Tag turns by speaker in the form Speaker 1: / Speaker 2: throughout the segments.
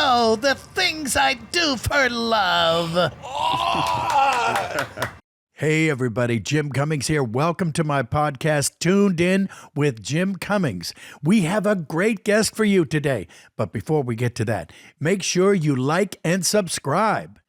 Speaker 1: Oh, the things I do for love. Hey, everybody. Jim Cummings here. Welcome to my podcast, Toon'd In with Jim Cummings. We have a great guest for you today. But before we get to that, make sure you like and subscribe.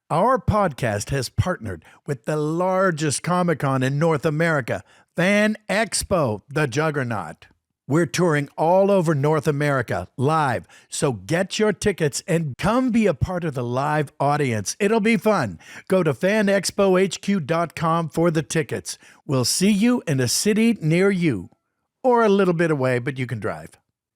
Speaker 1: Our podcast has partnered with the largest Comic-Con in North America, Fan Expo, the Juggernaut. We're touring all over North America live, so get your tickets and come be a part of the live audience. It'll be fun. Go to fanexpohq.com for the tickets. We'll see you in a city near you, or a little bit away, but you can drive.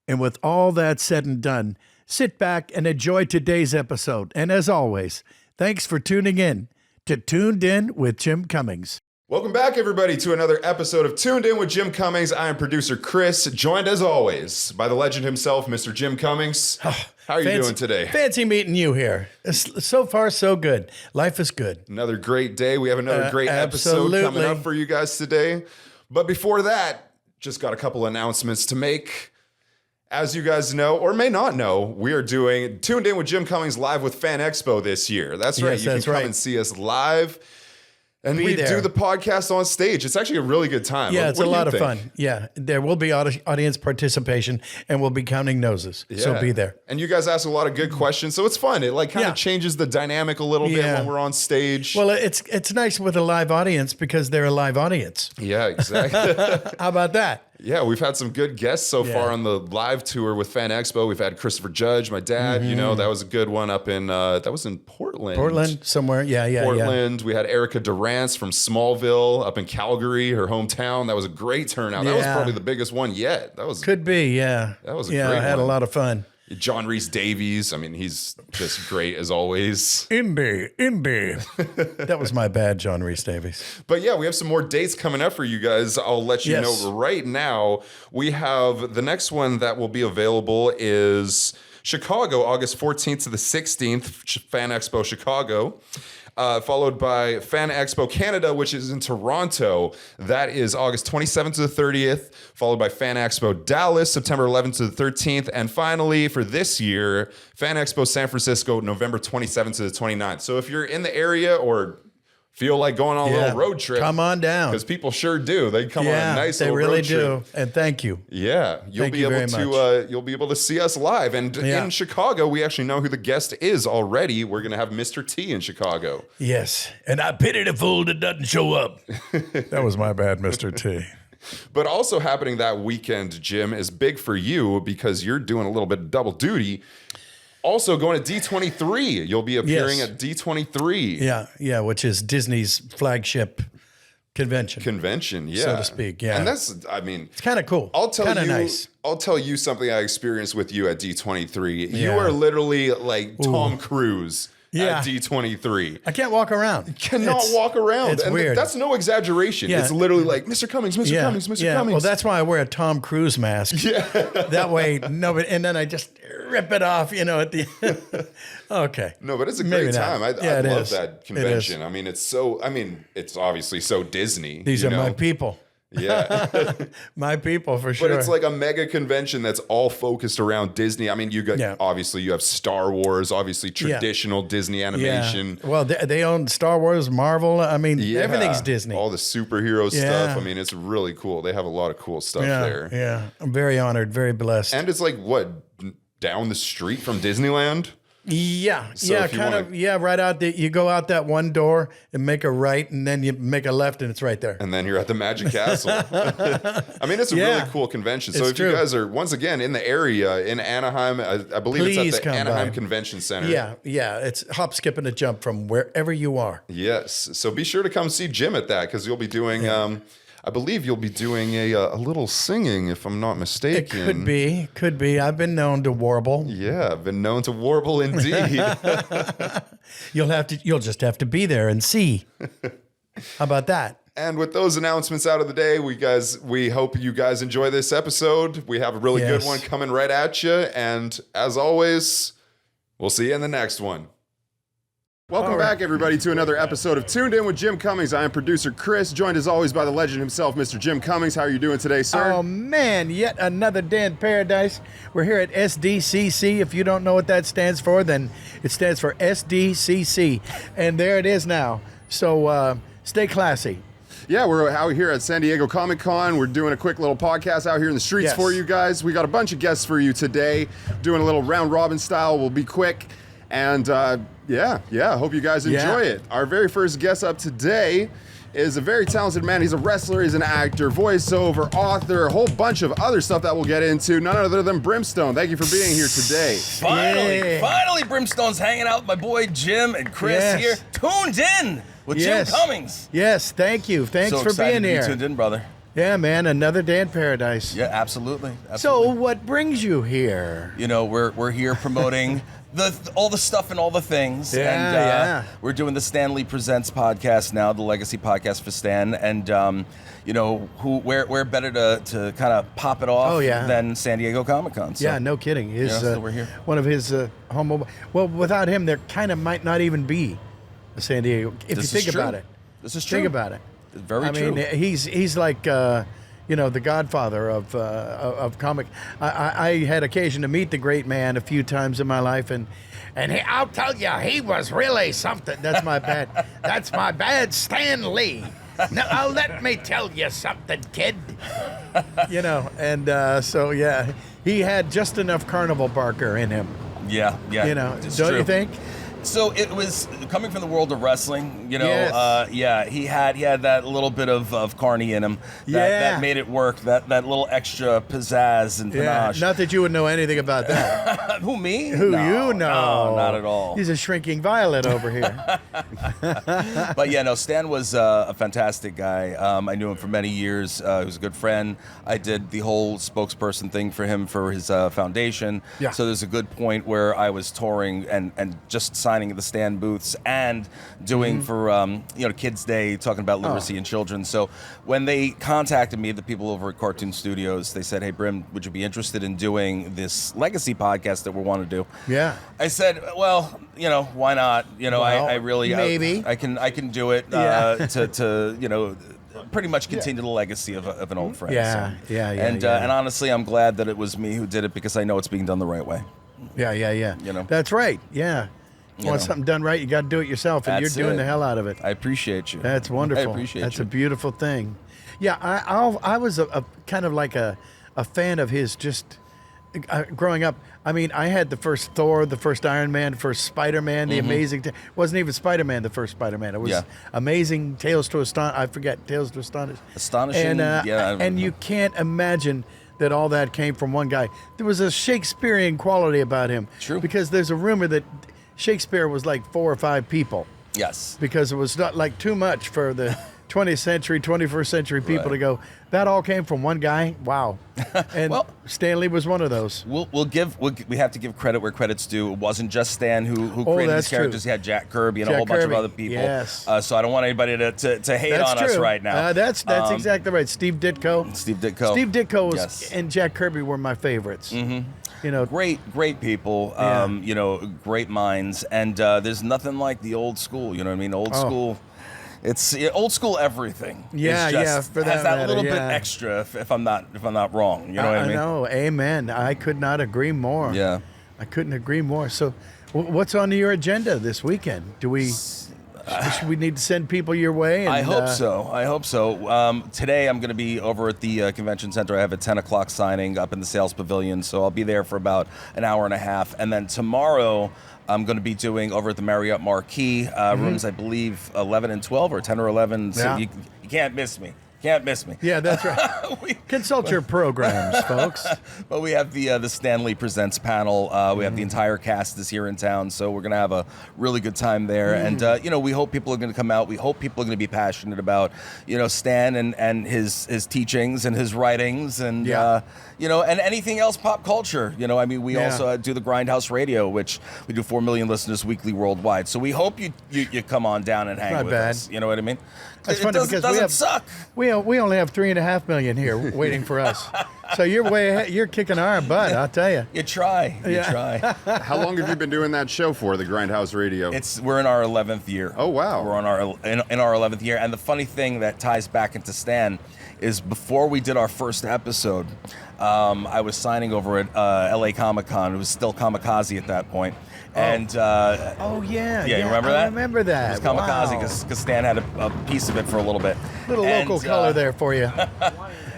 Speaker 1: And with all that said and done, sit back and enjoy today's episode. And as always, thanks for tuning in to Toon'd In with Jim Cummings.
Speaker 2: Welcome back, everybody, to another episode of Toon'd In with Jim Cummings. I am producer Chris, joined as always by the legend himself, Mr. Jim Cummings. How are you doing today?
Speaker 1: Fancy meeting you here. So far, so good. Life is good.
Speaker 2: Another great day. We have another great episode coming up for you guys today. But before that, just got a couple announcements to make. As you guys know, or may not know, we are doing Toon'd In with Jim Cummings live with Fan Expo this year. That's right.
Speaker 1: Yes,
Speaker 2: you can come and see us live. And we do the podcast on stage. It's actually a really good time.
Speaker 1: Yeah, it's a lot of fun. Yeah, there will be audience participation, and we'll be counting noses. Yeah. So be there.
Speaker 2: And you guys ask a lot of good questions, so it's fun. It kind of changes the dynamic a little bit when we're on stage.
Speaker 1: Well, it's nice with a live audience because they're a live audience.
Speaker 2: Yeah, exactly.
Speaker 1: How about that?
Speaker 2: Yeah, we've had some good guests so far on the live tour with Fan Expo. We've had Christopher Judge, my dad. You know, that was a good one up in that was in Portland.
Speaker 1: Portland, somewhere. Yeah.
Speaker 2: Portland. We had Erica Durance from Smallville up in Calgary, her hometown. That was a great turnout. That was probably the biggest one yet. That was
Speaker 1: could be. Yeah,
Speaker 2: that was a great
Speaker 1: I had a lot of fun.
Speaker 2: John Rhys Davies. I mean, he's just great as always.
Speaker 1: Indie. That was my bad, John Rhys Davies.
Speaker 2: But yeah, we have some more dates coming up for you guys. I'll let you know right now. We have the next one that will be available is Chicago, August 14th to the 16th, Fan Expo Chicago. Followed by Fan Expo Canada, which is in Toronto. That is August 27th to the 30th. Followed by Fan Expo Dallas, September 11th to the 13th. And finally, for this year, Fan Expo San Francisco, November 27th to the 29th. So if you're in the area or feel like going on a little road trip,
Speaker 1: come on down.
Speaker 2: Because people sure do. They come on a nice little road trip.
Speaker 1: They really do. And thank you.
Speaker 2: Yeah, you'll be able to see us live. And in Chicago, we actually know who the guest is already. We're gonna have Mr. T in Chicago.
Speaker 1: Yes, and I pity the fool that doesn't show up. That was my bad, Mr. T.
Speaker 2: But also happening that weekend, Jim, is big for you because you're doing a little bit of double duty. Also going to D23. You'll be appearing at D23.
Speaker 1: Yeah, which is Disney's flagship convention. So to speak, yeah.
Speaker 2: And that's, I mean,
Speaker 1: it's kind of cool. I'll
Speaker 2: tell you something I experienced with you at D23. You are literally like Tom Cruise. At D23.
Speaker 1: I can't walk around.
Speaker 2: You cannot walk around.
Speaker 1: It's weird.
Speaker 2: That's no exaggeration. It's literally like, Mr. Cummings, Mr. Cummings, Mr. Cummings.
Speaker 1: Well, that's why I wear a Tom Cruise mask. Yeah. That way, nobody, and then I just rip it off, at the okay.
Speaker 2: No, but it's a great time. I love that convention. I mean, it's obviously so Disney.
Speaker 1: These are my people.
Speaker 2: Yeah.
Speaker 1: My people for sure.
Speaker 2: But it's like a mega convention that's all focused around Disney. I mean, you got obviously you have Star Wars, obviously traditional Disney animation.
Speaker 1: Yeah. Well, they own Star Wars, Marvel. I mean, everything's Disney.
Speaker 2: All the superhero stuff. I mean, it's really cool. They have a lot of cool stuff there.
Speaker 1: Yeah. I'm very honored, very blessed.
Speaker 2: And it's like down the street from Disneyland?
Speaker 1: Yeah, kind of. Right out there. You go out that one door and make a right, and then you make a left, and it's right there.
Speaker 2: And then you're at the Magic Castle. I mean, it's a really cool convention. So if you guys are, once again, in the area, in Anaheim, I believe it's at the Anaheim Convention Center.
Speaker 1: Yeah. It's hop, skip, and a jump from wherever you are.
Speaker 2: Yes. So be sure to come see Jim at that, because you'll be doing... I believe you'll be doing a little singing, if I'm not mistaken.
Speaker 1: It could be. I've been known to warble.
Speaker 2: Yeah, I've been known to warble indeed.
Speaker 1: You'll just have to be there and see. How about that?
Speaker 2: And with those announcements out of the day, we hope you guys enjoy this episode. We have a really good one coming right at you. And as always, we'll see you in the next one.
Speaker 3: Welcome back, everybody, to another episode of Tuned In with Jim Cummings. I am producer Chris, joined as always by the legend himself, Mr. Jim Cummings. How are you doing today, sir?
Speaker 1: Oh, man, yet another day in paradise. We're here at SDCC. If you don't know what that stands for, then it stands for SDCC. And there it is now. So stay classy.
Speaker 3: Yeah, we're out here at San Diego Comic-Con. We're doing a quick little podcast out here in the streets for you guys. We got a bunch of guests for you today, doing a little round-robin style. We'll be quick. And yeah, hope you guys enjoy it. Our very first guest up today is a very talented man. He's a wrestler, he's an actor, voiceover, author, a whole bunch of other stuff that we'll get into. None other than Brimstone. Thank you for being here today.
Speaker 4: Finally, Brimstone's hanging out with my boy Jim and Chris here. Tuned In with Jim Cummings.
Speaker 1: Yes, thank you. Thanks for being
Speaker 4: to
Speaker 1: here.
Speaker 4: Be tuned in, brother.
Speaker 1: Yeah, man, another day in paradise.
Speaker 4: Yeah, absolutely.
Speaker 1: So what brings you here?
Speaker 4: You know, we're here promoting all the stuff and all the things.
Speaker 1: Yeah.
Speaker 4: We're doing the Stan Lee Presents podcast now, the legacy podcast for Stan. And you know, where better to kind of pop it off than San Diego Comic-Con. So,
Speaker 1: yeah, no kidding.
Speaker 4: So we're here.
Speaker 1: One of his home. Well, without him, there kind of might not even be a San Diego. If you think about it.
Speaker 4: This is true.
Speaker 1: Think about it.
Speaker 4: Very true.
Speaker 1: I mean, he's like you know, the godfather of comic. I had occasion to meet the great man a few times in my life, and I'll tell you, he was really something. That's my bad Stan Lee. Now let me tell you something, kid. You know, and so yeah, he had just enough carnival barker in him.
Speaker 4: Yeah.
Speaker 1: You know,
Speaker 4: it's
Speaker 1: don't
Speaker 4: true.
Speaker 1: you think?
Speaker 4: So it was coming from the world of wrestling, you know.
Speaker 1: Yes.
Speaker 4: He had that little bit of Carney in him that made it work. That little extra pizzazz and panache.
Speaker 1: Not that you would know anything about that.
Speaker 4: Who, me?
Speaker 1: Who
Speaker 4: No,
Speaker 1: you know?
Speaker 4: No, not at all.
Speaker 1: He's a shrinking violet over here.
Speaker 4: But yeah, no. Stan was a fantastic guy. I knew him for many years. He was a good friend. I did the whole spokesperson thing for him for his foundation.
Speaker 1: Yeah.
Speaker 4: So there's a good point where I was touring and just signing at the Stan booths and doing for you know, Kids Day, talking about literacy and children. So when they contacted me, the people over at Cartoon Studios, they said, "Hey Brim, would you be interested in doing this legacy podcast that we want to do?"
Speaker 1: Yeah.
Speaker 4: I said, "Well, you know, why not? You know,
Speaker 1: Well,
Speaker 4: I really
Speaker 1: maybe
Speaker 4: I can do it to you know, pretty much continue the legacy of an old friend."
Speaker 1: Yeah,
Speaker 4: so.
Speaker 1: yeah.
Speaker 4: And honestly, I'm glad that it was me who did it because I know it's being done the right way.
Speaker 1: Yeah.
Speaker 4: You know,
Speaker 1: That's right. Yeah. You want something done right, you got to do it yourself, and
Speaker 4: That's
Speaker 1: you're doing
Speaker 4: it.
Speaker 1: the hell out of it.
Speaker 4: I appreciate you.
Speaker 1: That's wonderful.
Speaker 4: I appreciate
Speaker 1: That's
Speaker 4: you.
Speaker 1: a beautiful thing. Yeah, I was a kind of like a fan of his just growing up. I mean, I had the first Thor, the first Iron Man, the first Spider-Man, the Amazing. Wasn't even Spider-Man the first Spider-Man. It was Amazing Tales to Astonish. I forget Tales to Astonish.
Speaker 4: Astonishing.
Speaker 1: And you can't imagine that all that came from one guy. There was a Shakespearean quality about him.
Speaker 4: True.
Speaker 1: Because there's a rumor that Shakespeare was like 4 or 5 people.
Speaker 4: Yes.
Speaker 1: Because it was not like too much for the 20th century, 21st century people to go, that all came from one guy? Wow. And
Speaker 4: Well,
Speaker 1: Stanley was one of those.
Speaker 4: We have to give credit where credit's due. It wasn't just Stan who created
Speaker 1: that's
Speaker 4: these characters.
Speaker 1: true.
Speaker 4: He had Jack Kirby and
Speaker 1: Jack
Speaker 4: a whole bunch
Speaker 1: Kirby,
Speaker 4: of other people.
Speaker 1: yes.
Speaker 4: So I don't want anybody to hate
Speaker 1: That's
Speaker 4: on
Speaker 1: true.
Speaker 4: us right now.
Speaker 1: That's exactly right. Steve Ditko.
Speaker 4: Steve Ditko.
Speaker 1: Steve Ditko was,
Speaker 4: Yes.
Speaker 1: and Jack Kirby were my favorites. Mm-hmm. You know,
Speaker 4: Great people, you know, great minds, and there's nothing like the old school. You know what I mean? Old school. It's old school everything.
Speaker 1: Yeah,
Speaker 4: is just,
Speaker 1: for that
Speaker 4: has that
Speaker 1: matter,
Speaker 4: little bit
Speaker 1: yeah.
Speaker 4: extra. If I'm not wrong, you know what I mean?
Speaker 1: I know. Amen. I could not agree more.
Speaker 4: Yeah.
Speaker 1: I couldn't agree more. So, what's on your agenda this weekend? Should we need to send people your way? And,
Speaker 4: I hope so. Today I'm going to be over at the convention center. I have a 10 o'clock signing up in the sales pavilion, so I'll be there for about an hour and a half. And then tomorrow I'm going to be doing over at the Marriott Marquis rooms, I believe 11 and 12 or 10 or 11. So you can't miss me. Can't miss me.
Speaker 1: Yeah, that's right. Consult your programs, folks.
Speaker 4: But we have the Stan Lee Presents panel. We have the entire cast is here in town, so we're going to have a really good time there. And, you know, we hope people are going to come out. We hope people are going to be passionate about, you know, Stan and his teachings and his writings and, you know, and anything else pop culture. You know, I mean, we also do the Grindhouse Radio, which we do 4 million listeners weekly worldwide. So we hope you come on down and hang with us. You know what I mean?
Speaker 1: That's
Speaker 4: it
Speaker 1: funny
Speaker 4: doesn't
Speaker 1: because
Speaker 4: suck.
Speaker 1: We we only have 3.5 million here waiting for us. So you're way ahead. You're kicking our butt, I'll tell you.
Speaker 4: You try.
Speaker 3: How long have you been doing that show for, the Grindhouse Radio?
Speaker 4: We're in our 11th year.
Speaker 3: Oh, wow.
Speaker 4: We're in our 11th year. And the funny thing that ties back into Stan is before we did our first episode, I was signing over at LA Comic-Con. It was still Kamikaze at that point. And
Speaker 1: yeah,
Speaker 4: you remember that?
Speaker 1: I remember that.
Speaker 4: It was Kamikaze because Stan had a piece of it for a little bit.
Speaker 1: Little local color there for you.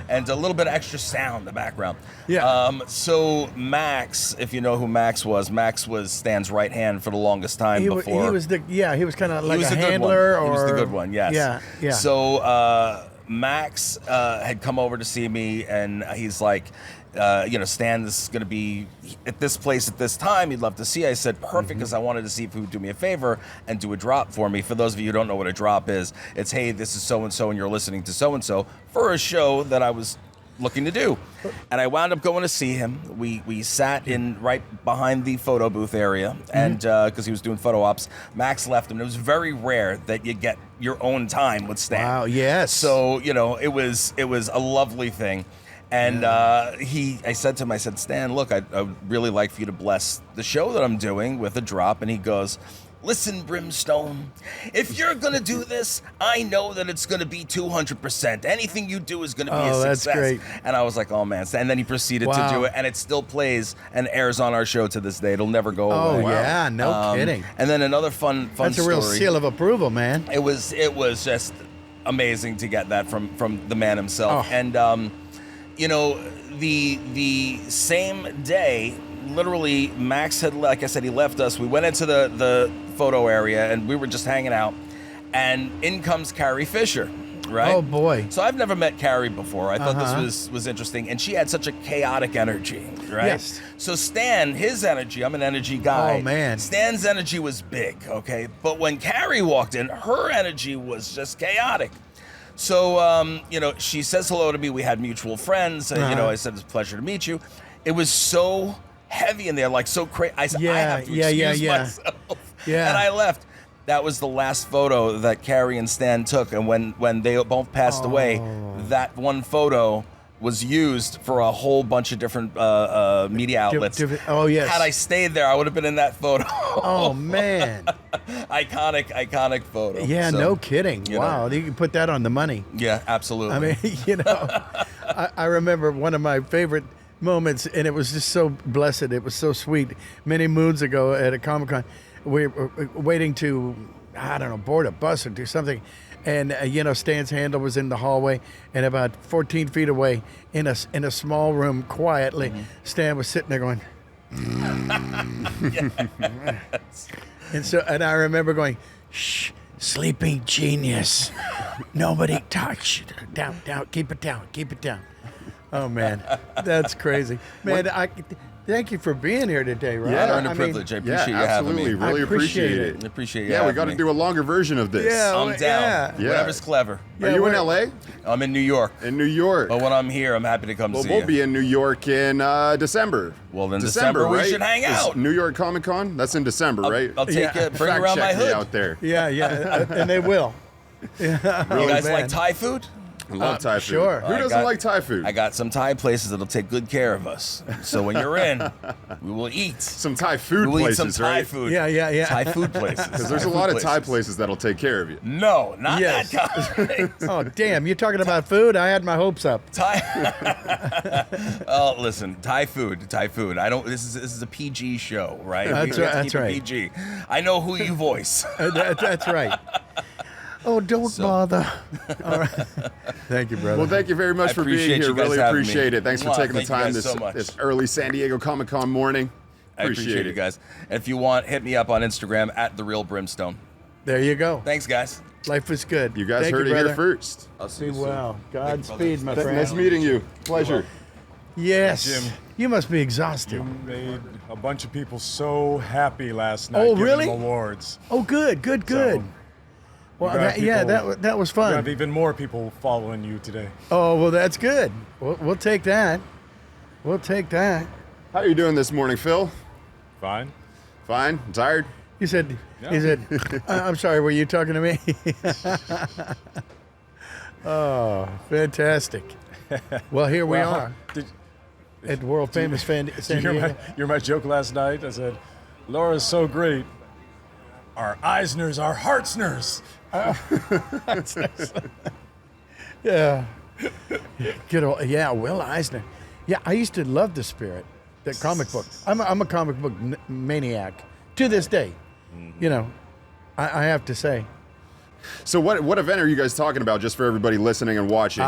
Speaker 4: And a little bit of extra sound in the background.
Speaker 1: Yeah.
Speaker 4: So Max, if you know who Max was Stan's right hand for the longest time before.
Speaker 1: He was kind of like a
Speaker 4: the
Speaker 1: handler.
Speaker 4: He was the good one, yes.
Speaker 1: Yeah.
Speaker 4: So Max had come over to see me, and he's like, Stan is going to be at this place at this time. He'd love to see. I said, perfect, because I wanted to see if he would do me a favor and do a drop for me. For those of you who don't know what a drop is, it's, hey, this is so-and-so, and you're listening to so-and-so for a show that I was looking to do. And I wound up going to see him. We sat in right behind the photo booth area, and because he was doing photo ops, Max left him. It was very rare that you get your own time with Stan.
Speaker 1: Wow, yes.
Speaker 4: So, it was a lovely thing. And I said to him, Stan, look, I'd really like for you to bless the show that I'm doing with a drop. And he goes, listen, Brimstone, if you're going to do this, I know that it's going to be 200%. Anything you do is going to be a success.
Speaker 1: That's great.
Speaker 4: And I was like, oh, man. And then he proceeded to do it. And it still plays and airs on our show to this day. It'll never go away.
Speaker 1: Oh, yeah. No kidding.
Speaker 4: And then another fun story.
Speaker 1: That's a real seal of approval, man.
Speaker 4: It was just amazing to get that from the man himself.
Speaker 1: Oh.
Speaker 4: And, the same day, literally, Max had, like I said, he left us. We went into the photo area, and we were just hanging out, and in comes Carrie Fisher, right?
Speaker 1: Oh, boy.
Speaker 4: So I've never met Carrie before. I thought this was interesting, and she had such a chaotic energy, right?
Speaker 1: Yes.
Speaker 4: So Stan, his energy, I'm an energy guy.
Speaker 1: Oh, man.
Speaker 4: Stan's energy was big, okay? But when Carrie walked in, her energy was just chaotic. So, she says hello to me. We had mutual friends. I said, it's a pleasure to meet you. It was so heavy in there, like so crazy. I said, I have to excuse myself.
Speaker 1: Yeah.
Speaker 4: And I left. That was the last photo that Carrie and Stan took. And when they both passed away, that one photo was used for a whole bunch of different media outlets.
Speaker 1: Oh, yes.
Speaker 4: Had I stayed there, I would have been in that photo.
Speaker 1: Oh, man.
Speaker 4: Iconic photo.
Speaker 1: Yeah,
Speaker 4: So,
Speaker 1: no kidding. Wow, you can put that on the money.
Speaker 4: Yeah, absolutely.
Speaker 1: I mean, I remember one of my favorite moments, and it was just so blessed. It was so sweet. Many moons ago at a Comic-Con, we were waiting to, board a bus or do something. And, Stan's handle was in the hallway, and about 14 feet away in a small room, quietly, Stan was sitting there going,
Speaker 4: Yes.
Speaker 1: And I remember going, shh, sleeping genius. Nobody touch. Down, keep it down. Oh, man, that's crazy. Man, thank you for being here today, Ron.
Speaker 4: Yeah, honor and privilege. I appreciate you having me.
Speaker 3: Really appreciate it.
Speaker 4: I appreciate you
Speaker 3: Yeah, we
Speaker 4: having
Speaker 3: got to
Speaker 4: me.
Speaker 3: do a longer version of this.
Speaker 1: Yeah.
Speaker 4: I'm down.
Speaker 3: Yeah.
Speaker 4: Whatever's clever.
Speaker 3: Are you in LA?
Speaker 4: I'm in New York.
Speaker 3: In New York.
Speaker 4: But when I'm here, I'm happy to come
Speaker 3: Well,
Speaker 4: see
Speaker 3: we'll
Speaker 4: you.
Speaker 3: be in New York in December.
Speaker 4: Well, then December we
Speaker 3: right?
Speaker 4: should hang out.
Speaker 3: It's New York Comic Con? That's in December, right?
Speaker 4: I'll take
Speaker 1: Yeah.
Speaker 4: it, bring
Speaker 3: Fact
Speaker 4: around my
Speaker 3: check me
Speaker 4: hood.
Speaker 3: out there.
Speaker 1: Yeah, and they will.
Speaker 4: You guys
Speaker 1: man.
Speaker 4: like Thai food?
Speaker 3: I love Thai food.
Speaker 1: sure.
Speaker 3: Who
Speaker 4: I
Speaker 3: doesn't
Speaker 4: got-
Speaker 3: like Thai food?
Speaker 4: I got some Thai places that'll take good care of us. So when you're in, we will eat.
Speaker 3: Some Thai food
Speaker 4: We'll eat
Speaker 3: places,
Speaker 4: some Thai
Speaker 3: right?
Speaker 4: food.
Speaker 1: Yeah.
Speaker 4: Thai food places.
Speaker 3: Because there's a lot of Thai places that'll take care of you.
Speaker 4: No, not
Speaker 1: Yes.
Speaker 4: that kind.
Speaker 1: Oh, damn, you're talking about food? I had my hopes up.
Speaker 4: Thai. Oh, listen, Thai food. I don't. This is a PG show, right?
Speaker 1: That's
Speaker 4: We
Speaker 1: right,
Speaker 4: have to
Speaker 1: that's
Speaker 4: keep it
Speaker 1: right.
Speaker 4: PG. I know who you voice.
Speaker 1: That's right. Oh, don't bother. All right. Thank you, brother.
Speaker 3: Well, thank you very much
Speaker 4: I
Speaker 3: for being
Speaker 4: appreciate
Speaker 3: here.
Speaker 4: you guys
Speaker 3: Really
Speaker 4: having me.
Speaker 3: appreciate it. Thanks for
Speaker 4: Mwah,
Speaker 3: taking the
Speaker 4: thank you
Speaker 3: time
Speaker 4: guys so much.
Speaker 3: this early San Diego Comic Con morning.
Speaker 4: I appreciate you guys. And if you want, hit me up on Instagram at @TheRealBrimstone.
Speaker 1: There you go.
Speaker 4: Thanks, guys.
Speaker 1: Life was good.
Speaker 3: You guys
Speaker 1: Thank
Speaker 3: heard it
Speaker 1: brother.
Speaker 3: here first.
Speaker 4: I'll see
Speaker 1: Be
Speaker 4: you soon.
Speaker 1: well. Godspeed, my friend.
Speaker 3: Nice meeting you. Pleasure.
Speaker 1: Yes.
Speaker 5: Jim.
Speaker 1: You must be exhausted.
Speaker 5: You made a bunch of people so happy last night.
Speaker 1: Oh,
Speaker 5: giving
Speaker 1: really?
Speaker 5: them awards.
Speaker 1: Oh, good.
Speaker 5: So,
Speaker 1: Well,
Speaker 5: you got
Speaker 1: that was
Speaker 5: You
Speaker 1: fun.
Speaker 5: have even more people following you today.
Speaker 1: Oh, well, that's good. We'll take that. We'll take that.
Speaker 3: How are you doing this morning, Phil?
Speaker 5: Fine.
Speaker 3: Fine? Tired?
Speaker 1: He said,
Speaker 5: Yeah.
Speaker 1: I'm sorry, were you talking to me? Oh, fantastic. Well, here we are at the world famous San Diego.
Speaker 5: You hear my joke last night? I said, Laura's so great. Our Eisners are Hartzners.
Speaker 1: Yeah. Good old, yeah, Will Eisner. Yeah, I used to love the Spirit, that comic book. I'm a comic book maniac to this day. You know, I have to say.
Speaker 3: So what event are you guys talking about, just for everybody listening and watching?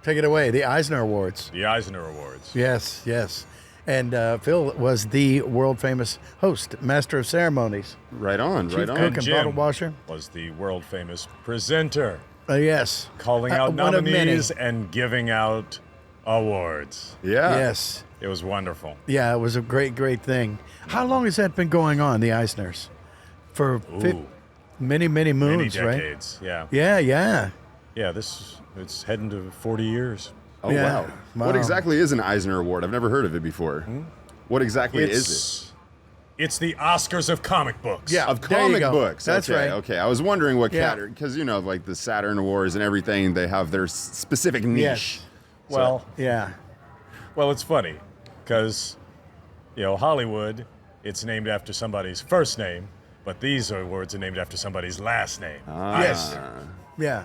Speaker 1: Take it away, the Eisner Awards.
Speaker 5: The Eisner Awards.
Speaker 1: Yes, yes. And Phil was the world famous host, master of ceremonies.
Speaker 3: Right on,
Speaker 1: Chief
Speaker 3: right
Speaker 1: cook
Speaker 3: on.
Speaker 1: and
Speaker 5: Jim
Speaker 1: bottle washer.
Speaker 5: was the world famous presenter,
Speaker 1: Yes.
Speaker 5: calling out
Speaker 1: one of many.
Speaker 5: nominees and giving out awards.
Speaker 3: Yeah.
Speaker 1: Yes.
Speaker 5: It was wonderful.
Speaker 1: Yeah, it was a great, great thing. How long has that been going on, the Eisners? For many, many moons,
Speaker 5: Many
Speaker 1: right?
Speaker 5: decades. Yeah.
Speaker 1: Yeah, yeah.
Speaker 5: Yeah, it's heading to 40 years.
Speaker 3: Oh,
Speaker 1: Yeah.
Speaker 3: wow.
Speaker 1: Wow.
Speaker 3: What exactly is an Eisner Award? I've never heard of it before. What exactly is it?
Speaker 5: It's the Oscars of comic books.
Speaker 1: Yeah.
Speaker 3: Of
Speaker 1: There you
Speaker 3: comic
Speaker 1: go.
Speaker 3: books.
Speaker 1: That's
Speaker 3: okay,
Speaker 1: right.
Speaker 3: Okay, I was wondering what
Speaker 1: Yeah.
Speaker 3: category, because like the Saturn Awards and everything, they have their specific niche.
Speaker 1: Yes.
Speaker 5: Well,
Speaker 1: Yeah.
Speaker 5: well, it's funny because, Hollywood, it's named after somebody's first name, but these awards are named after somebody's last name.
Speaker 1: Yes. Yeah.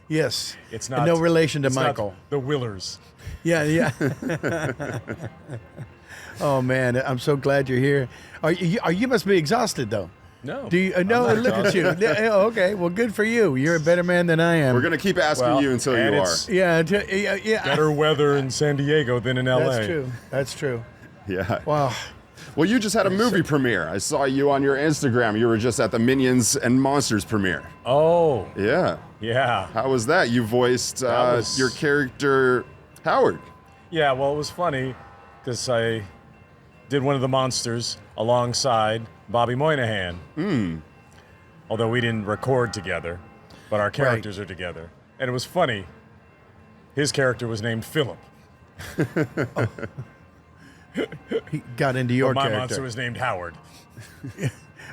Speaker 1: Yes.
Speaker 5: It's
Speaker 1: And
Speaker 5: not
Speaker 1: no relation to
Speaker 5: it's not
Speaker 1: Michael.
Speaker 5: the Willers.
Speaker 1: Yeah, yeah. Oh man, I'm so glad you're here. You must be exhausted though.
Speaker 5: No.
Speaker 1: Do you? No,
Speaker 5: I'm not
Speaker 1: look at you. Yeah, okay, well, good for you. You're a better man than I am.
Speaker 3: We're gonna keep asking
Speaker 5: Well,
Speaker 3: you until
Speaker 5: and
Speaker 3: you
Speaker 5: it's-
Speaker 3: are.
Speaker 1: Yeah.
Speaker 5: Better weather in San Diego than in LA.
Speaker 1: That's true. That's true.
Speaker 3: Yeah.
Speaker 1: Wow.
Speaker 3: Well, you just had a movie premiere. I saw you on your Instagram. You were just at the Minions and Monsters premiere.
Speaker 5: Oh,
Speaker 3: Yeah.
Speaker 5: yeah.
Speaker 3: How was that? You voiced
Speaker 5: was-
Speaker 3: your character, Howard.
Speaker 5: Yeah, well, it was funny because I did one of the monsters alongside Bobby Moynihan. Although we didn't record together, but our characters are together. And it was funny. His character was named Philip.
Speaker 1: He got into your
Speaker 5: My
Speaker 1: character.
Speaker 5: monster was named Howard.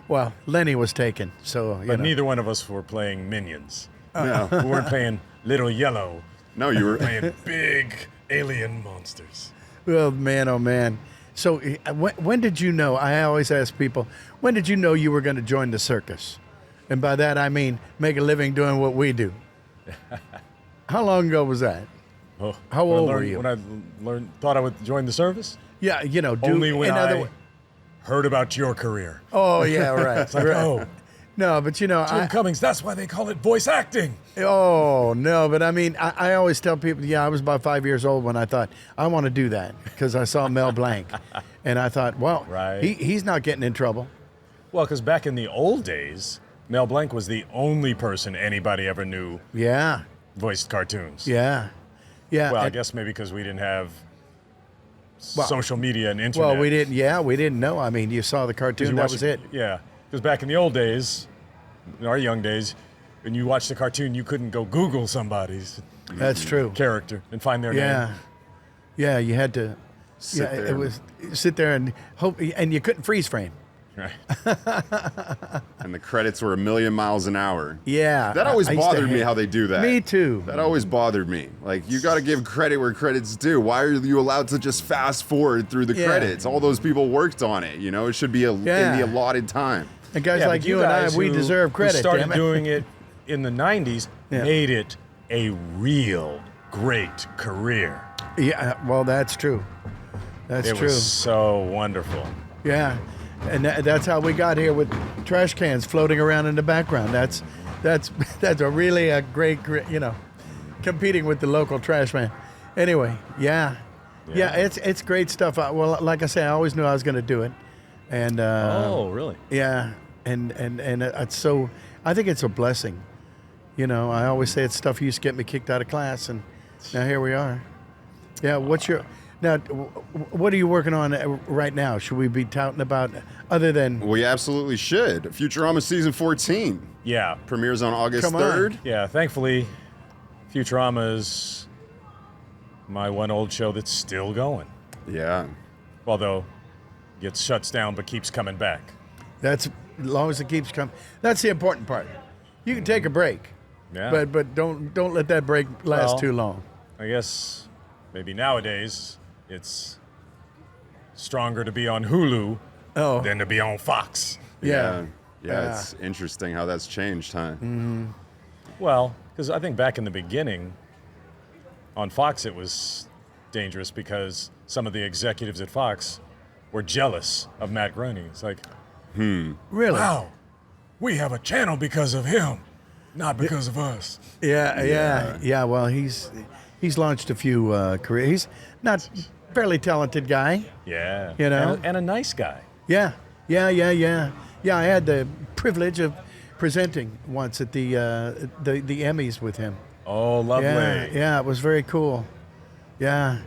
Speaker 1: Well, Lenny was taken, so you
Speaker 5: But
Speaker 1: know.
Speaker 5: neither one of us were playing minions.
Speaker 3: No.
Speaker 5: We weren't playing Little Yellow,
Speaker 3: No, you were.
Speaker 5: playing big alien monsters.
Speaker 1: Oh man, oh man. So when did you know? I always ask people, when did you know you were going to join the circus? And by that I mean make a living doing what we do. How long ago was that?
Speaker 5: Oh,
Speaker 1: How
Speaker 5: when I
Speaker 1: old were
Speaker 5: learned-
Speaker 1: you?
Speaker 5: When I thought I would join the service?
Speaker 1: Yeah, do
Speaker 5: Only when
Speaker 1: in other
Speaker 5: I
Speaker 1: wo-
Speaker 5: heard about your career.
Speaker 1: Oh yeah, right.
Speaker 5: Like,
Speaker 1: right.
Speaker 5: oh,
Speaker 1: No, but
Speaker 5: Jim Cummings, that's why they call it voice acting.
Speaker 1: Oh no, but I mean, I always tell people, I was about 5 years old when I thought I want to do that because I saw Mel Blanc, and I thought, well,
Speaker 5: Right.
Speaker 1: he's not getting in trouble.
Speaker 5: Well, because back in the old days, Mel Blanc was the only person anybody ever knew
Speaker 1: Yeah,
Speaker 5: voiced cartoons.
Speaker 1: yeah.
Speaker 5: Well, I
Speaker 1: and-
Speaker 5: guess maybe because we didn't have
Speaker 1: Well-
Speaker 5: social media and internet.
Speaker 1: Well, we didn't. Yeah, we didn't know. I mean, you saw the
Speaker 5: 'Cause
Speaker 1: cartoon.
Speaker 5: you
Speaker 1: That
Speaker 5: watched
Speaker 1: was it.
Speaker 5: Yeah, because back in the old days, in our young days, when you watched the cartoon, you couldn't go Google somebody's
Speaker 1: That's true.
Speaker 5: character and find their
Speaker 1: Yeah,
Speaker 5: name.
Speaker 1: yeah. You had to.
Speaker 3: Sit there.
Speaker 1: It was sit there and hope, and you couldn't freeze frame.
Speaker 5: Right.
Speaker 3: And the credits were a million miles an hour.
Speaker 1: Yeah,
Speaker 3: That always
Speaker 1: I used to
Speaker 3: bothered me
Speaker 1: hate-
Speaker 3: how they do that.
Speaker 1: Me too.
Speaker 3: That always bothered me. Like, you got to give credit where credit's due. Why are you allowed to just fast forward through the
Speaker 1: Yeah.
Speaker 3: credits? All those people worked on it. It should be in
Speaker 1: Yeah.
Speaker 3: the allotted time.
Speaker 1: And guys
Speaker 5: Yeah,
Speaker 1: like
Speaker 5: but
Speaker 1: you and I,
Speaker 5: guys
Speaker 1: we
Speaker 5: who-
Speaker 1: deserve credit.
Speaker 5: Who started
Speaker 1: damn it.
Speaker 5: doing it in the 90s
Speaker 1: Yeah.
Speaker 5: made it a real great career.
Speaker 1: Yeah, well, that's true. That's
Speaker 5: It
Speaker 1: true.
Speaker 5: was so wonderful.
Speaker 1: Yeah, and that's how we got here with trash cans floating around in the background. That's a really a great, competing with the local trash man. Anyway, yeah, it's great stuff. Well, like I say, I always knew I was going to do it, and
Speaker 5: Really?
Speaker 1: yeah, and it's so. I think it's a blessing. I always say it's stuff used to get me kicked out of class, and now here we are. Yeah, what are you working on right now? Should we be touting about other than?
Speaker 3: We absolutely should. Futurama season 14
Speaker 5: Yeah.
Speaker 3: premieres on August
Speaker 1: Come on.
Speaker 3: 3rd.
Speaker 5: Yeah, thankfully, Futurama is my one old show that's still going.
Speaker 3: Yeah.
Speaker 5: Although, gets shuts down but keeps coming back.
Speaker 1: That's as long as it keeps coming. That's the important part. You can take a break.
Speaker 5: Yeah.
Speaker 1: But don't let that break last too long.
Speaker 5: I guess maybe nowadays it's stronger to be on Hulu than to be on Fox.
Speaker 1: Yeah.
Speaker 3: Yeah, it's interesting how that's changed, huh?
Speaker 5: Well, because I think back in the beginning, on Fox it was dangerous because some of the executives at Fox were jealous of Matt Groening. It's like,
Speaker 1: Really?
Speaker 5: wow, we have a channel because of him, not because of us.
Speaker 1: Yeah. Well, he's launched a few careers. He's not fairly talented guy.
Speaker 5: Yeah.
Speaker 1: You know?
Speaker 5: And a nice guy.
Speaker 1: Yeah. Yeah, I had the privilege of presenting once at the Emmys with him.
Speaker 5: Oh, lovely.
Speaker 1: Yeah, it was very cool. Yeah,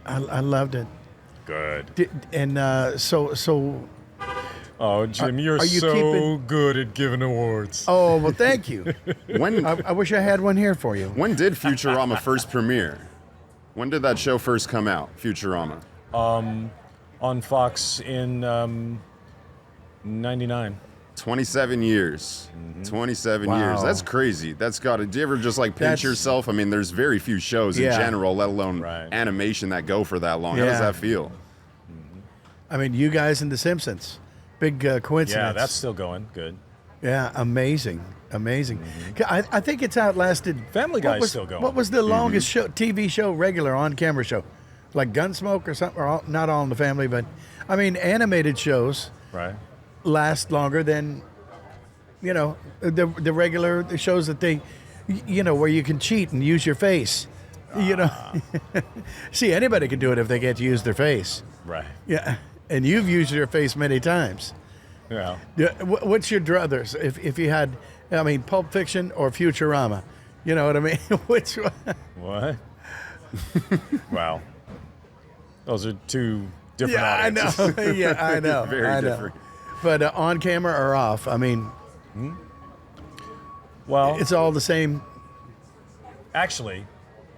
Speaker 1: I loved it.
Speaker 5: Good.
Speaker 1: So.
Speaker 5: Oh, Jim, you're
Speaker 1: are you
Speaker 5: so
Speaker 1: keeping-
Speaker 5: good at giving awards.
Speaker 1: Oh well, thank you.
Speaker 3: When
Speaker 1: I wish I had one here for you.
Speaker 3: when did Futurama first premiere? When did that show first come out, Futurama?
Speaker 5: On Fox in 99.
Speaker 3: 27 years. 27
Speaker 1: Wow.
Speaker 3: years. That's crazy. That's got to. Do you ever just like pinch
Speaker 1: That's-
Speaker 3: yourself? I mean, there's very few shows in
Speaker 1: Yeah.
Speaker 3: general, let alone
Speaker 5: Right.
Speaker 3: animation, that go for that long. How
Speaker 1: Yeah.
Speaker 3: does that feel?
Speaker 1: I mean, you guys and The Simpsons, big coincidence.
Speaker 5: Yeah, that's still going. Good.
Speaker 1: Yeah, amazing. I think it's outlasted.
Speaker 5: Family
Speaker 1: what
Speaker 5: Guy's
Speaker 1: was-
Speaker 5: still going.
Speaker 1: What was the longest show, TV show, regular on-camera show, like Gunsmoke or something? Or not All in the Family, but I mean, animated shows
Speaker 5: Right.
Speaker 1: last longer than the regular shows that they, where you can cheat and use your face. See, anybody can do it if they get to use their face.
Speaker 5: Right.
Speaker 1: Yeah, and you've used your face many times.
Speaker 5: Yeah.
Speaker 1: Yeah, what's your druthers? If you had, I mean, Pulp Fiction or Futurama, you know what I mean? Which one?
Speaker 5: What? Wow. Those are two different
Speaker 1: Yeah, I
Speaker 5: audiences.
Speaker 1: know. Yeah, I know.
Speaker 3: Very
Speaker 1: I know.
Speaker 3: different.
Speaker 1: But on camera or off, I mean,
Speaker 5: Well,
Speaker 1: it's all the same.
Speaker 5: actually,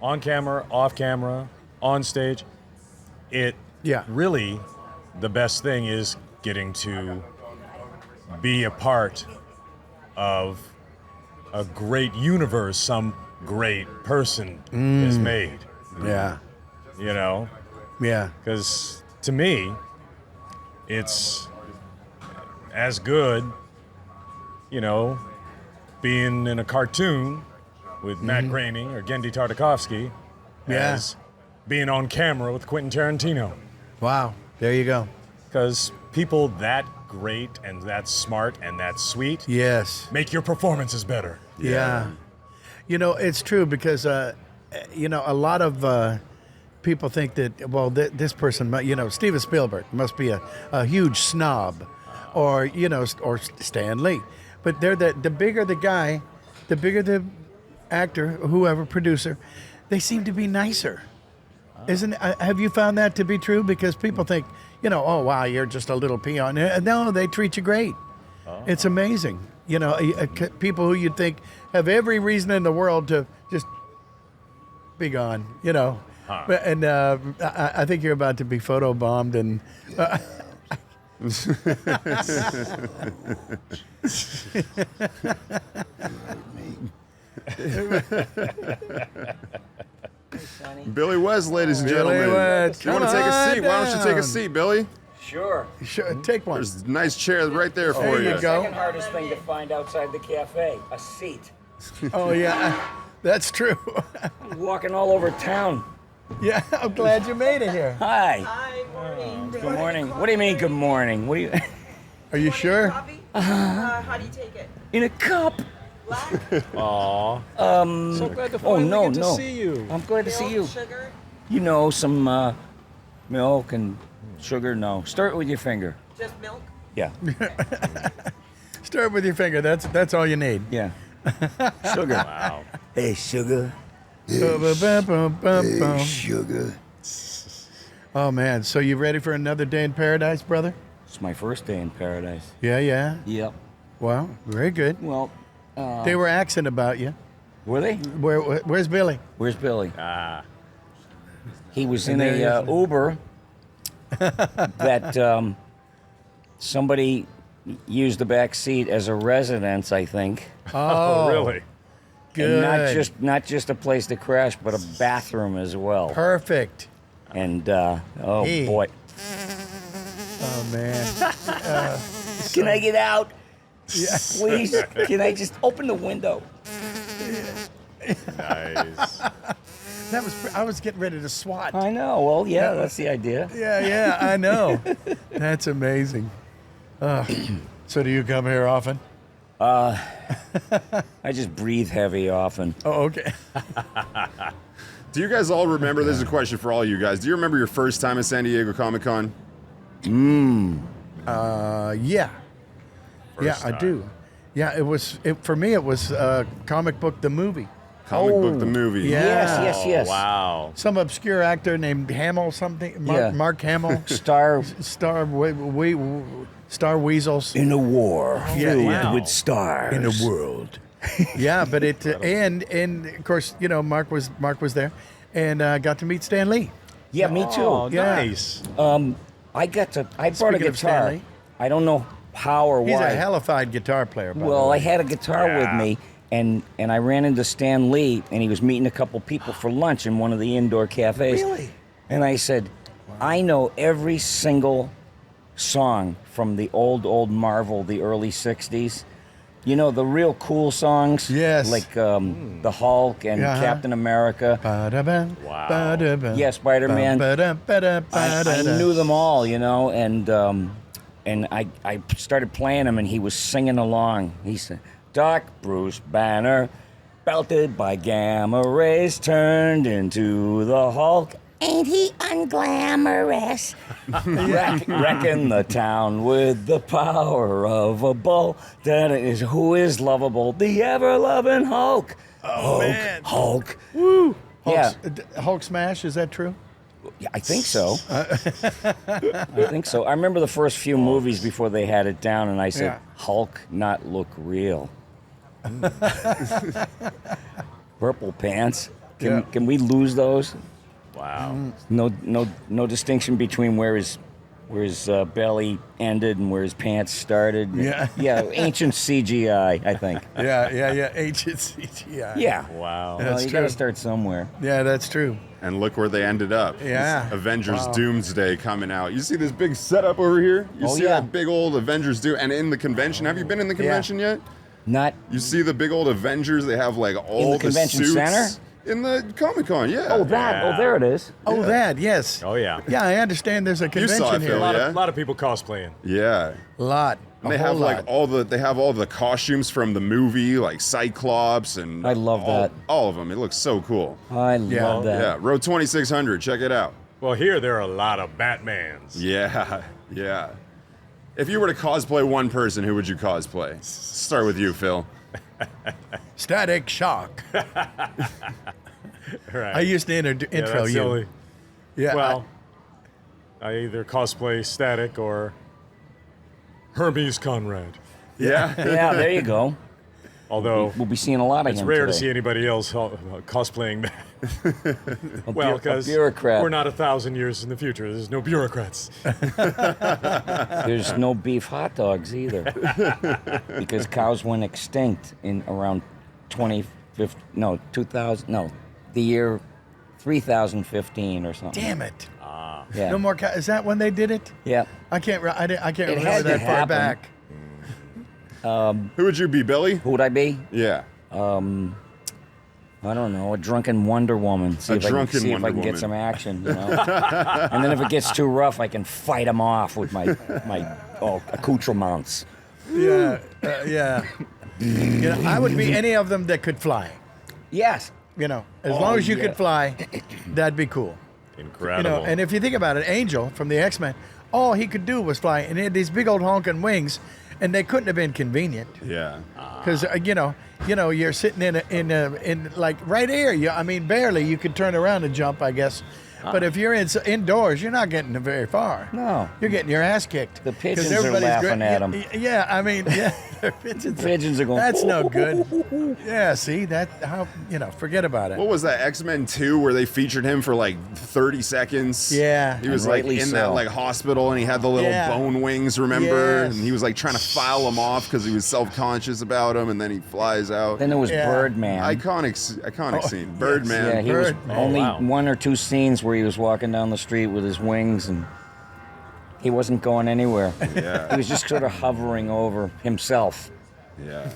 Speaker 5: on camera, off camera, on stage, really, the best thing is getting to be a part of a great universe some great person has made,
Speaker 1: Yeah,
Speaker 5: you know?
Speaker 1: yeah,
Speaker 5: Because to me, it's as good, being in a cartoon with Matt Groening or Genndy Tartakovsky
Speaker 1: Yeah.
Speaker 5: as being on camera with Quentin Tarantino.
Speaker 1: wow. There you go.
Speaker 5: Because people that great and that smart and that sweet
Speaker 1: Yes.
Speaker 5: make your performances better.
Speaker 1: Yeah. It's true because, a lot of people think that, well, this person, Steven Spielberg must be a huge snob or Stan Lee. But they're the bigger the guy, the bigger the actor, whoever, producer, they seem to be nicer. Have you found that to be true? Because people think, oh, wow, you're just a little peon. No, they treat you great. It's amazing. People who you'd think have every reason in the world to just be gone, And I think you're about to be photobombed and...
Speaker 3: Billy West, ladies and
Speaker 1: Billy
Speaker 3: gentlemen.
Speaker 1: West,
Speaker 3: You want to
Speaker 1: come
Speaker 3: take a
Speaker 1: on
Speaker 3: seat? Why don't you take
Speaker 1: down.
Speaker 3: a seat, Billy?
Speaker 6: Sure.
Speaker 1: Sure, take one.
Speaker 3: There's a nice chair right there for
Speaker 1: There
Speaker 3: you.
Speaker 1: you go.
Speaker 6: Second hardest thing to find outside the cafe, a seat.
Speaker 1: Oh, yeah, that's true.
Speaker 6: Walking all over town.
Speaker 1: Yeah, I'm glad you made it here.
Speaker 6: Hi.
Speaker 7: Hi, morning.
Speaker 6: Good morning. What do you mean, good morning? What do you...
Speaker 1: Are you sure?
Speaker 7: Coffee? How do you take it?
Speaker 6: In a cup.
Speaker 7: Black?
Speaker 5: Aw. So glad to
Speaker 6: Oh,
Speaker 5: finally
Speaker 6: no,
Speaker 5: get to
Speaker 6: no.
Speaker 5: see you.
Speaker 6: I'm glad to see you.
Speaker 7: Milk, sugar?
Speaker 6: Some milk and sugar. No. Start with your finger.
Speaker 7: Just milk?
Speaker 6: Yeah.
Speaker 1: Start with your finger. That's all you need.
Speaker 6: Yeah. Sugar.
Speaker 5: Wow.
Speaker 6: Hey, sugar.
Speaker 1: Sugar. Oh man, so you ready for another day in paradise, brother?
Speaker 6: It's my first day in paradise.
Speaker 1: Yeah.
Speaker 6: Yep.
Speaker 1: Well, very good.
Speaker 6: Well,
Speaker 1: They were asking about you.
Speaker 6: were they?
Speaker 1: Where's Billy?
Speaker 6: Where's Billy?
Speaker 5: Ah.
Speaker 6: He was in
Speaker 1: there he
Speaker 6: a
Speaker 1: is.
Speaker 6: Uber that somebody used the back seat as a residence, I think.
Speaker 5: Oh, really?
Speaker 1: Good.
Speaker 6: And not just a place to crash, but a bathroom as well.
Speaker 1: Perfect.
Speaker 6: And
Speaker 1: Hey.
Speaker 6: boy,
Speaker 1: Oh man.
Speaker 6: can I get out? Please, can I just open the window?
Speaker 5: Nice.
Speaker 1: I was getting ready to swat.
Speaker 6: I know. Well, yeah, that's the idea.
Speaker 1: Yeah, I know. That's amazing. So do you come here often?
Speaker 6: I just breathe heavy often.
Speaker 1: Oh, okay.
Speaker 3: Do you guys all remember? This is a question for all you guys. Do you remember your first time at San Diego Comic-Con?
Speaker 1: Yeah. Yeah, I do. Yeah, for me it was Comic Book the movie.
Speaker 3: Comic Book the movie.
Speaker 1: Yeah.
Speaker 6: Yes.
Speaker 5: Wow.
Speaker 1: Some obscure actor named Hamill something. Mark Hamill.
Speaker 6: Star
Speaker 1: Star Weasels.
Speaker 6: in a war filled
Speaker 1: wow.
Speaker 6: with stars.
Speaker 1: In a world. Yeah, but it and of course, you know, Mark was there, and got to meet Stan Lee.
Speaker 6: Yeah, me too.
Speaker 5: Oh,
Speaker 1: Yeah.
Speaker 5: nice.
Speaker 6: I brought a
Speaker 1: Speaking of
Speaker 6: guitar.
Speaker 1: Stanley.
Speaker 6: I don't know how or
Speaker 1: He's
Speaker 6: why.
Speaker 1: a hellified guitar player. By the
Speaker 6: Well,
Speaker 1: way.
Speaker 6: I had a guitar with me, and I ran into Stan Lee, and he was meeting a couple people for lunch in one of the indoor cafes.
Speaker 1: Really?
Speaker 6: And I said, I know every single song from the old Marvel, the early 60s. You know, the real cool songs?
Speaker 1: Yes.
Speaker 6: Like the Hulk and
Speaker 1: Uh-huh.
Speaker 6: Captain America.
Speaker 1: Ba-da-ba,
Speaker 5: Wow.
Speaker 1: ba-da-ba,
Speaker 6: Yeah, Spider-Man.
Speaker 1: ba-da-ba-da,
Speaker 6: I
Speaker 1: ba-da-da.
Speaker 6: knew them all, you know, and I started playing them, and he was singing along. He said, Doc Bruce Banner, belted by gamma rays, turned into the Hulk. Ain't he unglamorous? Wrecking the town with the power of a bull. That is who is lovable, the ever-loving Hulk.
Speaker 1: Oh, man.
Speaker 6: Hulk.
Speaker 1: Woo.
Speaker 6: Yeah.
Speaker 1: Hulk smash, is that true?
Speaker 6: Yeah, I think so. I think so. I remember the first few movies before they had it down, and I said,
Speaker 1: Yeah.
Speaker 6: Hulk not look real. Purple pants. Can we lose those?
Speaker 5: Wow.
Speaker 6: No distinction between where his belly ended and where his pants started.
Speaker 1: Yeah.
Speaker 6: Yeah, ancient CGI, I think.
Speaker 1: Yeah. Ancient CGI.
Speaker 6: Yeah.
Speaker 5: Wow.
Speaker 1: Yeah.
Speaker 6: Well,
Speaker 1: That's
Speaker 6: you got to
Speaker 1: true.
Speaker 6: start somewhere.
Speaker 1: Yeah, that's true.
Speaker 3: And look where they ended up.
Speaker 1: Yeah.
Speaker 3: Avengers
Speaker 1: Wow.
Speaker 3: Doomsday coming out. You see this big setup over here? You
Speaker 6: Oh,
Speaker 3: see
Speaker 6: yeah.
Speaker 3: that big old Avengers Doom? And in the convention, have you been in the convention yet?
Speaker 6: Not.
Speaker 3: You see the big old Avengers? They have like all the
Speaker 6: convention
Speaker 3: suits.
Speaker 6: center?
Speaker 3: In the Comic-Con, yeah.
Speaker 6: Oh, that.
Speaker 5: Yeah.
Speaker 6: Oh, there it is.
Speaker 1: Oh, that, yes.
Speaker 5: Oh, yeah.
Speaker 1: Yeah, I understand there's a
Speaker 3: You
Speaker 1: convention
Speaker 3: saw it,
Speaker 1: here.
Speaker 3: Phil,
Speaker 5: A
Speaker 3: yeah?
Speaker 5: lot of people cosplaying.
Speaker 3: Yeah.
Speaker 1: Lot.
Speaker 3: And they have like all the costumes from the movie, like Cyclops and
Speaker 6: I love that.
Speaker 3: all of them. It looks so cool.
Speaker 6: I love that.
Speaker 3: Yeah, Road 2600, check it out.
Speaker 5: Well, here there are a lot of Batmans.
Speaker 3: Yeah. If you were to cosplay one person, who would you cosplay? Start with you, Phil.
Speaker 1: Static Shock.
Speaker 5: Right.
Speaker 1: I used to
Speaker 5: Yeah,
Speaker 1: intro
Speaker 5: that's
Speaker 1: you.
Speaker 5: silly.
Speaker 1: Yeah.
Speaker 5: Well, I either cosplay Static or Hermes Conrad.
Speaker 3: Yeah.
Speaker 6: Yeah, there you go.
Speaker 5: Although
Speaker 6: We'll be seeing a lot of
Speaker 5: it's
Speaker 6: him
Speaker 5: rare
Speaker 6: today.
Speaker 5: to see anybody else cosplaying that. Well, because
Speaker 6: bureaucrat.
Speaker 5: we're not 1,000 years in the future. There's no bureaucrats.
Speaker 6: There's no beef hot dogs either, because cows went extinct in around the year 3015 or something.
Speaker 1: Damn it.
Speaker 6: Yeah.
Speaker 1: No more. Is that when they did it?
Speaker 6: Yeah.
Speaker 1: I can't
Speaker 6: It
Speaker 1: remember
Speaker 6: had to
Speaker 1: that far
Speaker 6: happen.
Speaker 1: back.
Speaker 3: Who would you be, Billy?
Speaker 6: Who would I be?
Speaker 3: Yeah.
Speaker 6: I don't know, a drunken Wonder Woman. See
Speaker 3: A
Speaker 6: if I
Speaker 3: drunken
Speaker 6: can
Speaker 3: Wonder
Speaker 6: get
Speaker 3: Woman.
Speaker 6: some action, you know. And then if it gets too rough, I can fight them off with my accoutrements.
Speaker 1: Yeah. You know, I would be any of them that could fly.
Speaker 6: Yes.
Speaker 1: You know, as long as you
Speaker 6: yeah.
Speaker 1: could fly, that'd be cool.
Speaker 5: Incredible.
Speaker 1: You know, and if you think about it, Angel from the X-Men, all he could do was fly, and he had these big old honking wings, and they couldn't have been convenient
Speaker 3: Yeah.
Speaker 1: because you know, you're sitting in like right here. I mean, barely you could turn around and jump, I guess. But if you're indoors, you're not getting very far.
Speaker 6: No.
Speaker 1: You're getting your ass kicked.
Speaker 6: The
Speaker 1: 'Cause
Speaker 6: pigeons are
Speaker 1: everybody's
Speaker 6: laughing at him.
Speaker 1: Yeah, I mean, yeah.
Speaker 6: Pigeons are going,
Speaker 1: That's no good. Yeah, see, forget about it.
Speaker 3: What was that, X-Men 2, where they featured him for like 30 seconds?
Speaker 1: Yeah.
Speaker 3: He was
Speaker 6: And
Speaker 3: like
Speaker 6: rightly
Speaker 3: in
Speaker 6: so.
Speaker 3: that like hospital, and he had the little
Speaker 1: Yeah.
Speaker 3: bone wings, remember?
Speaker 1: Yes.
Speaker 3: And he was like trying to file them off because he was self-conscious about them, and then he flies out.
Speaker 6: Then there was
Speaker 1: Yeah.
Speaker 6: Birdman.
Speaker 3: Iconic scene. Birdman.
Speaker 6: Yeah, he was
Speaker 1: Birdman.
Speaker 6: only
Speaker 5: Wow.
Speaker 6: 1 or 2 scenes where he was walking down the street with his wings and he wasn't going anywhere.
Speaker 3: Yeah.
Speaker 6: He was just sort of hovering over himself.
Speaker 3: Yeah.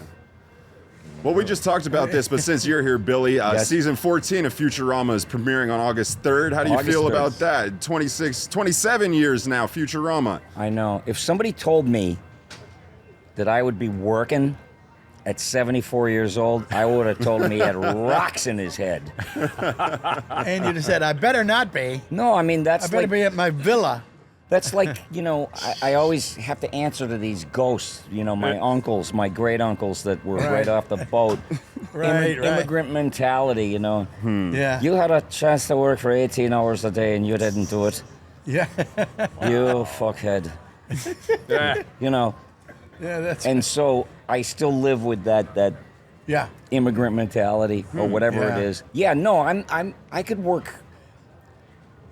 Speaker 3: Well, we just talked about this, but since you're here, Billy,
Speaker 6: Yes.
Speaker 3: season 14 of Futurama is premiering on August 3rd. How do you
Speaker 6: August
Speaker 3: feel
Speaker 6: 3rd.
Speaker 3: about that? 27 years now, Futurama.
Speaker 6: I know. If somebody told me that I would be working at 74 years old, I would have told him he had rocks in his head.
Speaker 1: And you just said, I better not be.
Speaker 6: No, I mean,
Speaker 1: I
Speaker 6: that's
Speaker 1: better
Speaker 6: like,
Speaker 1: be at my villa.
Speaker 6: that's like, I always have to answer to these ghosts, my uncles, my great uncles that were right off the boat.
Speaker 1: Right.
Speaker 6: Immigrant mentality,
Speaker 1: Yeah.
Speaker 6: You had a chance to work for 18 hours a day and you didn't do it.
Speaker 1: Yeah.
Speaker 6: You fuckhead.
Speaker 5: Yeah.
Speaker 1: Yeah, that's.
Speaker 6: And so I still live with that
Speaker 1: Yeah.
Speaker 6: immigrant mentality or whatever
Speaker 1: Yeah.
Speaker 6: it is. Yeah, no, I could work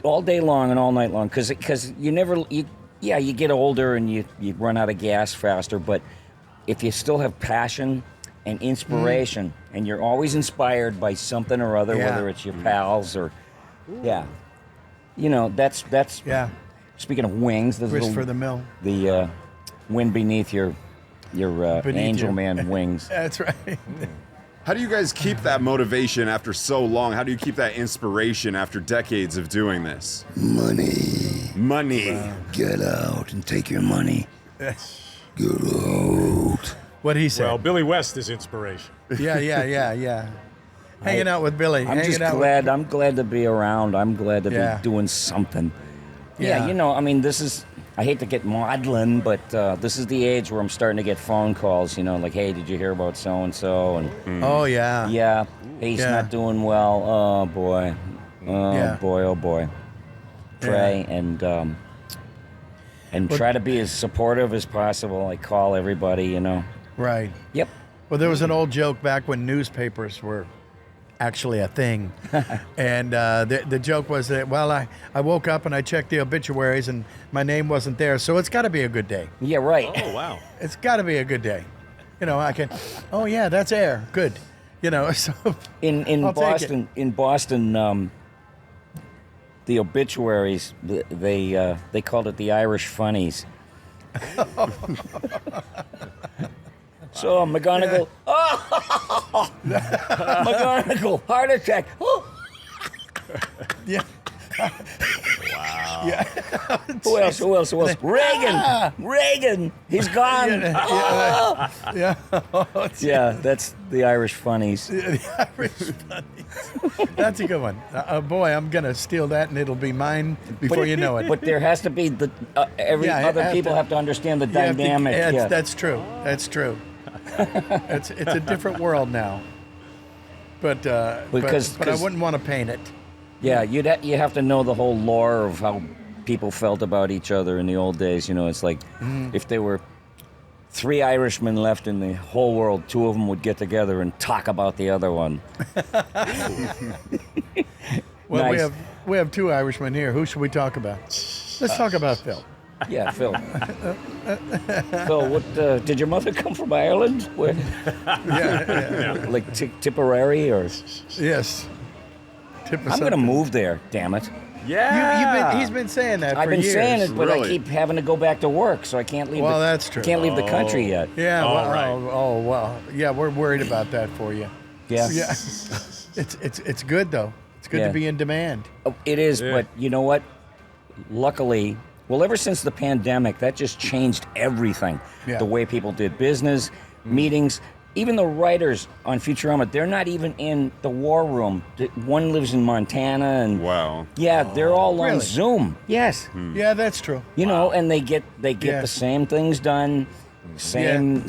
Speaker 6: all day long and all night long because you get older and you run out of gas faster, but if you still have passion and inspiration and you're always inspired by something or other,
Speaker 1: Yeah.
Speaker 6: whether it's your pals or that's
Speaker 1: Yeah.
Speaker 6: speaking of wings, there's
Speaker 1: Christopher the Mill.
Speaker 6: the wind beneath your
Speaker 1: Beneath
Speaker 6: angel
Speaker 1: you.
Speaker 6: man wings.
Speaker 1: That's right.
Speaker 3: How do you guys keep that motivation after so long? How do you keep that inspiration after decades of doing this? Money.
Speaker 6: Get out and take your money. Get out.
Speaker 1: What'd he say?
Speaker 5: Well, Billy West is inspiration.
Speaker 1: Yeah. Hanging out with Billy.
Speaker 6: I'm just glad. I'm glad to be around. I'm glad to
Speaker 1: Yeah.
Speaker 6: be doing something.
Speaker 1: Yeah.
Speaker 6: Yeah, this is. I hate to get maudlin, but this is the age where I'm starting to get phone calls. Like, hey, did you hear about so and so? And
Speaker 1: Oh, yeah.
Speaker 6: yeah, he's
Speaker 1: Yeah.
Speaker 6: not doing well. Oh boy. Oh
Speaker 1: Yeah.
Speaker 6: boy. Oh boy. Pray and try to be as supportive as possible. I call everybody.
Speaker 1: Right.
Speaker 6: Yep.
Speaker 1: Well, there was an old joke back when newspapers were actually a thing. And the joke was that, well, I woke up and I checked the obituaries and my name wasn't there, so it's got to be a good day.
Speaker 6: Yeah. Right.
Speaker 5: Oh, wow.
Speaker 1: It's got to be a good day. I can, oh, yeah, that's air. Good. So
Speaker 6: In
Speaker 1: I'll take
Speaker 6: Boston, the obituaries they called it the Irish funnies. So McGonagall, McGonagall, heart attack.
Speaker 1: Yeah.
Speaker 6: Yeah. Who else? Reagan, he's gone.
Speaker 1: Yeah.
Speaker 6: Yeah, that's the Irish funnies.
Speaker 1: The Irish funnies. That's a good one. Boy, I'm going to steal that and it'll be mine before you know it.
Speaker 6: But there has to be other people have to understand the
Speaker 1: You have to-
Speaker 6: dynamic.
Speaker 1: yeah, That's true. That's true. It's a different world now. But I wouldn't want to paint it.
Speaker 6: Yeah, you have to know the whole lore of how people felt about each other in the old days. It's like if there were 3 Irishmen left in the whole world, 2 of them would get together and talk about the other one.
Speaker 1: Well,
Speaker 6: Nice.
Speaker 1: we have 2 Irishmen here. Who should we talk about? Let's talk about Phil.
Speaker 6: Yeah, Phil. Phil, what did your mother come from Ireland? Where,
Speaker 1: Yeah.
Speaker 6: like Tipperary or?
Speaker 1: Yes. Tip of
Speaker 6: I'm gonna
Speaker 1: something.
Speaker 6: move there. Damn it!
Speaker 5: Yeah.
Speaker 1: He's been saying that
Speaker 6: I've
Speaker 1: for
Speaker 6: been
Speaker 1: years.
Speaker 6: saying it, but I
Speaker 3: Really?
Speaker 6: keep having to go back to work, so I can't leave.
Speaker 1: Well, that's true.
Speaker 6: Can't leave the country yet.
Speaker 1: Yeah.
Speaker 5: All
Speaker 1: Well,
Speaker 5: right.
Speaker 1: well. Yeah, we're worried about that for you.
Speaker 6: Yeah.
Speaker 1: Yeah. It's good though. It's good
Speaker 6: Yeah.
Speaker 1: to be in demand.
Speaker 6: Oh, it is,
Speaker 5: Yeah.
Speaker 6: but you know what? Luckily, ever since the pandemic, that just changed everything.
Speaker 1: Yeah.
Speaker 6: The way people did business, meetings, even the writers on Futurama, they're not even in the war room. One lives in Montana, and
Speaker 3: Wow.
Speaker 6: yeah, they're all on
Speaker 1: Really?
Speaker 6: Zoom. Yes,
Speaker 1: Yeah, that's true.
Speaker 6: and they get
Speaker 1: Yeah.
Speaker 6: the same things done, same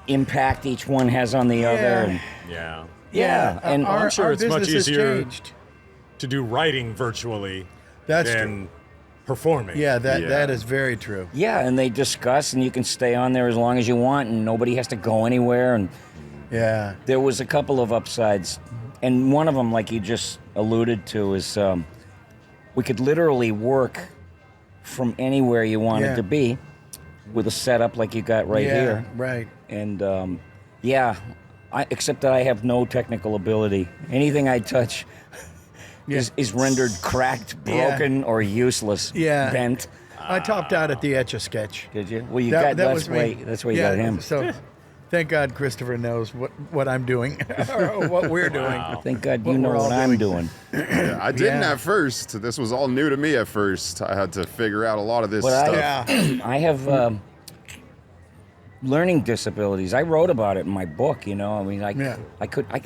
Speaker 6: impact each one has on the other. And,
Speaker 5: Yeah.
Speaker 6: yeah, and
Speaker 1: our,
Speaker 5: I'm sure
Speaker 1: our
Speaker 5: it's much
Speaker 1: business has
Speaker 5: easier
Speaker 1: changed.
Speaker 5: to do writing virtually
Speaker 1: That's
Speaker 5: than performing.
Speaker 1: Yeah, that is very true.
Speaker 6: Yeah, and they discuss, and you can stay on there as long as you want, and nobody has to go anywhere. And
Speaker 1: Yeah.
Speaker 6: there was a couple of upsides, and one of them, like you just alluded to, is we could literally work from anywhere you wanted to be with a setup like you got right here.
Speaker 1: Right.
Speaker 6: And except that I have no technical ability. Anything I touch is rendered cracked, broken, or useless.
Speaker 1: Yeah.
Speaker 6: Bent.
Speaker 1: I topped out at the Etch-a-Sketch.
Speaker 6: Did you? Well,
Speaker 1: That
Speaker 6: that's
Speaker 1: was
Speaker 6: why.
Speaker 1: me.
Speaker 6: That's why you got him.
Speaker 1: So, thank God Christopher knows what I'm doing, or what we're doing.
Speaker 6: Thank God
Speaker 1: What
Speaker 6: you know
Speaker 1: we're all
Speaker 6: what I'm doing.
Speaker 3: Yeah, I didn't
Speaker 1: Yeah.
Speaker 3: at first. This was all new to me at first. I had to figure out a lot of this
Speaker 6: But
Speaker 3: stuff.
Speaker 1: Yeah.
Speaker 6: I have learning disabilities. I wrote about it in my book. You know, I mean,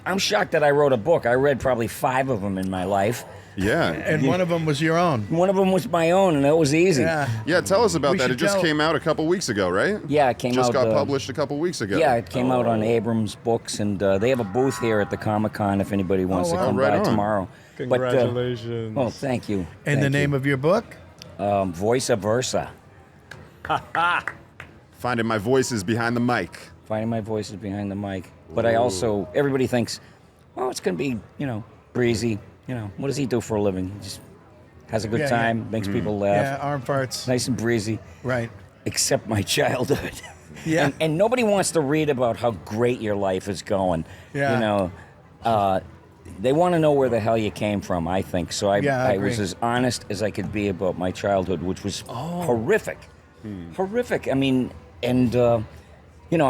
Speaker 6: I'm shocked that I wrote a book. I read probably 5 of them in my life.
Speaker 3: Yeah.
Speaker 1: And one of them was your own.
Speaker 6: One of them was my own, and it was easy.
Speaker 1: Yeah.
Speaker 3: Yeah, tell us about
Speaker 1: We
Speaker 3: that.
Speaker 1: should
Speaker 3: It just
Speaker 1: tell-
Speaker 3: came out a couple weeks ago, right?
Speaker 6: Yeah, it came
Speaker 3: Just
Speaker 6: out.
Speaker 3: got published a couple weeks ago.
Speaker 6: Yeah, it came out on Abrams Books, and they have a booth here at the Comic-Con if anybody wants to
Speaker 1: wow.
Speaker 6: come
Speaker 3: Right
Speaker 6: by
Speaker 3: on.
Speaker 6: tomorrow.
Speaker 5: Congratulations.
Speaker 6: Well, thank you.
Speaker 1: And the
Speaker 6: Thank
Speaker 1: name
Speaker 6: you.
Speaker 1: of your book?
Speaker 6: Voice Versa.
Speaker 3: Finding my voices behind the mic.
Speaker 6: Finding my voice is behind the mic. But I also, everybody thinks, oh, it's going to be, breezy. What does he do for a living? He just has a good
Speaker 1: Yeah,
Speaker 6: time, makes people laugh.
Speaker 1: Yeah, arm farts.
Speaker 6: Nice and breezy.
Speaker 1: Right.
Speaker 6: Except my childhood.
Speaker 1: Yeah.
Speaker 6: And nobody wants to read about how great your life is going.
Speaker 1: Yeah.
Speaker 6: They want to know where the hell you came from, I think. So I was
Speaker 1: agree.
Speaker 6: as honest as I could be about my childhood, which was horrific. Horrific. I mean, and, I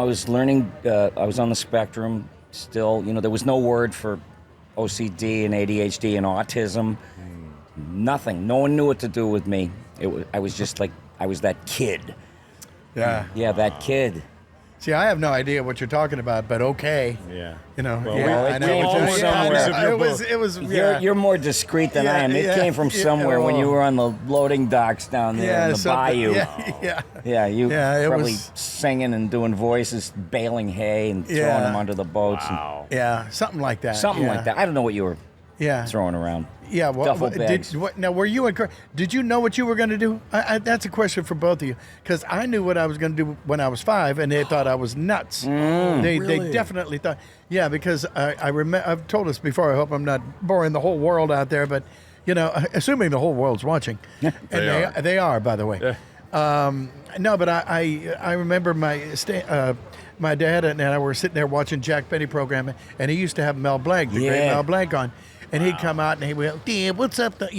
Speaker 6: was learning, I was on the spectrum still. There was no word for OCD and ADHD and autism. Nothing. No one knew what to do with me. I was just like, I was that kid.
Speaker 1: Yeah.
Speaker 6: Yeah, that kid.
Speaker 1: See, I have no idea what you're talking about, but okay.
Speaker 5: Yeah.
Speaker 6: well,
Speaker 1: I
Speaker 6: it
Speaker 1: know.
Speaker 6: came
Speaker 1: what
Speaker 6: from
Speaker 1: you're-
Speaker 6: somewhere.
Speaker 1: I know. It was. Yeah.
Speaker 6: You're more discreet than I am. It came from somewhere when you were on the loading docks down there in the
Speaker 1: something-
Speaker 6: bayou.
Speaker 1: Yeah.
Speaker 6: Yeah, you
Speaker 1: it
Speaker 6: probably
Speaker 1: was-
Speaker 6: singing and doing voices, baling hay and throwing
Speaker 1: Yeah.
Speaker 6: them under the boats.
Speaker 5: Wow.
Speaker 1: Yeah, something like that.
Speaker 6: Something
Speaker 1: yeah.
Speaker 6: like that. I don't know what you were
Speaker 1: Yeah.
Speaker 6: throwing around.
Speaker 1: Yeah,
Speaker 6: Duffel bags.
Speaker 1: Now, were you did you know what you were going to do? That's a question for both of you, because I knew what I was going to do when I was 5, and they thought I was nuts. They definitely thought, yeah, because I remember, I've told us before, I hope I'm not boring the whole world out there, but, assuming the whole world's watching, and they are, by the way. No, but I remember my dad and I were sitting there watching Jack Benny program, and he used to have Mel Blanc, the great Mel Blanc, on. And he'd come out and he'd go, Dad, what's up? This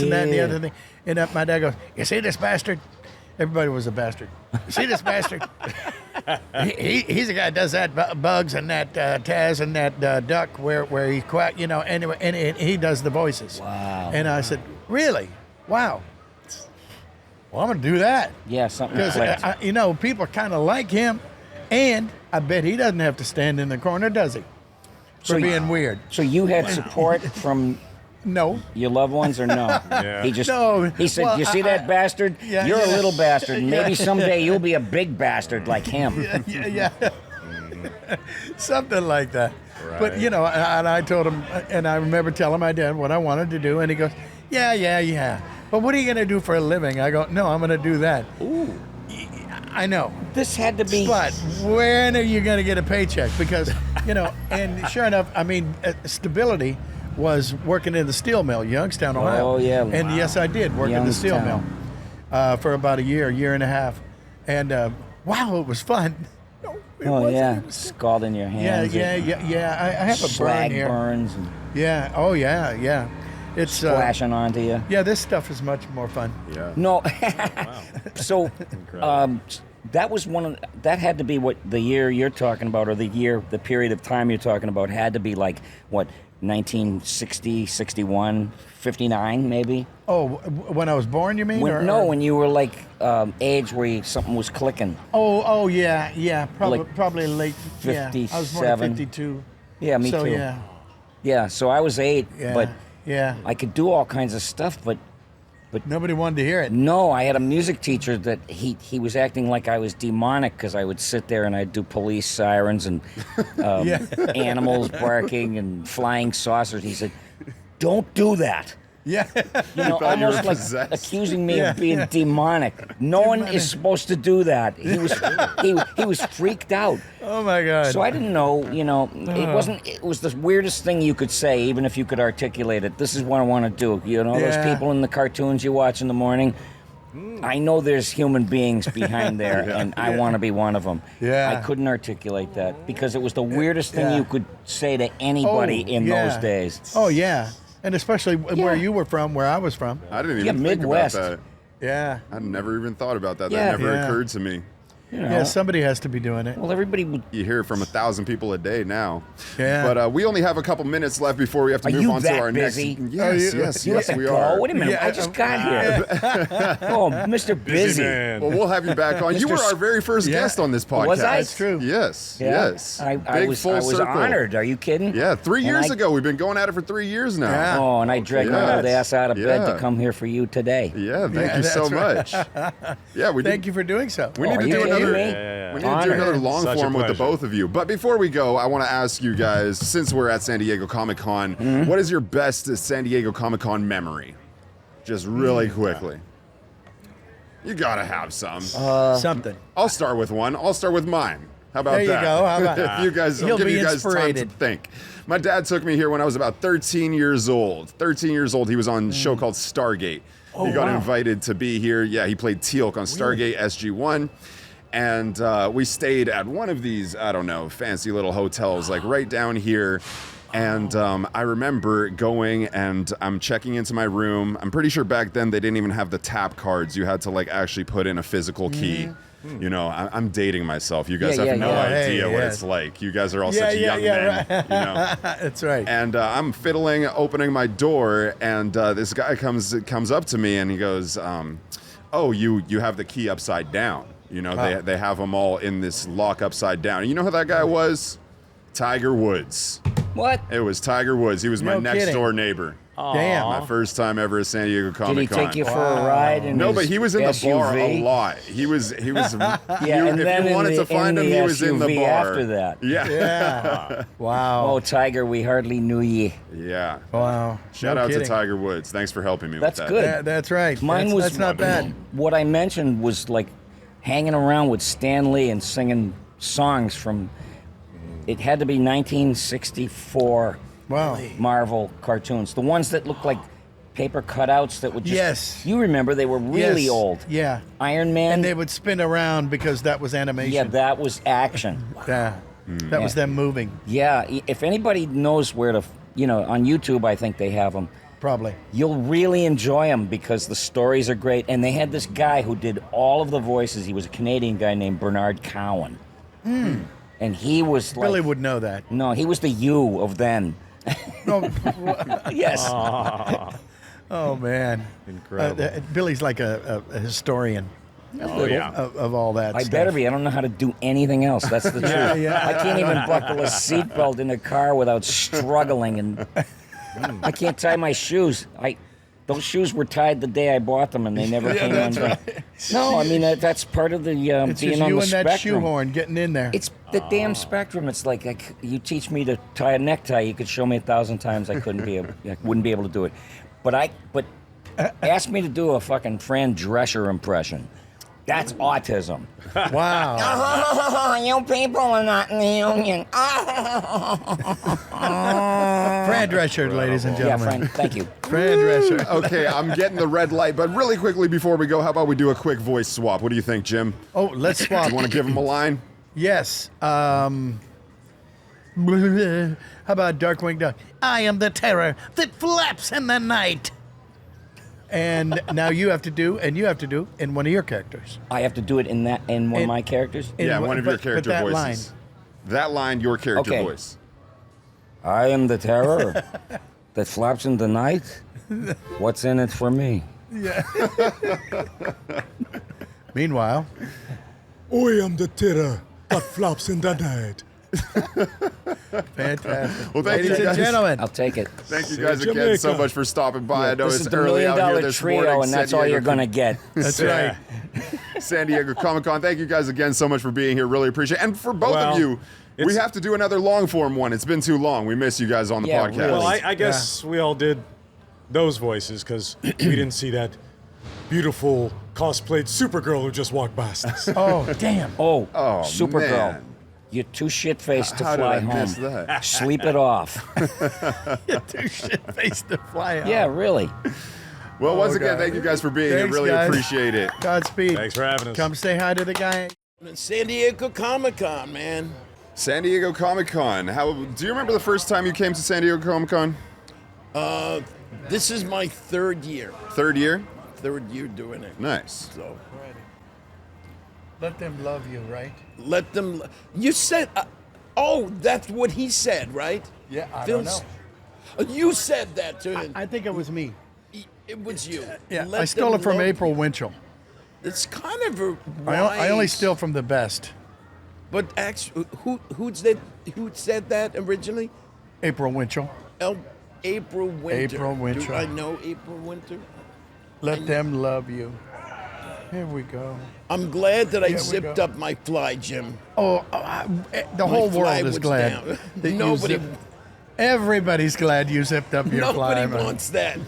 Speaker 1: and that and the other thing. And my dad goes, you see this bastard? Everybody was a bastard. You see this bastard? He's the guy that does that Bugs and that Taz and that Duck where he quack, anyway, and he does the voices.
Speaker 6: Wow.
Speaker 1: And I said, really? Wow. Well, I'm going to do that.
Speaker 6: Yeah, something
Speaker 1: Because,
Speaker 6: clicked.
Speaker 1: people kind of like him, and I bet he doesn't have to stand in the corner, does he? For being weird.
Speaker 6: So you had support from
Speaker 1: No.
Speaker 6: your loved ones or no?
Speaker 5: Yeah.
Speaker 6: He just
Speaker 1: No.
Speaker 6: he said,
Speaker 1: Well,
Speaker 6: "You see that bastard?
Speaker 1: yeah,
Speaker 6: You're
Speaker 1: yeah.
Speaker 6: a little bastard. Maybe someday you'll be a big bastard like him."
Speaker 1: Yeah. Something like that.
Speaker 5: Right.
Speaker 1: But, and I told him, and I remember telling my dad what I wanted to do, and he goes, yeah. But what are you going to do for a living? I go, no, I'm going to do that.
Speaker 6: Ooh,
Speaker 1: I know.
Speaker 6: this had to be.
Speaker 1: But when are you going to get a paycheck? Because, and sure enough, I mean, stability was working in the steel mill, Youngstown, Ohio.
Speaker 6: Oh, yeah.
Speaker 1: And yes, I did work in the steel mill
Speaker 6: Youngstown.
Speaker 1: for about a year and a half. And wow, it was fun. No, it
Speaker 6: Oh
Speaker 1: wasn't.
Speaker 6: yeah,
Speaker 1: It was-
Speaker 6: scald in your hands.
Speaker 1: Yeah. I have a burn
Speaker 6: Slag
Speaker 1: here.
Speaker 6: burns and
Speaker 1: Yeah. Oh, yeah. It's
Speaker 6: splashing onto you.
Speaker 1: yeah. This stuff is much more fun.
Speaker 3: Yeah.
Speaker 6: No. So, that was that had to be what the year you're talking about, or the period of time you're talking about had to be like, what, 1960, 61, 59 maybe?
Speaker 1: Oh, when I was born, you mean?
Speaker 6: When you were like age where something was clicking.
Speaker 1: Oh, yeah.
Speaker 6: Like
Speaker 1: Probably late. Yeah. I was born in
Speaker 6: 57.
Speaker 1: 52.
Speaker 6: Yeah, me
Speaker 1: so,
Speaker 6: too.
Speaker 1: yeah.
Speaker 6: Yeah, so I was 8,
Speaker 1: Yeah.
Speaker 6: but
Speaker 1: yeah.
Speaker 6: I could do all kinds of stuff, but
Speaker 1: Nobody wanted to hear it.
Speaker 6: no, I had a music teacher that he was acting like I was demonic because I would sit there and I'd do police sirens and
Speaker 1: Yeah.
Speaker 6: animals barking and flying saucers. He said, don't do that.
Speaker 1: Yeah.
Speaker 6: You know,
Speaker 3: thought you were
Speaker 6: almost like
Speaker 3: possessed.
Speaker 6: accusing me of being demonic. No one is supposed to do that. He was freaked out.
Speaker 1: Oh my God.
Speaker 6: So I didn't know, you know, it was the weirdest thing you could say, even if you could articulate it. This is what I want to do. You know, those people in the cartoons you watch in the morning. I know there's human beings behind there, and I want to be one of them.
Speaker 1: Yeah.
Speaker 6: I couldn't articulate that because it was the weirdest thing you could say to anybody in those days.
Speaker 1: Oh, yeah. And especially where you were from, where I was from.
Speaker 3: I didn't even think
Speaker 6: Midwest.
Speaker 3: about that.
Speaker 1: Yeah.
Speaker 3: I never even thought about that.
Speaker 6: Yeah.
Speaker 3: That never
Speaker 1: Yeah.
Speaker 3: occurred to me.
Speaker 6: You know,
Speaker 1: Yeah, somebody has to be doing it.
Speaker 6: well, everybody would.
Speaker 3: You hear from 1,000 people a day now.
Speaker 1: Yeah.
Speaker 3: But we only have a couple minutes left before we have to
Speaker 6: Are
Speaker 3: move
Speaker 6: you
Speaker 3: on to
Speaker 6: that
Speaker 3: our
Speaker 6: busy?
Speaker 3: next. Yes,
Speaker 6: You have to
Speaker 3: we
Speaker 6: go.
Speaker 3: are.
Speaker 6: Wait a minute,
Speaker 1: Yeah,
Speaker 6: I just got here. Oh, Mr. Busy.
Speaker 5: man.
Speaker 3: Well, we'll have you back on. You
Speaker 6: Mr.
Speaker 3: were our very first guest on this podcast.
Speaker 6: Was I?
Speaker 1: That's true.
Speaker 3: Yes.
Speaker 6: Yeah.
Speaker 3: Yes.
Speaker 6: I
Speaker 3: Big
Speaker 6: was
Speaker 3: full circle.
Speaker 6: honored. Are you kidding?
Speaker 3: Yeah, 3
Speaker 6: And
Speaker 3: years
Speaker 6: I-
Speaker 3: ago. We've been going at it for 3 years now.
Speaker 1: Yeah.
Speaker 6: Oh, and I dragged my old ass out of bed
Speaker 3: Yeah.
Speaker 6: to come here for you today.
Speaker 3: Yeah, thank you so much. Yeah, we
Speaker 1: Thank you for doing so.
Speaker 3: We need
Speaker 6: Are
Speaker 3: to
Speaker 6: you
Speaker 3: do
Speaker 6: kidding
Speaker 3: another.
Speaker 6: me?
Speaker 3: We need to do
Speaker 6: Honored.
Speaker 3: another long
Speaker 5: Such a
Speaker 3: form with the
Speaker 5: pleasure.
Speaker 3: both of you. But before we go, I want to ask you guys, since we're at San Diego Comic Con, what is your best San Diego Comic Con memory? Just really quickly. You gotta have some.
Speaker 1: Something.
Speaker 3: I'll start with one. I'll start with mine. How about
Speaker 1: There you
Speaker 3: that?
Speaker 1: go. How about
Speaker 3: if you guys, I'll
Speaker 1: He'll
Speaker 3: give
Speaker 1: be
Speaker 3: you guys time to
Speaker 1: inspirated.
Speaker 3: think. My dad took me here when I was about 13 years old. 13 years old. He was on a show called Stargate. He got invited to be here. Yeah, he played Teal'c on Stargate SG-1. And we stayed at one of these, I don't know, fancy little hotels, like right down here. And I remember going and I'm checking into my room. I'm pretty sure back then they didn't even have the tap cards. You had to like actually put in a physical key. You know, I'm dating myself. You guys
Speaker 6: Yeah,
Speaker 3: have
Speaker 6: yeah,
Speaker 3: no
Speaker 6: yeah.
Speaker 3: idea
Speaker 1: Hey,
Speaker 3: what
Speaker 1: yes.
Speaker 3: it's like. You guys are all such young men.
Speaker 1: right.
Speaker 3: You know.
Speaker 1: That's right.
Speaker 3: And I'm fiddling, opening my door, and this guy comes up to me and he goes, "Oh, you have the key upside down. You know, they have them all in this lock upside down." And you know who that guy was? Tiger Woods.
Speaker 6: What?
Speaker 3: It was Tiger Woods. He was my
Speaker 1: No
Speaker 3: next
Speaker 1: kidding.
Speaker 3: door neighbor.
Speaker 1: Damn.
Speaker 3: My first time ever at San Diego
Speaker 6: Did
Speaker 3: Comic
Speaker 6: he
Speaker 3: Con.
Speaker 6: take you for a ride? In
Speaker 3: No,
Speaker 6: his
Speaker 3: but he was in the bar a
Speaker 6: SUV?
Speaker 3: lot. He was.
Speaker 6: and
Speaker 3: if
Speaker 6: then
Speaker 3: you wanted
Speaker 6: in
Speaker 3: to find
Speaker 6: the
Speaker 3: him, he was in the
Speaker 6: SUV
Speaker 3: bar.
Speaker 6: after that.
Speaker 3: Yeah.
Speaker 1: Yeah. Wow.
Speaker 6: Oh, Tiger, we hardly knew ye.
Speaker 3: Yeah.
Speaker 1: Wow.
Speaker 3: Shout
Speaker 1: No
Speaker 3: out
Speaker 1: kidding.
Speaker 3: to Tiger Woods. Thanks for helping me
Speaker 6: That's
Speaker 3: with that.
Speaker 6: good.
Speaker 1: Yeah, that's right.
Speaker 6: Mine
Speaker 1: That's not bad.
Speaker 6: What I mentioned was like hanging around with Stan Lee and singing songs from. It had to be 1964
Speaker 1: Wow.
Speaker 6: Marvel cartoons, the ones that looked like paper cutouts that would just.
Speaker 1: Yes.
Speaker 6: You remember they were really
Speaker 1: Yes.
Speaker 6: old.
Speaker 1: Yeah.
Speaker 6: Iron Man.
Speaker 1: And they would spin around because that was animation.
Speaker 6: yeah, that was action.
Speaker 1: Yeah. That was them moving,
Speaker 6: Yeah, if anybody knows where to, on YouTube, I think they have them.
Speaker 1: probably.
Speaker 6: You'll really enjoy them because the stories are great. And they had this guy who did all of the voices. He was a Canadian guy named Bernard Cowan. And he was like...
Speaker 1: Billy would know that.
Speaker 6: No, he was the you of then.
Speaker 1: No.
Speaker 6: Yes.
Speaker 1: Oh, man.
Speaker 5: Incredible.
Speaker 1: Billy's like a historian
Speaker 5: Oh, yeah.
Speaker 1: of all that
Speaker 6: I
Speaker 1: stuff.
Speaker 6: better be. I don't know how to do anything else. That's the truth.
Speaker 1: yeah.
Speaker 6: I can't even buckle a seatbelt in a car without struggling. And I can't tie my shoes. Those shoes were tied the day I bought them, and they never came undone. No, I mean that's part of the
Speaker 1: It's
Speaker 6: being
Speaker 1: just
Speaker 6: on
Speaker 1: you
Speaker 6: the
Speaker 1: and that
Speaker 6: spectrum.
Speaker 1: shoehorn getting in there.
Speaker 6: It's the damn spectrum. It's like you teach me to tie a necktie. You could show me 1,000 times. I wouldn't be able to do it. But ask me to do a fucking Fran Drescher impression. That's autism.
Speaker 1: Wow.
Speaker 6: You people are not in the union.
Speaker 1: Fran Drescher, ladies and
Speaker 6: Yeah,
Speaker 1: gentlemen.
Speaker 6: Fran. Thank you.
Speaker 1: Fran Drescher.
Speaker 3: Okay, I'm getting the red light, but really quickly before we go, how about we do a quick voice swap? What do you think, Jim?
Speaker 1: Oh, let's swap.
Speaker 3: You want to give him a line?
Speaker 1: Yes. How about Darkwing Duck? I am the terror that flaps in the night. And now you have to do in one of your characters.
Speaker 6: I have to do it in one of my characters.
Speaker 3: Yeah, one of your
Speaker 1: but
Speaker 3: character
Speaker 1: that
Speaker 3: voices. That line, your character
Speaker 6: Okay.
Speaker 3: voice.
Speaker 6: I am the terror that flaps in the night. What's in it for me?
Speaker 1: Meanwhile,
Speaker 8: I am the terror that flops in the night.
Speaker 1: fantastic.
Speaker 3: Well, thank you
Speaker 1: Ladies and
Speaker 3: guys.
Speaker 1: gentlemen.
Speaker 6: I'll take it.
Speaker 3: Thank you guys again
Speaker 8: Jamaica.
Speaker 3: so much for stopping by. I know
Speaker 6: This
Speaker 3: it's
Speaker 6: is the
Speaker 3: early
Speaker 6: $1
Speaker 3: out here
Speaker 6: Million
Speaker 3: this
Speaker 6: Trio,
Speaker 3: morning.
Speaker 6: and that's
Speaker 3: San
Speaker 6: all
Speaker 3: Diego
Speaker 6: you're gonna get.
Speaker 1: That's right.
Speaker 3: San Diego Comic-Con. Thank you guys again so much for being here. Really appreciate it. And for both of you, we have to do another long-form one. It's been too long. We miss you guys on the podcast.
Speaker 6: Really.
Speaker 5: Well, I guess we all did those voices because we didn't see that beautiful cosplayed Supergirl who just walked past us.
Speaker 1: Oh, damn.
Speaker 6: Oh, Supergirl.
Speaker 3: man.
Speaker 6: You're too shit-faced to
Speaker 3: How did
Speaker 6: fly
Speaker 3: I
Speaker 6: home.
Speaker 3: miss that?
Speaker 6: Sleep it off.
Speaker 1: You're too shit-faced to fly out.
Speaker 6: Yeah, really.
Speaker 3: Well, once
Speaker 1: Oh,
Speaker 3: again,
Speaker 1: God.
Speaker 3: thank you guys for being here.
Speaker 1: Thanks,
Speaker 3: Really
Speaker 1: guys.
Speaker 3: appreciate it.
Speaker 1: Godspeed.
Speaker 5: Thanks for having us.
Speaker 1: Come say hi to the guy.
Speaker 9: San Diego Comic-Con, man.
Speaker 3: San Diego Comic-Con. Do you remember the first time you came to San Diego Comic-Con?
Speaker 9: This is my third year.
Speaker 3: Third year?
Speaker 9: Third year doing it.
Speaker 3: Nice.
Speaker 9: So
Speaker 1: Let them love you, right?
Speaker 9: let them. You said, that's what he said, right?
Speaker 1: Yeah, I
Speaker 9: Phil
Speaker 1: don't know.
Speaker 9: You said that to him.
Speaker 1: I think it was me.
Speaker 9: It was you.
Speaker 1: Yeah,
Speaker 9: Let
Speaker 1: I stole
Speaker 9: them
Speaker 1: it from
Speaker 9: love
Speaker 1: April
Speaker 9: you.
Speaker 1: Winchell.
Speaker 9: It's kind of a
Speaker 1: I only
Speaker 9: wise-
Speaker 1: steal from the best.
Speaker 9: But actually, who said that originally?
Speaker 1: April Winchell.
Speaker 9: April Winter.
Speaker 1: April Winter.
Speaker 9: Do I know April Winter?
Speaker 1: Let them love you. Here we go.
Speaker 9: I'm glad that I
Speaker 1: Here we
Speaker 9: zipped
Speaker 1: go.
Speaker 9: up my fly, Jim.
Speaker 1: Oh, the whole
Speaker 9: My fly
Speaker 1: world is
Speaker 9: was
Speaker 1: glad.
Speaker 9: down.
Speaker 1: that you
Speaker 9: Nobody,
Speaker 1: zipped- Everybody's glad you zipped up your
Speaker 9: nobody
Speaker 1: fly. man.
Speaker 9: wants that.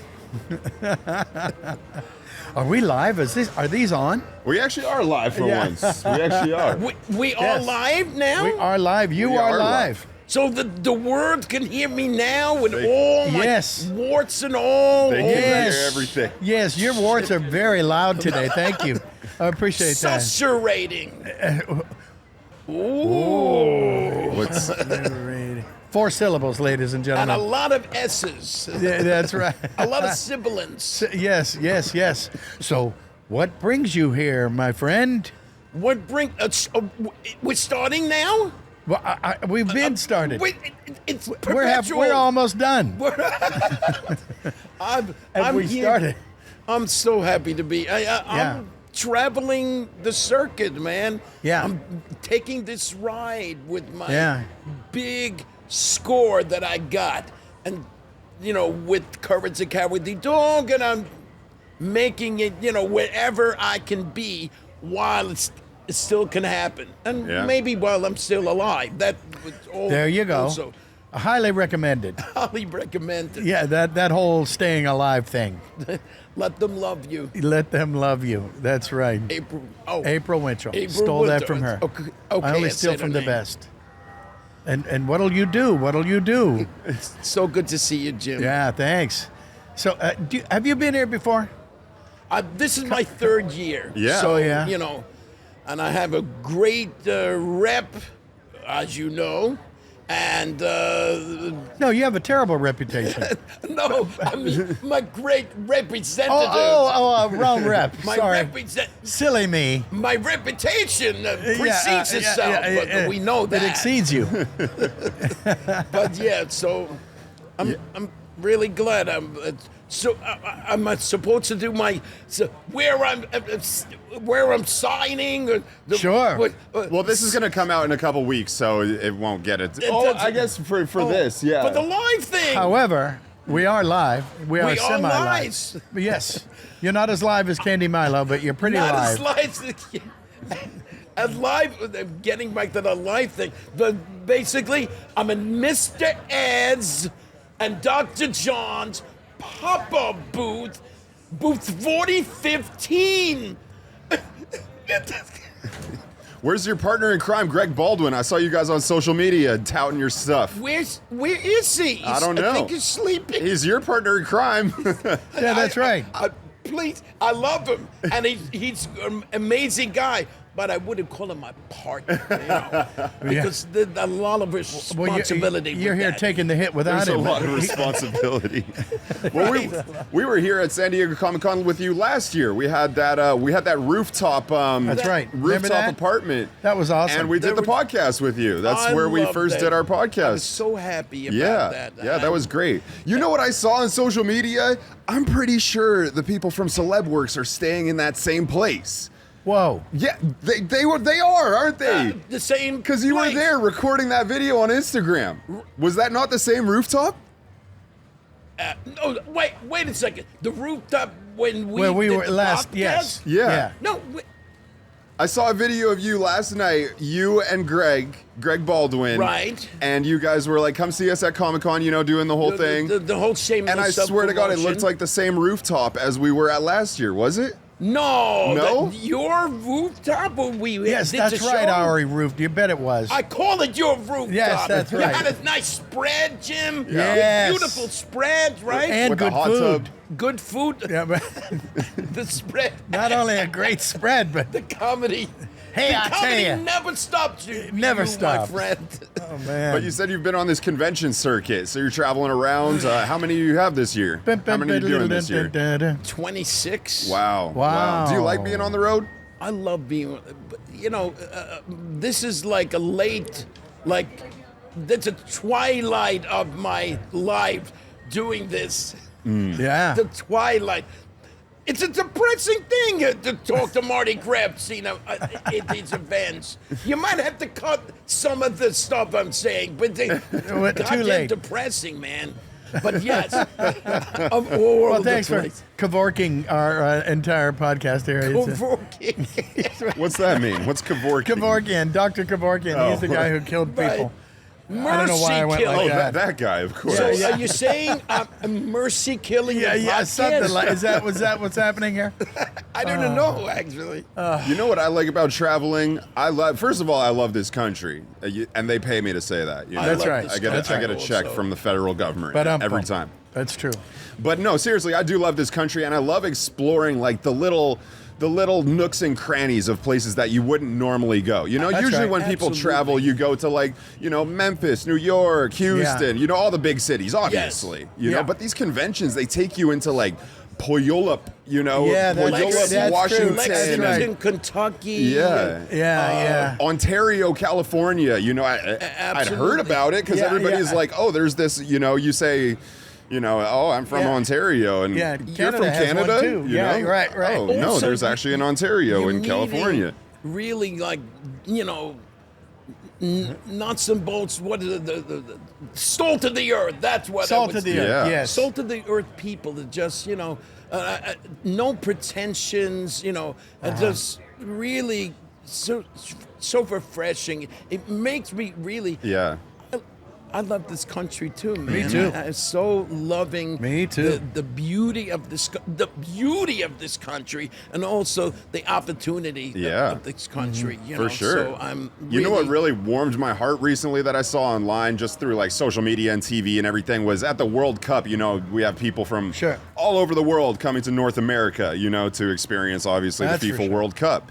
Speaker 1: Are we live? Are these on?
Speaker 3: We actually are live for
Speaker 1: Yeah.
Speaker 3: once. We actually are.
Speaker 9: We are
Speaker 1: Yes.
Speaker 9: live now.
Speaker 1: We are live. You
Speaker 3: We
Speaker 1: are
Speaker 3: are
Speaker 1: live.
Speaker 9: So the world can hear me now with all my
Speaker 1: Yes.
Speaker 9: warts and all.
Speaker 3: They can
Speaker 1: Yes.
Speaker 3: hear everything.
Speaker 1: Yes, your warts are very loud today. Thank you. I appreciate that.
Speaker 9: Susurrating.
Speaker 3: What's
Speaker 1: 4 syllables, ladies and
Speaker 9: And a
Speaker 1: gentlemen.
Speaker 9: lot of S's.
Speaker 1: Yeah, that's right.
Speaker 9: A lot of sibilants.
Speaker 1: Yes, yes, yes. So, what brings you here, my friend?
Speaker 9: What bring? We're starting now.
Speaker 1: Well, we've been started.
Speaker 9: Wait, it's perpetual.
Speaker 1: We're almost done.
Speaker 9: I'm
Speaker 1: we
Speaker 9: here.
Speaker 1: started.
Speaker 9: I'm so happy to be. I'm traveling the circuit, man.
Speaker 1: Yeah.
Speaker 9: I'm taking this ride with my
Speaker 1: Yeah.
Speaker 9: big score that I got, and with Courage the Cowardly Dog, and I'm making it, wherever I can be while it still can happen, and
Speaker 3: Yeah.
Speaker 9: maybe while I'm still alive. That was all.
Speaker 1: There you go.
Speaker 9: Also,
Speaker 1: Highly recommended.
Speaker 9: highly recommended.
Speaker 1: Yeah, that whole staying alive thing.
Speaker 9: Let them love you.
Speaker 1: Let them love you. That's right.
Speaker 9: April.
Speaker 1: April Winchell.
Speaker 9: April
Speaker 1: Stole that
Speaker 9: Winter.
Speaker 1: from her.
Speaker 9: Okay,
Speaker 1: I only
Speaker 9: I
Speaker 1: steal
Speaker 9: said
Speaker 1: from
Speaker 9: her
Speaker 1: the
Speaker 9: name.
Speaker 1: best. And what'll you do? What'll you do?
Speaker 9: So good to see you, Jim.
Speaker 1: Yeah, thanks. So, have you been here before?
Speaker 9: This is my third year.
Speaker 3: Yeah.
Speaker 9: So,
Speaker 1: Yeah.
Speaker 9: and I have a great rep, as you know. And,
Speaker 1: No, you have a terrible reputation.
Speaker 9: no, I mean, my great representative.
Speaker 1: Wrong rep.
Speaker 9: My
Speaker 1: Sorry. Silly me.
Speaker 9: My reputation precedes itself, but we know that.
Speaker 1: It exceeds you.
Speaker 9: But yeah, so I'm really glad I'm supposed to do where I'm signing.
Speaker 1: Sure.
Speaker 3: Well, this is going to come out in a couple weeks, so it won't get it.
Speaker 9: doesn't-
Speaker 3: I guess for this, yeah.
Speaker 9: For the live thing.
Speaker 1: However, we are live. We are
Speaker 9: are
Speaker 1: semi-live.
Speaker 9: live.
Speaker 1: Yes. You're not as live as Candi Milo, but you're pretty
Speaker 9: Not
Speaker 1: live.
Speaker 9: as live as live. Getting back to the live thing, but basically, I'm in Mr. Ed's and Dr. John's pop-up booth 4015.
Speaker 3: Where's your partner in crime, Greg Baldwin? I saw you guys on social media touting your stuff.
Speaker 9: Where is he?
Speaker 3: I don't know.
Speaker 9: I think he's sleeping.
Speaker 3: He's your partner in crime.
Speaker 1: Yeah, that's right.
Speaker 9: Please, I love him, and he's an amazing guy. But I wouldn't call him my partner, because there's a lot of responsibility.
Speaker 1: You're
Speaker 9: with
Speaker 1: here
Speaker 9: that.
Speaker 1: taking the hit without
Speaker 3: There's a
Speaker 1: him.
Speaker 3: lot of responsibility. Well, we were here at San Diego Comic Con with you last year. We had that rooftop.
Speaker 1: That's right. Remember
Speaker 3: Rooftop
Speaker 1: that?
Speaker 3: apartment.
Speaker 1: That was awesome.
Speaker 3: And we did the podcast with you. That's
Speaker 9: I
Speaker 3: where we
Speaker 9: love
Speaker 3: first
Speaker 9: that.
Speaker 3: did our
Speaker 9: I
Speaker 3: podcast.
Speaker 9: was so happy about
Speaker 3: Yeah,
Speaker 9: that.
Speaker 3: yeah, that was great. You know what I saw on social media? I'm pretty sure the people from CelebWorks are staying in that same place.
Speaker 1: Whoa.
Speaker 3: Yeah, they are, aren't they?
Speaker 9: The same.
Speaker 3: Because you were
Speaker 9: place.
Speaker 3: there recording that video on Instagram. Was that not the same rooftop?
Speaker 9: No, wait a second. The rooftop when we
Speaker 1: Where we
Speaker 9: did
Speaker 1: were
Speaker 9: the
Speaker 1: last,
Speaker 9: podcast?
Speaker 1: yes.
Speaker 3: Yeah.
Speaker 9: No,
Speaker 3: I saw a video of you last night, you and Greg Baldwin.
Speaker 9: Right.
Speaker 3: And you guys were like, come see us at Comic-Con, you know, doing the whole thing.
Speaker 9: The whole shameless
Speaker 3: And I swear to God, it looked like the same rooftop as we were at last year, was it?
Speaker 9: No. Your rooftop when we
Speaker 1: Yes,
Speaker 9: did
Speaker 1: that's
Speaker 9: the
Speaker 1: right,
Speaker 9: show?
Speaker 1: our roof. You bet it was.
Speaker 9: I call it your rooftop.
Speaker 1: Yes, that's right.
Speaker 9: You had a nice spread, Jim.
Speaker 1: Yes.
Speaker 9: Beautiful spread, right?
Speaker 1: And
Speaker 3: With
Speaker 1: good
Speaker 3: the hot
Speaker 1: food.
Speaker 3: tub.
Speaker 9: Good food.
Speaker 1: Yeah, but
Speaker 9: The spread.
Speaker 1: not only a great spread, but
Speaker 9: The comedy.
Speaker 1: Hey,
Speaker 9: the
Speaker 1: I tell
Speaker 9: comedy
Speaker 1: ya.
Speaker 9: never stopped.
Speaker 1: Never
Speaker 9: my
Speaker 1: stopped.
Speaker 9: friend.
Speaker 1: oh man.
Speaker 3: But you said you've been on this convention circuit, so you're traveling around. How many do you have this year? How many are you doing this year?
Speaker 9: 26.
Speaker 3: Wow.
Speaker 1: Wow.
Speaker 3: Do you like being on the road?
Speaker 9: I love being, you know, this is like a late, like, that's a twilight of my life doing this.
Speaker 1: Yeah.
Speaker 9: The twilight. It's a depressing thing to talk to Marty Grabstein at these events. You might have to cut some of the stuff I'm saying, but they
Speaker 1: Too
Speaker 9: goddamn
Speaker 1: late.
Speaker 9: depressing, man. But yes, of all
Speaker 1: Well,
Speaker 9: the
Speaker 1: thanks for
Speaker 9: place.
Speaker 1: cavorking our entire podcast area.
Speaker 9: Kevorkian.
Speaker 3: What's that mean? What's Kevorkian?
Speaker 1: Kevorkian, Dr. Kevorkian. He's the guy who killed people.
Speaker 9: Mercy
Speaker 1: I don't know why I went
Speaker 9: killing.
Speaker 3: Oh,
Speaker 1: like
Speaker 3: that guy, of course.
Speaker 9: So are you saying mercy killing
Speaker 1: Yeah,
Speaker 9: the
Speaker 1: yeah,
Speaker 9: podcast?
Speaker 1: something like. Was that what's happening here?
Speaker 9: I don't know, actually.
Speaker 3: You know what I like about traveling? First of all, I love this country, and they pay me to say that. You know?
Speaker 1: That's right.
Speaker 9: this
Speaker 3: I get a
Speaker 9: country
Speaker 3: check
Speaker 9: also.
Speaker 3: from the federal government
Speaker 1: But
Speaker 3: every time.
Speaker 1: That's true.
Speaker 3: But no, seriously, I do love this country, and I love exploring like the little nooks and crannies of places that you wouldn't normally go. You know,
Speaker 1: That's
Speaker 3: usually
Speaker 1: right.
Speaker 3: when people
Speaker 9: Absolutely.
Speaker 3: travel, you go to like, you know, Memphis, New York, Houston, you know, all the big cities, obviously. You know,
Speaker 1: Yeah.
Speaker 3: but these conventions, they take you into like Puyallup, you know,
Speaker 1: Yeah, that's
Speaker 3: Puyallup,
Speaker 1: true. That's
Speaker 3: Washington.
Speaker 1: true. That's
Speaker 9: Lexington,
Speaker 1: right.
Speaker 9: Kentucky.
Speaker 3: Yeah.
Speaker 1: Yeah,
Speaker 3: Ontario, California, you know, I'd heard
Speaker 9: Absolutely.
Speaker 3: about it because
Speaker 1: Yeah,
Speaker 3: everybody's
Speaker 1: yeah.
Speaker 3: like, oh, there's this, you know, you say, you know, oh, I'm from
Speaker 1: Yeah.
Speaker 3: Ontario, and
Speaker 1: Yeah,
Speaker 3: you're
Speaker 1: Canada
Speaker 3: from
Speaker 1: has one
Speaker 3: Canada,
Speaker 1: too.
Speaker 3: you
Speaker 1: Yeah,
Speaker 3: know?
Speaker 1: right.
Speaker 3: Oh no,
Speaker 9: Also,
Speaker 3: there's actually an Ontario
Speaker 9: you're
Speaker 3: in
Speaker 9: meeting
Speaker 3: California.
Speaker 9: Really, like, you know, nuts and bolts. What is it? The salt of the earth. That's what.
Speaker 1: Salt of the
Speaker 3: Yeah.
Speaker 1: earth. Yes.
Speaker 9: Salt of the earth people that just, you know, no pretensions, you know, just really so refreshing. It makes me really.
Speaker 3: Yeah.
Speaker 9: I love this country too, man.
Speaker 1: Me too.
Speaker 9: I'm so loving.
Speaker 1: Me too.
Speaker 9: The beauty of this, country, and also the opportunity
Speaker 3: Yeah.
Speaker 9: of this country. You
Speaker 3: For
Speaker 9: know?
Speaker 3: sure.
Speaker 9: So I'm.
Speaker 3: You know what really warmed my heart recently that I saw online just through like social media and TV and everything was at the World Cup, you know, we have people from
Speaker 1: Sure.
Speaker 3: all over the world coming to North America, you know, to experience obviously
Speaker 1: That's
Speaker 3: the
Speaker 1: for
Speaker 3: FIFA
Speaker 1: sure.
Speaker 3: World Cup.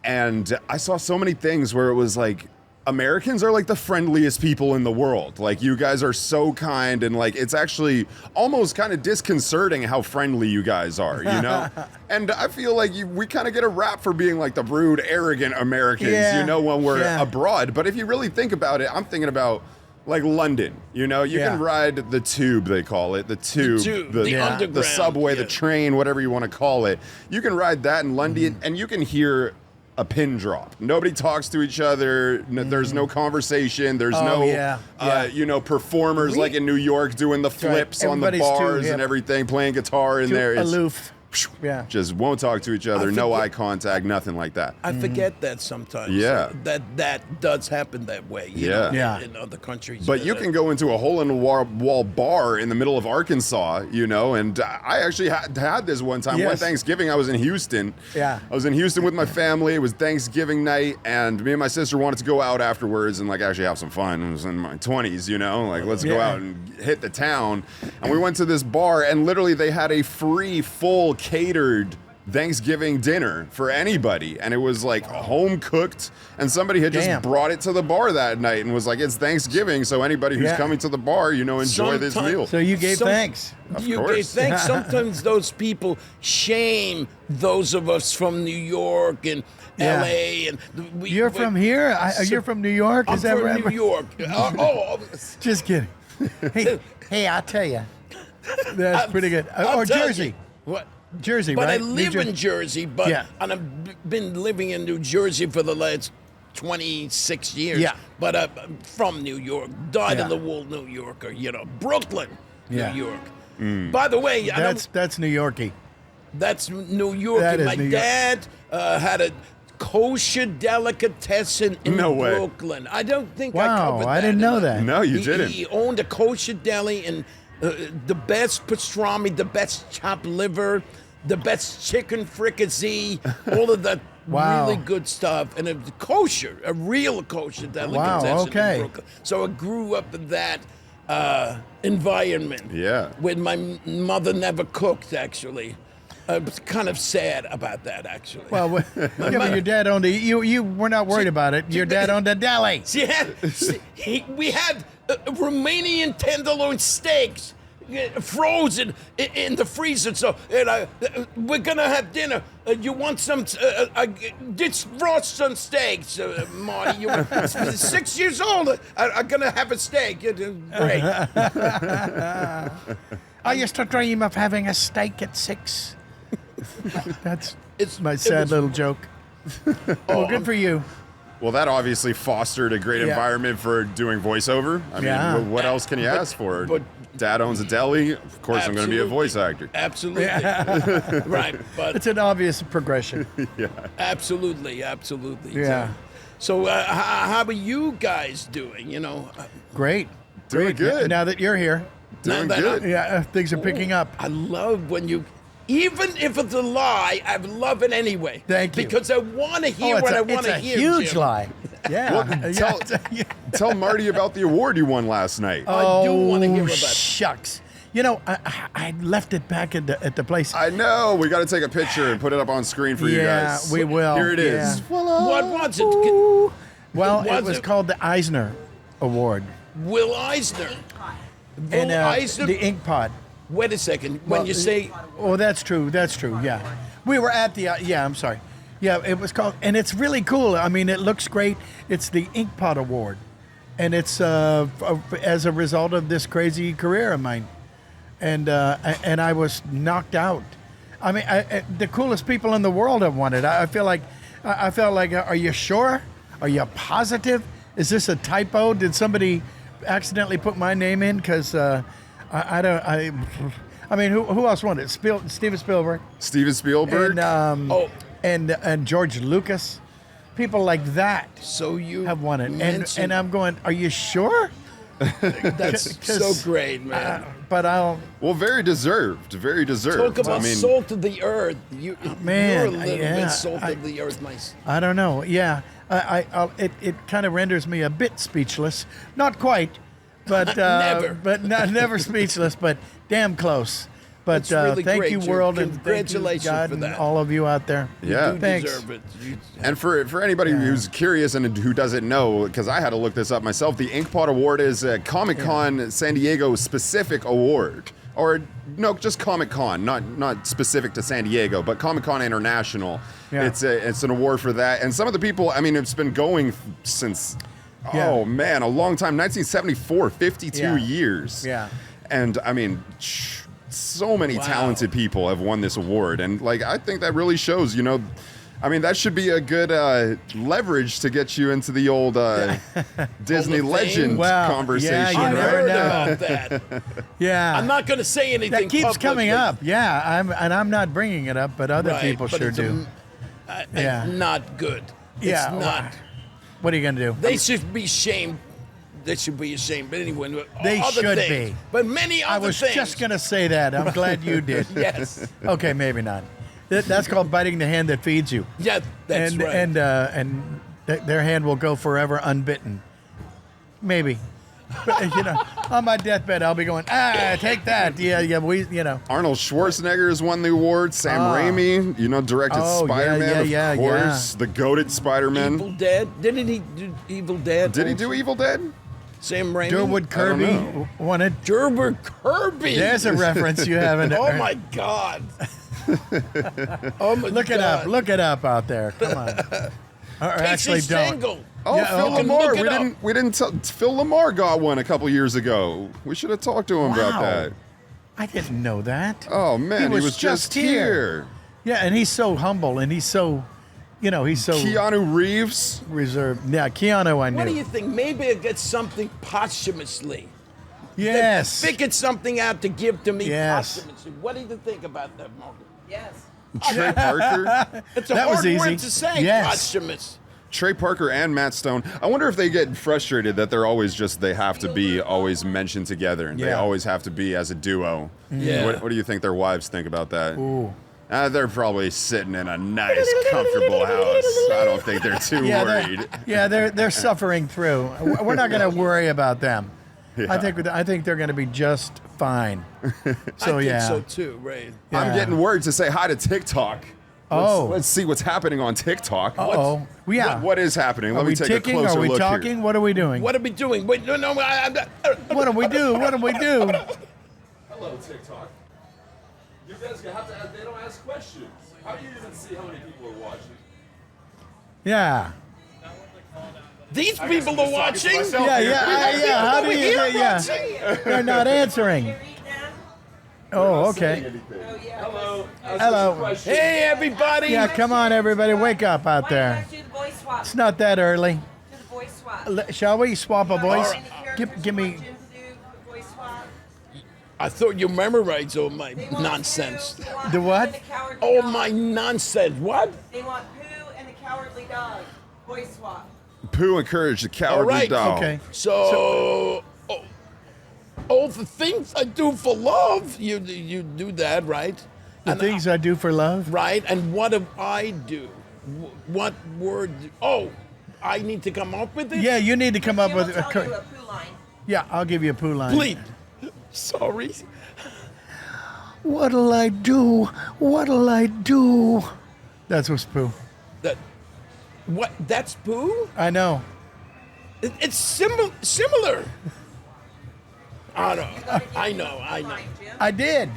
Speaker 3: And I saw so many things where it was like Americans are like the friendliest people in the world. Like you guys are so kind and like it's actually almost kind of disconcerting how friendly you guys are, you know? And I feel like we kind of get a rap for being like the rude, arrogant Americans,
Speaker 1: Yeah,
Speaker 3: you know, when we're
Speaker 1: yeah.
Speaker 3: abroad. But if you really think about it, I'm thinking about like London, you know, you
Speaker 1: Yeah.
Speaker 3: can ride the tube, they call it, the tube,
Speaker 9: tube,
Speaker 3: the,
Speaker 9: the
Speaker 1: Yeah.
Speaker 9: underground.
Speaker 3: the subway, the
Speaker 9: yeah.
Speaker 3: train, whatever you want to call it. You can ride that in London and you can hear a pin drop. Nobody talks to each other. There's no conversation. There's
Speaker 1: Oh,
Speaker 3: no,
Speaker 1: yeah, yeah.
Speaker 3: you know, performers like in New York doing the
Speaker 1: right.
Speaker 3: flips on the
Speaker 1: Everybody's too
Speaker 3: bars
Speaker 1: hip.
Speaker 3: and everything, playing guitar in
Speaker 1: Too
Speaker 3: there. It's
Speaker 1: aloof. Yeah.
Speaker 3: just won't talk to each other.
Speaker 9: I
Speaker 3: No
Speaker 9: forget-
Speaker 3: eye contact. Nothing like that.
Speaker 9: I forget that sometimes.
Speaker 3: Yeah.
Speaker 9: That does happen that way. You
Speaker 3: Yeah.
Speaker 9: know,
Speaker 1: Yeah.
Speaker 9: In other countries.
Speaker 3: But you can go into a hole-in-the-wall bar in the middle of Arkansas, you know, and I actually had this one time. One
Speaker 1: Yes.
Speaker 3: Thanksgiving, I was in Houston.
Speaker 1: Yeah.
Speaker 3: I was in Houston with my family. It was Thanksgiving night, and me and my sister wanted to go out afterwards and, like, actually have some fun. I was in my 20s, you know, like, let's go
Speaker 1: Yeah.
Speaker 3: out and hit the town. And we went to this bar, and literally they had a free, full, catered Thanksgiving dinner for anybody, and it was like home cooked, and somebody had just
Speaker 1: Damn.
Speaker 3: brought it to the bar that night and was like, it's Thanksgiving, so anybody who's
Speaker 1: Yeah.
Speaker 3: coming to the bar, you know, enjoy this
Speaker 9: Sometime-
Speaker 3: meal.
Speaker 1: So you gave
Speaker 9: Some-
Speaker 1: thanks.
Speaker 9: You
Speaker 3: course.
Speaker 9: gave thanks. Sometimes those people shame those of us from New York and
Speaker 1: Yeah.
Speaker 9: L.A. and
Speaker 1: You're from here? You're from New York?
Speaker 9: I'm
Speaker 1: Is that
Speaker 9: from
Speaker 1: right?
Speaker 9: New York.
Speaker 1: Just kidding. Hey, I'll tell you. That's pretty good.
Speaker 9: I'll
Speaker 1: Or
Speaker 9: tell
Speaker 1: Jersey.
Speaker 9: you. What?
Speaker 1: Jersey,
Speaker 9: But
Speaker 1: right?
Speaker 9: I
Speaker 1: New
Speaker 9: live
Speaker 1: Jer-
Speaker 9: in Jersey, but
Speaker 1: Yeah.
Speaker 9: and I've been living in New Jersey for the last 26 years.
Speaker 1: Yeah.
Speaker 9: But I'm from New York, dyed
Speaker 1: Yeah.
Speaker 9: in the wool New Yorker, you know, Brooklyn,
Speaker 1: Yeah.
Speaker 9: New York. By the way,
Speaker 1: That's New Yorkie.
Speaker 9: that's New York.
Speaker 1: That
Speaker 9: And
Speaker 1: is
Speaker 9: my
Speaker 1: New York.
Speaker 9: dad had a kosher delicatessen in
Speaker 3: No way.
Speaker 9: Brooklyn. I don't think I
Speaker 1: Wow,
Speaker 9: covered that.
Speaker 1: I didn't know that.
Speaker 3: No, you
Speaker 9: He-
Speaker 3: didn't.
Speaker 9: He owned a kosher deli and the best pastrami, the best chopped liver, the best chicken fricassee, all of that
Speaker 1: Wow.
Speaker 9: really good stuff. And it was kosher, a real kosher delicatessen
Speaker 1: okay.
Speaker 9: in Brooklyn. So I grew up in that environment.
Speaker 3: Yeah.
Speaker 9: When my mother never cooked, actually. I was kind of sad about that, actually.
Speaker 1: Well, yeah, but your dad owned you were not worried about it. Your dad owned a deli.
Speaker 9: We had Romanian tenderloin steaks frozen in the freezer. So we're gonna have dinner. You want some? Just roast some steaks, Marty. You 6 years old. I'm gonna have a steak. Great.
Speaker 1: I used to dream of having a steak at 6. That's my
Speaker 9: it
Speaker 1: sad
Speaker 9: was-
Speaker 1: little joke. Well, good for you.
Speaker 3: Well, that obviously fostered a great
Speaker 1: Yeah.
Speaker 3: environment for doing voiceover. I
Speaker 1: Yeah.
Speaker 3: mean, what else can you ask for?
Speaker 9: but-
Speaker 3: Dad owns a deli. Of course, I'm going to be a
Speaker 9: Absolutely.
Speaker 3: voice actor.
Speaker 9: Absolutely. Right. But
Speaker 1: It's an obvious progression.
Speaker 9: absolutely.
Speaker 1: Yeah.
Speaker 9: So how are you guys doing? You know.
Speaker 1: Great.
Speaker 3: Doing
Speaker 1: Great.
Speaker 3: good.
Speaker 1: Now that you're here,
Speaker 3: Doing
Speaker 9: Now that
Speaker 3: good.
Speaker 1: yeah, things are picking up.
Speaker 9: I love when you, even if it's a lie, I love it anyway.
Speaker 1: Thank you.
Speaker 9: Because I want to hear what I want to hear.
Speaker 1: It's a huge
Speaker 9: Jim.
Speaker 1: lie. Yeah.
Speaker 3: Well,
Speaker 1: Yeah.
Speaker 3: Tell Marty about the award you won last night.
Speaker 9: I do want to hear about it.
Speaker 1: Shucks. You know, I left it back at the place.
Speaker 3: I know. We got to take a picture and put it up on screen for you
Speaker 1: Yeah,
Speaker 3: guys.
Speaker 1: we will.
Speaker 3: Here it is.
Speaker 1: Yeah.
Speaker 9: What was it?
Speaker 1: Well,
Speaker 9: Was
Speaker 1: it was
Speaker 9: it?
Speaker 1: called the Eisner Award.
Speaker 9: Will Eisner. Will
Speaker 1: And
Speaker 9: Eisner.
Speaker 1: the Ink Pod.
Speaker 9: Wait a second. When you say
Speaker 1: Oh, that's true. That's true. Yeah. We were at the, yeah, I'm sorry. Yeah, it was called, and it's really cool. I mean, it looks great. It's the Ink Pod Award. And it's as a result of this crazy career of mine. And I was knocked out. I mean, the coolest people in the world have won it. I feel like, are you sure? Are you positive? Is this a typo? Did somebody accidentally put my name in? Because I mean, who else won it? Steven Spielberg.
Speaker 3: Steven Spielberg.
Speaker 1: And George Lucas. People like that
Speaker 9: so you
Speaker 1: have won it.
Speaker 9: mentioned-
Speaker 1: And I'm going, are you sure?
Speaker 9: That's so great, man.
Speaker 1: But I'll.
Speaker 3: Well, very deserved. Very deserved.
Speaker 9: Talk about
Speaker 3: I mean,
Speaker 9: salt of the earth. You're
Speaker 1: Man,
Speaker 9: a little
Speaker 1: yeah,
Speaker 9: bit salt of the earth,
Speaker 1: I don't know. Yeah, it kind of renders me a bit speechless. Not quite, but
Speaker 9: Never.
Speaker 1: But never speechless. But damn close. But
Speaker 9: It's really
Speaker 1: thank
Speaker 9: great,
Speaker 1: you,
Speaker 9: Jim.
Speaker 1: world, and thank you,
Speaker 9: Congratulations
Speaker 1: God,
Speaker 9: for
Speaker 1: and
Speaker 9: that.
Speaker 1: all of you out there.
Speaker 3: Yeah.
Speaker 9: You
Speaker 1: Thanks.
Speaker 9: deserve it.
Speaker 3: And for anybody who's curious and who doesn't know, because I had to look this up myself, the Ink Pod Award is a Comic-Con San Diego specific award. Or no, just Comic-Con, not specific to San Diego, but Comic-Con International.
Speaker 1: Yeah.
Speaker 3: It's an award for that. And some of the people, I mean, it's been going since, oh man, a long time, 1974, 52
Speaker 1: Yeah.
Speaker 3: years.
Speaker 1: Yeah.
Speaker 3: And I mean, so many talented people have won this award. And like, I think that really shows, you know, I mean, that should be a good leverage to get you into the old Disney
Speaker 9: Hall of
Speaker 3: legend
Speaker 9: Fame?
Speaker 1: Wow.
Speaker 3: conversation.
Speaker 1: Yeah, you
Speaker 9: I
Speaker 1: never
Speaker 9: heard
Speaker 1: know.
Speaker 9: about that.
Speaker 1: Yeah.
Speaker 9: I'm not going to say anything.
Speaker 1: That keeps
Speaker 9: publicly.
Speaker 1: coming up. Yeah, I'm not bringing it up, but other
Speaker 9: Right,
Speaker 1: people
Speaker 9: but
Speaker 1: sure
Speaker 9: it's
Speaker 1: do. Yeah.
Speaker 9: Not good.
Speaker 1: Yeah,
Speaker 9: It's not.
Speaker 1: What are you gonna do?
Speaker 9: They should be shamed. They should be ashamed. But anyway,
Speaker 1: They
Speaker 9: other
Speaker 1: should
Speaker 9: things.
Speaker 1: be.
Speaker 9: But many other
Speaker 1: I was
Speaker 9: things.
Speaker 1: just gonna say that. I'm glad you did.
Speaker 9: Yes.
Speaker 1: Okay, maybe not. That's called biting the hand that feeds you.
Speaker 9: Yeah, that's
Speaker 1: and
Speaker 9: right.
Speaker 1: and their hand will go forever unbitten. Maybe. But, you know, on my deathbed, I'll be going, take that. Yeah, we, you know.
Speaker 3: Arnold Schwarzenegger has won the award. Sam Raimi, you know, directed
Speaker 1: Oh, yeah,
Speaker 3: Spider-Man,
Speaker 1: yeah,
Speaker 3: of course. The goated Spider-Man.
Speaker 9: Evil Dead. Didn't he do Evil Dead?
Speaker 3: Did he do Evil Dead?
Speaker 9: Sam Raimi.
Speaker 1: Durwood Kirby
Speaker 3: know.
Speaker 1: won it.
Speaker 9: Durwood Kirby.
Speaker 1: There's a reference you haven't.
Speaker 9: Oh my God. Oh my
Speaker 1: Look
Speaker 9: God.
Speaker 1: it up. Look it up out there. Come on. Or actually,
Speaker 9: Casey
Speaker 1: don't.
Speaker 9: Stengel.
Speaker 3: Oh,
Speaker 1: Yeah,
Speaker 3: Phil
Speaker 1: okay.
Speaker 3: LaMarr.
Speaker 9: Look it
Speaker 3: We didn't tell Phil LaMarr got one a couple years ago. We should have talked to him about
Speaker 1: Wow.
Speaker 3: that.
Speaker 1: I didn't know that.
Speaker 3: Oh man, he was just here.
Speaker 1: Yeah, and he's so humble, and he's so, you know, he's so
Speaker 3: Keanu Reeves.
Speaker 1: reserved. Yeah, Keanu, I knew.
Speaker 9: What do you think? Maybe I get something posthumously.
Speaker 1: Yes.
Speaker 9: Figure something out to give to me
Speaker 1: Yes.
Speaker 9: posthumously. What do you think about that, Morgan?
Speaker 7: Yes.
Speaker 3: Trey Parker.
Speaker 9: It's a
Speaker 1: That was
Speaker 9: hard
Speaker 1: easy.
Speaker 9: word to say,
Speaker 1: Yes.
Speaker 9: posthumous.
Speaker 3: Trey Parker and Matt Stone. I wonder if they get frustrated that they're always they have to be always mentioned together and they
Speaker 1: Yeah.
Speaker 3: always have to be as a duo.
Speaker 9: Yeah.
Speaker 3: What do you think their wives think about that?
Speaker 1: Ooh.
Speaker 3: They're probably sitting in a nice, comfortable house. I don't think they're too worried.
Speaker 1: They're suffering through. We're not going to worry about them.
Speaker 3: Yeah.
Speaker 1: I think they're going to be just fine. So
Speaker 9: I
Speaker 1: yeah.
Speaker 9: think so too, right?
Speaker 3: I'm
Speaker 1: Yeah.
Speaker 3: getting word to say hi to TikTok.
Speaker 1: Oh.
Speaker 3: Let's see what's happening on TikTok.
Speaker 1: Oh, yeah.
Speaker 3: What is happening?
Speaker 1: Are
Speaker 3: Let
Speaker 1: we
Speaker 3: me take
Speaker 1: ticking?
Speaker 3: a closer
Speaker 1: Are we
Speaker 3: look
Speaker 1: talking?
Speaker 3: here.
Speaker 1: What are we doing?
Speaker 9: What are we doing? Wait, no, I'm not.
Speaker 1: What do we do? What do we do?
Speaker 2: Hello, TikTok. You guys have to. They don't ask questions. How do you even see how many people are watching?
Speaker 1: Yeah.
Speaker 9: These people are watching.
Speaker 1: Yeah. How do you? Yeah. They're not answering.
Speaker 7: Can you read them?
Speaker 1: Oh, okay.
Speaker 7: Oh, yeah.
Speaker 2: Hello.
Speaker 1: Hello.
Speaker 9: Hey, everybody.
Speaker 1: Yeah, come on, everybody, wake up out
Speaker 7: Why don't you
Speaker 1: there.
Speaker 7: guys do the voice swap?
Speaker 1: It's not that early.
Speaker 7: Do the voice swap.
Speaker 1: Shall we swap a voice?
Speaker 7: Any characters
Speaker 1: Give
Speaker 7: you
Speaker 1: me.
Speaker 7: want Jim to do the voice swap?
Speaker 9: I thought you memorized all my
Speaker 7: They want
Speaker 9: nonsense.
Speaker 7: Pooh, they want
Speaker 1: The
Speaker 7: Pooh
Speaker 1: what?
Speaker 7: and the Cowardly
Speaker 9: Oh,
Speaker 7: Dog.
Speaker 9: my nonsense. What?
Speaker 7: They want Pooh and the Cowardly Dog. Voice swap.
Speaker 3: Pooh and Courage, the
Speaker 9: All
Speaker 3: cowardly
Speaker 9: right.
Speaker 3: dog.
Speaker 1: Okay.
Speaker 9: So, all the things I do for love, you do that, right?
Speaker 1: The things I do for love.
Speaker 9: Right? And what do I do? What word? Oh, I need to come up with it?
Speaker 1: Yeah, you need to come up
Speaker 7: Jim will
Speaker 1: with.
Speaker 7: tell you a Pooh line.
Speaker 1: Yeah, I'll give you a poo line.
Speaker 9: Please. Sorry.
Speaker 1: What'll I do? What'll I do? That's what's poo.
Speaker 9: That, what? That's Pooh?
Speaker 1: I know.
Speaker 9: It's similar. I know. I know.
Speaker 7: Line, Jim.
Speaker 1: I did.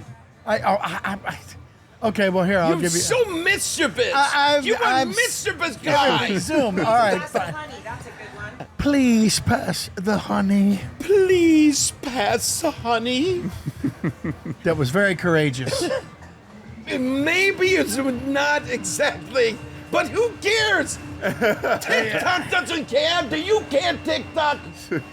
Speaker 1: Okay, well here I'll
Speaker 9: You're
Speaker 1: give you.
Speaker 9: so mischievous.
Speaker 1: I'm
Speaker 9: You're a
Speaker 1: I'm
Speaker 9: mischievous guy.
Speaker 1: Zoom. All right,
Speaker 7: Pass the
Speaker 1: fine.
Speaker 7: honey. That's a good one.
Speaker 1: Please pass the honey.
Speaker 9: Please pass, honey.
Speaker 1: That was very courageous.
Speaker 9: Maybe it's not exactly, but who cares? TikTok doesn't care. Do you care, TikTok?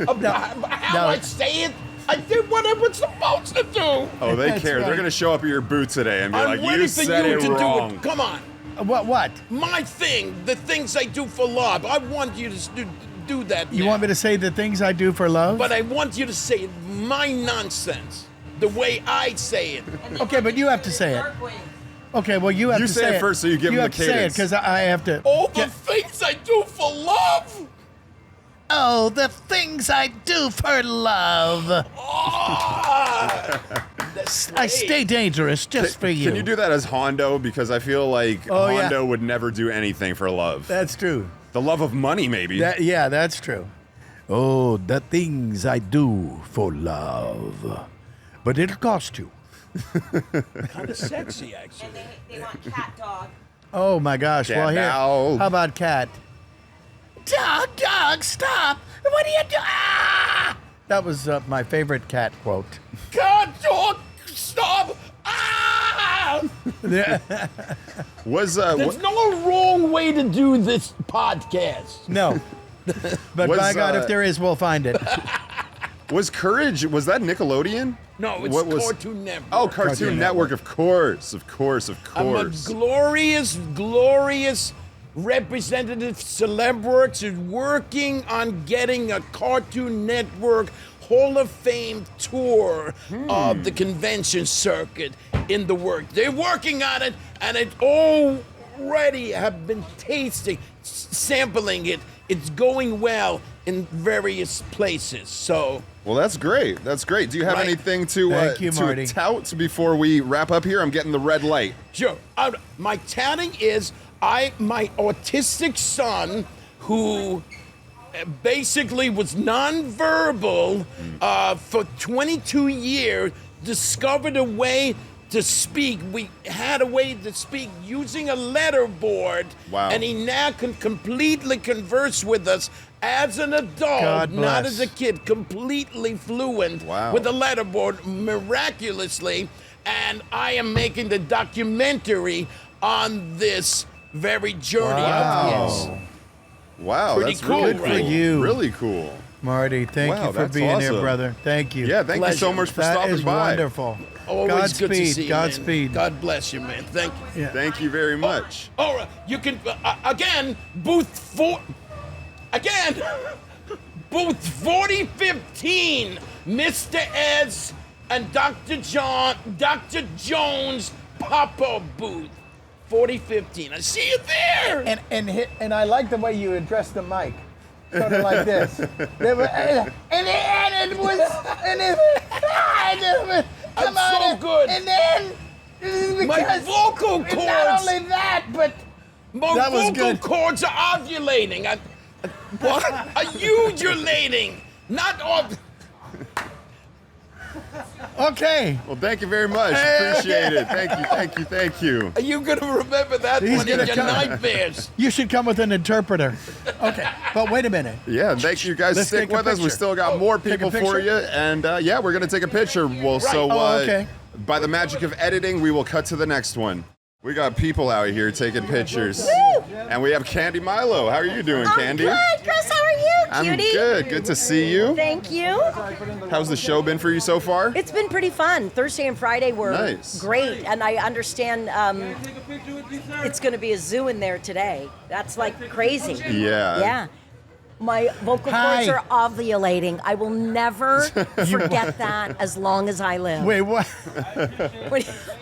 Speaker 9: About how
Speaker 1: No.
Speaker 9: I say it? I did what I was supposed to do.
Speaker 3: Oh, they
Speaker 1: That's
Speaker 3: care.
Speaker 1: right.
Speaker 3: They're going to show up at your booth today and be
Speaker 9: I'm
Speaker 3: like,
Speaker 9: ready
Speaker 3: you
Speaker 9: for
Speaker 3: said
Speaker 9: you
Speaker 3: it
Speaker 9: to
Speaker 3: wrong.
Speaker 9: do it. Come on.
Speaker 1: What?
Speaker 9: My thing, the things I do for love. I want you to do that
Speaker 1: You
Speaker 9: now.
Speaker 1: want me to say the things I do for love?
Speaker 9: But I want you to say my nonsense. The way I say it.
Speaker 7: And then
Speaker 1: Okay, but you have to say it.
Speaker 7: Darkwing.
Speaker 1: Okay, well you have
Speaker 3: You
Speaker 1: to
Speaker 3: say it first so you give
Speaker 1: you
Speaker 3: him
Speaker 1: have
Speaker 3: the
Speaker 1: to say it
Speaker 3: cadence.
Speaker 1: because I have to.
Speaker 9: All the things I do for love.
Speaker 1: Oh, the things I do for love.
Speaker 9: Ah,
Speaker 1: I stay dangerous just for you.
Speaker 3: Can you do that as Hondo? Because I feel like
Speaker 1: Oh, yeah.
Speaker 3: Hondo would never do anything for love.
Speaker 1: That's true.
Speaker 3: The love of money, maybe.
Speaker 1: Yeah, that's true. Oh, the things I do for love. But it'll cost you.
Speaker 9: kind of sexy, actually.
Speaker 7: And they want cat dog.
Speaker 1: Oh my gosh.
Speaker 3: Cat
Speaker 1: well, here.
Speaker 3: dog.
Speaker 1: How about cat? Dog, stop. What are you doing? Ah! That was my favorite cat quote.
Speaker 9: God, dog, stop! Ah!
Speaker 3: Was
Speaker 9: There's no wrong way to do this podcast.
Speaker 1: No. But
Speaker 3: Was,
Speaker 1: by God, if there is, we'll find it.
Speaker 3: was Courage? Was that Nickelodeon?
Speaker 9: No, it's
Speaker 3: What was-
Speaker 9: Cartoon Network.
Speaker 3: Oh, Cartoon
Speaker 1: Cartoon
Speaker 3: Network. Of course.
Speaker 9: I'm a glorious representative celeb is working on getting a Cartoon Network Hall of Fame tour of the convention circuit in the work. They're working on it, and it already have been tasting, sampling it. It's going well in various places. So.
Speaker 3: Well, that's great. That's great. Do you have
Speaker 9: Right.
Speaker 3: anything to
Speaker 1: Thank you, Marty.
Speaker 3: tout before we wrap up here? I'm getting the red light.
Speaker 9: Sure. My touting is my autistic son, who basically was nonverbal for 22 years, discovered a way to speak. We had a way to speak using a letterboard.
Speaker 3: Wow.
Speaker 9: And he now can completely converse with us as an adult,
Speaker 1: God
Speaker 9: not
Speaker 1: bless.
Speaker 9: as a kid, completely fluent
Speaker 3: Wow.
Speaker 9: with a letterboard miraculously. And I am making the documentary on this very journey of his.
Speaker 3: Wow,
Speaker 9: Pretty
Speaker 3: that's
Speaker 9: cool,
Speaker 3: really
Speaker 9: right?
Speaker 3: cool.
Speaker 1: For you.
Speaker 3: Really cool.
Speaker 1: Marty, thank
Speaker 3: Wow,
Speaker 1: you for
Speaker 3: that's
Speaker 1: being here,
Speaker 3: awesome.
Speaker 1: brother. Thank you.
Speaker 3: Yeah, thank you so
Speaker 9: Pleasure.
Speaker 3: much for
Speaker 1: That
Speaker 3: stopping
Speaker 1: is
Speaker 3: by.
Speaker 1: wonderful.
Speaker 9: Always good to
Speaker 1: Godspeed.
Speaker 9: see you,
Speaker 1: Godspeed.
Speaker 9: man. God bless you, man. Thank you.
Speaker 1: Yeah.
Speaker 3: Thank you very much.
Speaker 9: Oh, you can again booth 4015, Mr. Ed's and Dr. Jones Papa booth 4015. I see you there.
Speaker 1: And I like the way you address the mic. Sort of like this.
Speaker 9: I'm so good.
Speaker 1: And then
Speaker 9: My vocal cords.
Speaker 1: not only that, but
Speaker 9: My
Speaker 1: That was
Speaker 9: vocal
Speaker 1: good.
Speaker 9: cords are ovulating. Are undulating, not off.
Speaker 1: okay.
Speaker 3: Well, thank you very much. Appreciate it. Thank you, thank you, thank you.
Speaker 9: Are you gonna remember that
Speaker 1: He's
Speaker 9: one in
Speaker 1: gonna
Speaker 9: your
Speaker 1: come.
Speaker 9: nightmares?
Speaker 1: You should come with an interpreter. Okay, but wait a minute.
Speaker 3: Yeah, thank you guys.
Speaker 1: Let's
Speaker 3: Stick
Speaker 1: take a
Speaker 3: with us. We
Speaker 1: picture.
Speaker 3: still got more
Speaker 1: Take a
Speaker 3: people for
Speaker 1: picture?
Speaker 3: you. And yeah, we're going to take a picture. Well, so
Speaker 1: Oh, okay.
Speaker 3: by the magic of editing, we will cut to the next one. We got people out here taking pictures. And we have Candi Milo. How are you doing, Candy?
Speaker 10: Good, Chris. How are you,
Speaker 3: I'm
Speaker 10: cutie?
Speaker 3: good. Good to see you.
Speaker 10: Thank you.
Speaker 3: How's the show been for you so far?
Speaker 10: It's been pretty fun. Thursday and Friday were
Speaker 3: Nice.
Speaker 10: great, and I understand it's going to be a zoo in there today. That's like crazy.
Speaker 3: Yeah.
Speaker 10: Yeah. My vocal
Speaker 1: Hi.
Speaker 10: cords are ovulating. I will never forget that as long as I live.
Speaker 1: Wait, what?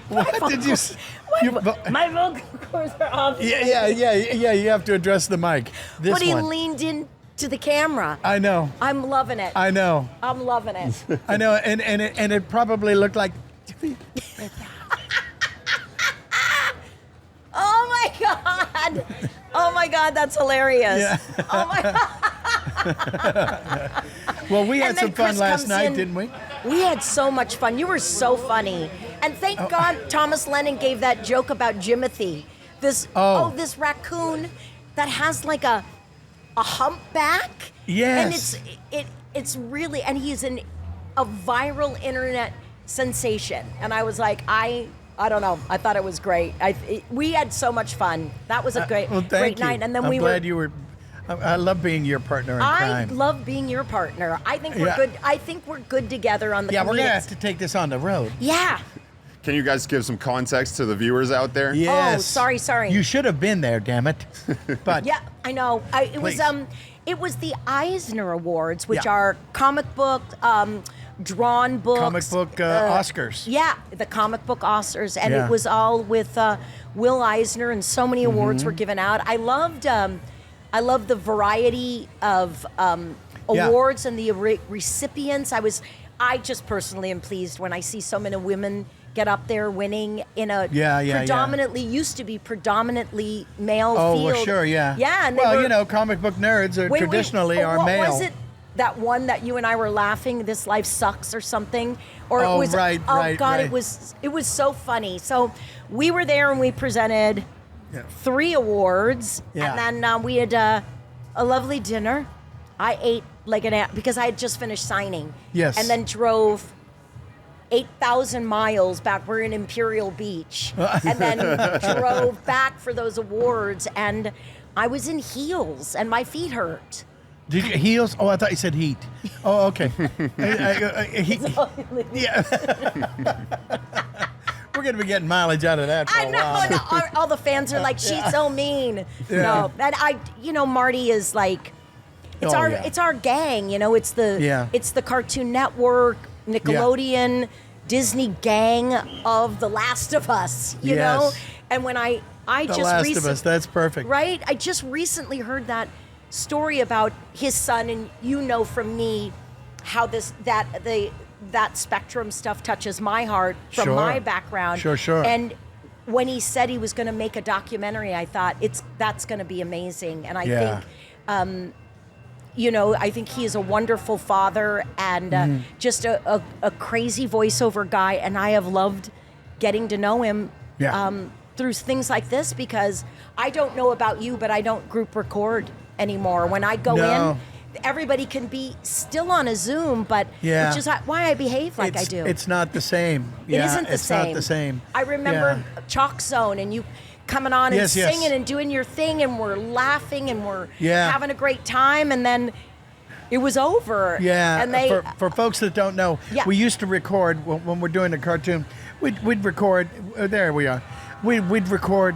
Speaker 10: What
Speaker 1: did you? s-
Speaker 10: My,
Speaker 1: you-
Speaker 10: my vocal cords are ovulating.
Speaker 1: Yeah. You have to address the mic. This
Speaker 10: But he
Speaker 1: one.
Speaker 10: leaned into the camera.
Speaker 1: I know.
Speaker 10: I'm loving it.
Speaker 1: I know.
Speaker 10: I'm loving it.
Speaker 1: I know. And it probably looked like.
Speaker 10: Oh my God! Oh my God, that's hilarious!
Speaker 1: Yeah.
Speaker 10: Oh my God!
Speaker 1: Well, we had
Speaker 10: And then
Speaker 1: some fun
Speaker 10: Chris
Speaker 1: last
Speaker 10: comes
Speaker 1: night,
Speaker 10: in.
Speaker 1: didn't we?
Speaker 10: We had so much fun. You were so funny, and thank God Thomas Lennon gave that joke about Jimothy. This this raccoon that has like a humpback.
Speaker 1: Yes.
Speaker 10: And it's really, and he's a viral internet sensation. And I was like, I don't know. I thought it was great. We had so much fun. That was a great,
Speaker 1: Well, thank
Speaker 10: great
Speaker 1: you.
Speaker 10: night. And then
Speaker 1: I'm
Speaker 10: we
Speaker 1: glad
Speaker 10: were.
Speaker 1: you were. I love being your partner in
Speaker 10: I
Speaker 1: crime.
Speaker 10: love being your partner. I think we're
Speaker 1: Yeah.
Speaker 10: good. I think we're good together on the.
Speaker 1: Yeah, we're gonna
Speaker 10: comedics.
Speaker 1: have to take this on the road.
Speaker 10: Yeah.
Speaker 3: Can you guys give some context to the viewers out there?
Speaker 1: Yes.
Speaker 10: sorry.
Speaker 1: You should have been there, damn it. But
Speaker 10: Yeah, I know.
Speaker 1: Please.
Speaker 10: It was the Eisner Awards, which
Speaker 1: Yeah.
Speaker 10: are comic book, drawn books,
Speaker 1: comic book Oscars.
Speaker 10: Yeah, the comic book Oscars, and
Speaker 1: Yeah.
Speaker 10: it was all with Will Eisner, and so many awards
Speaker 1: Mm-hmm.
Speaker 10: were given out. I loved the variety of
Speaker 1: Yeah.
Speaker 10: awards and the recipients. I just personally am pleased when I see so many women get up there winning in a used to be predominantly male
Speaker 1: Oh,
Speaker 10: field.
Speaker 1: well, sure, yeah.
Speaker 10: Yeah, and they
Speaker 1: well,
Speaker 10: were,
Speaker 1: you know, comic book nerds are traditionally are
Speaker 10: what
Speaker 1: male.
Speaker 10: was it? That one that you and I were laughing, "This Life Sucks" or something, or
Speaker 1: Oh,
Speaker 10: it was
Speaker 1: right,
Speaker 10: oh
Speaker 1: right,
Speaker 10: God,
Speaker 1: right.
Speaker 10: it was so funny. So we were there and we presented 3 awards,
Speaker 1: Yeah.
Speaker 10: and then we had a lovely dinner. I ate like an because I had just finished signing.
Speaker 1: Yes.
Speaker 10: and then drove 8,000 miles back. We're in Imperial Beach, and then drove back for those awards, and I was in heels and my feet hurt.
Speaker 1: Did you heels? Oh, I thought you said heat. Oh, okay. Yeah. We're gonna be getting mileage out of that for
Speaker 10: I
Speaker 1: a
Speaker 10: know,
Speaker 1: while.
Speaker 10: and all the fans are like, "She's so mean."
Speaker 1: Yeah.
Speaker 10: No, and Marty is like, it's
Speaker 1: Oh,
Speaker 10: our
Speaker 1: yeah.
Speaker 10: it's our gang. It's
Speaker 1: Yeah.
Speaker 10: the Cartoon Network, Nickelodeon, Disney gang of The Last of Us. You know,
Speaker 1: Yes.
Speaker 10: and when I
Speaker 1: The
Speaker 10: just
Speaker 1: Last of Us. That's perfect.
Speaker 10: right, I just recently heard that story about his son, and from me how that spectrum stuff touches my heart from
Speaker 1: Sure.
Speaker 10: my background.
Speaker 1: Sure.
Speaker 10: And when he said he was going to make a documentary, I thought that's going to be amazing. And I
Speaker 1: Yeah.
Speaker 10: think, I think he is a wonderful father and just a crazy voiceover guy. And I have loved getting to know him through things like this, because I don't know about you, but I don't group record anymore. When I go
Speaker 1: No.
Speaker 10: in, everybody can be still on a Zoom, but
Speaker 1: Yeah.
Speaker 10: which is why I behave like I do.
Speaker 1: It's not the same.
Speaker 10: It isn't the
Speaker 1: it's
Speaker 10: same.
Speaker 1: not the same.
Speaker 10: I remember Chalk Zone and you coming on and
Speaker 1: Yes, yes.
Speaker 10: singing and doing your thing, and we're laughing and we're
Speaker 1: Yeah.
Speaker 10: having a great time, and then It was over.
Speaker 1: Yeah,
Speaker 10: And they
Speaker 1: for folks that don't know,
Speaker 10: Yeah.
Speaker 1: we used to record when we're doing a cartoon. We'd record. There we are. We'd record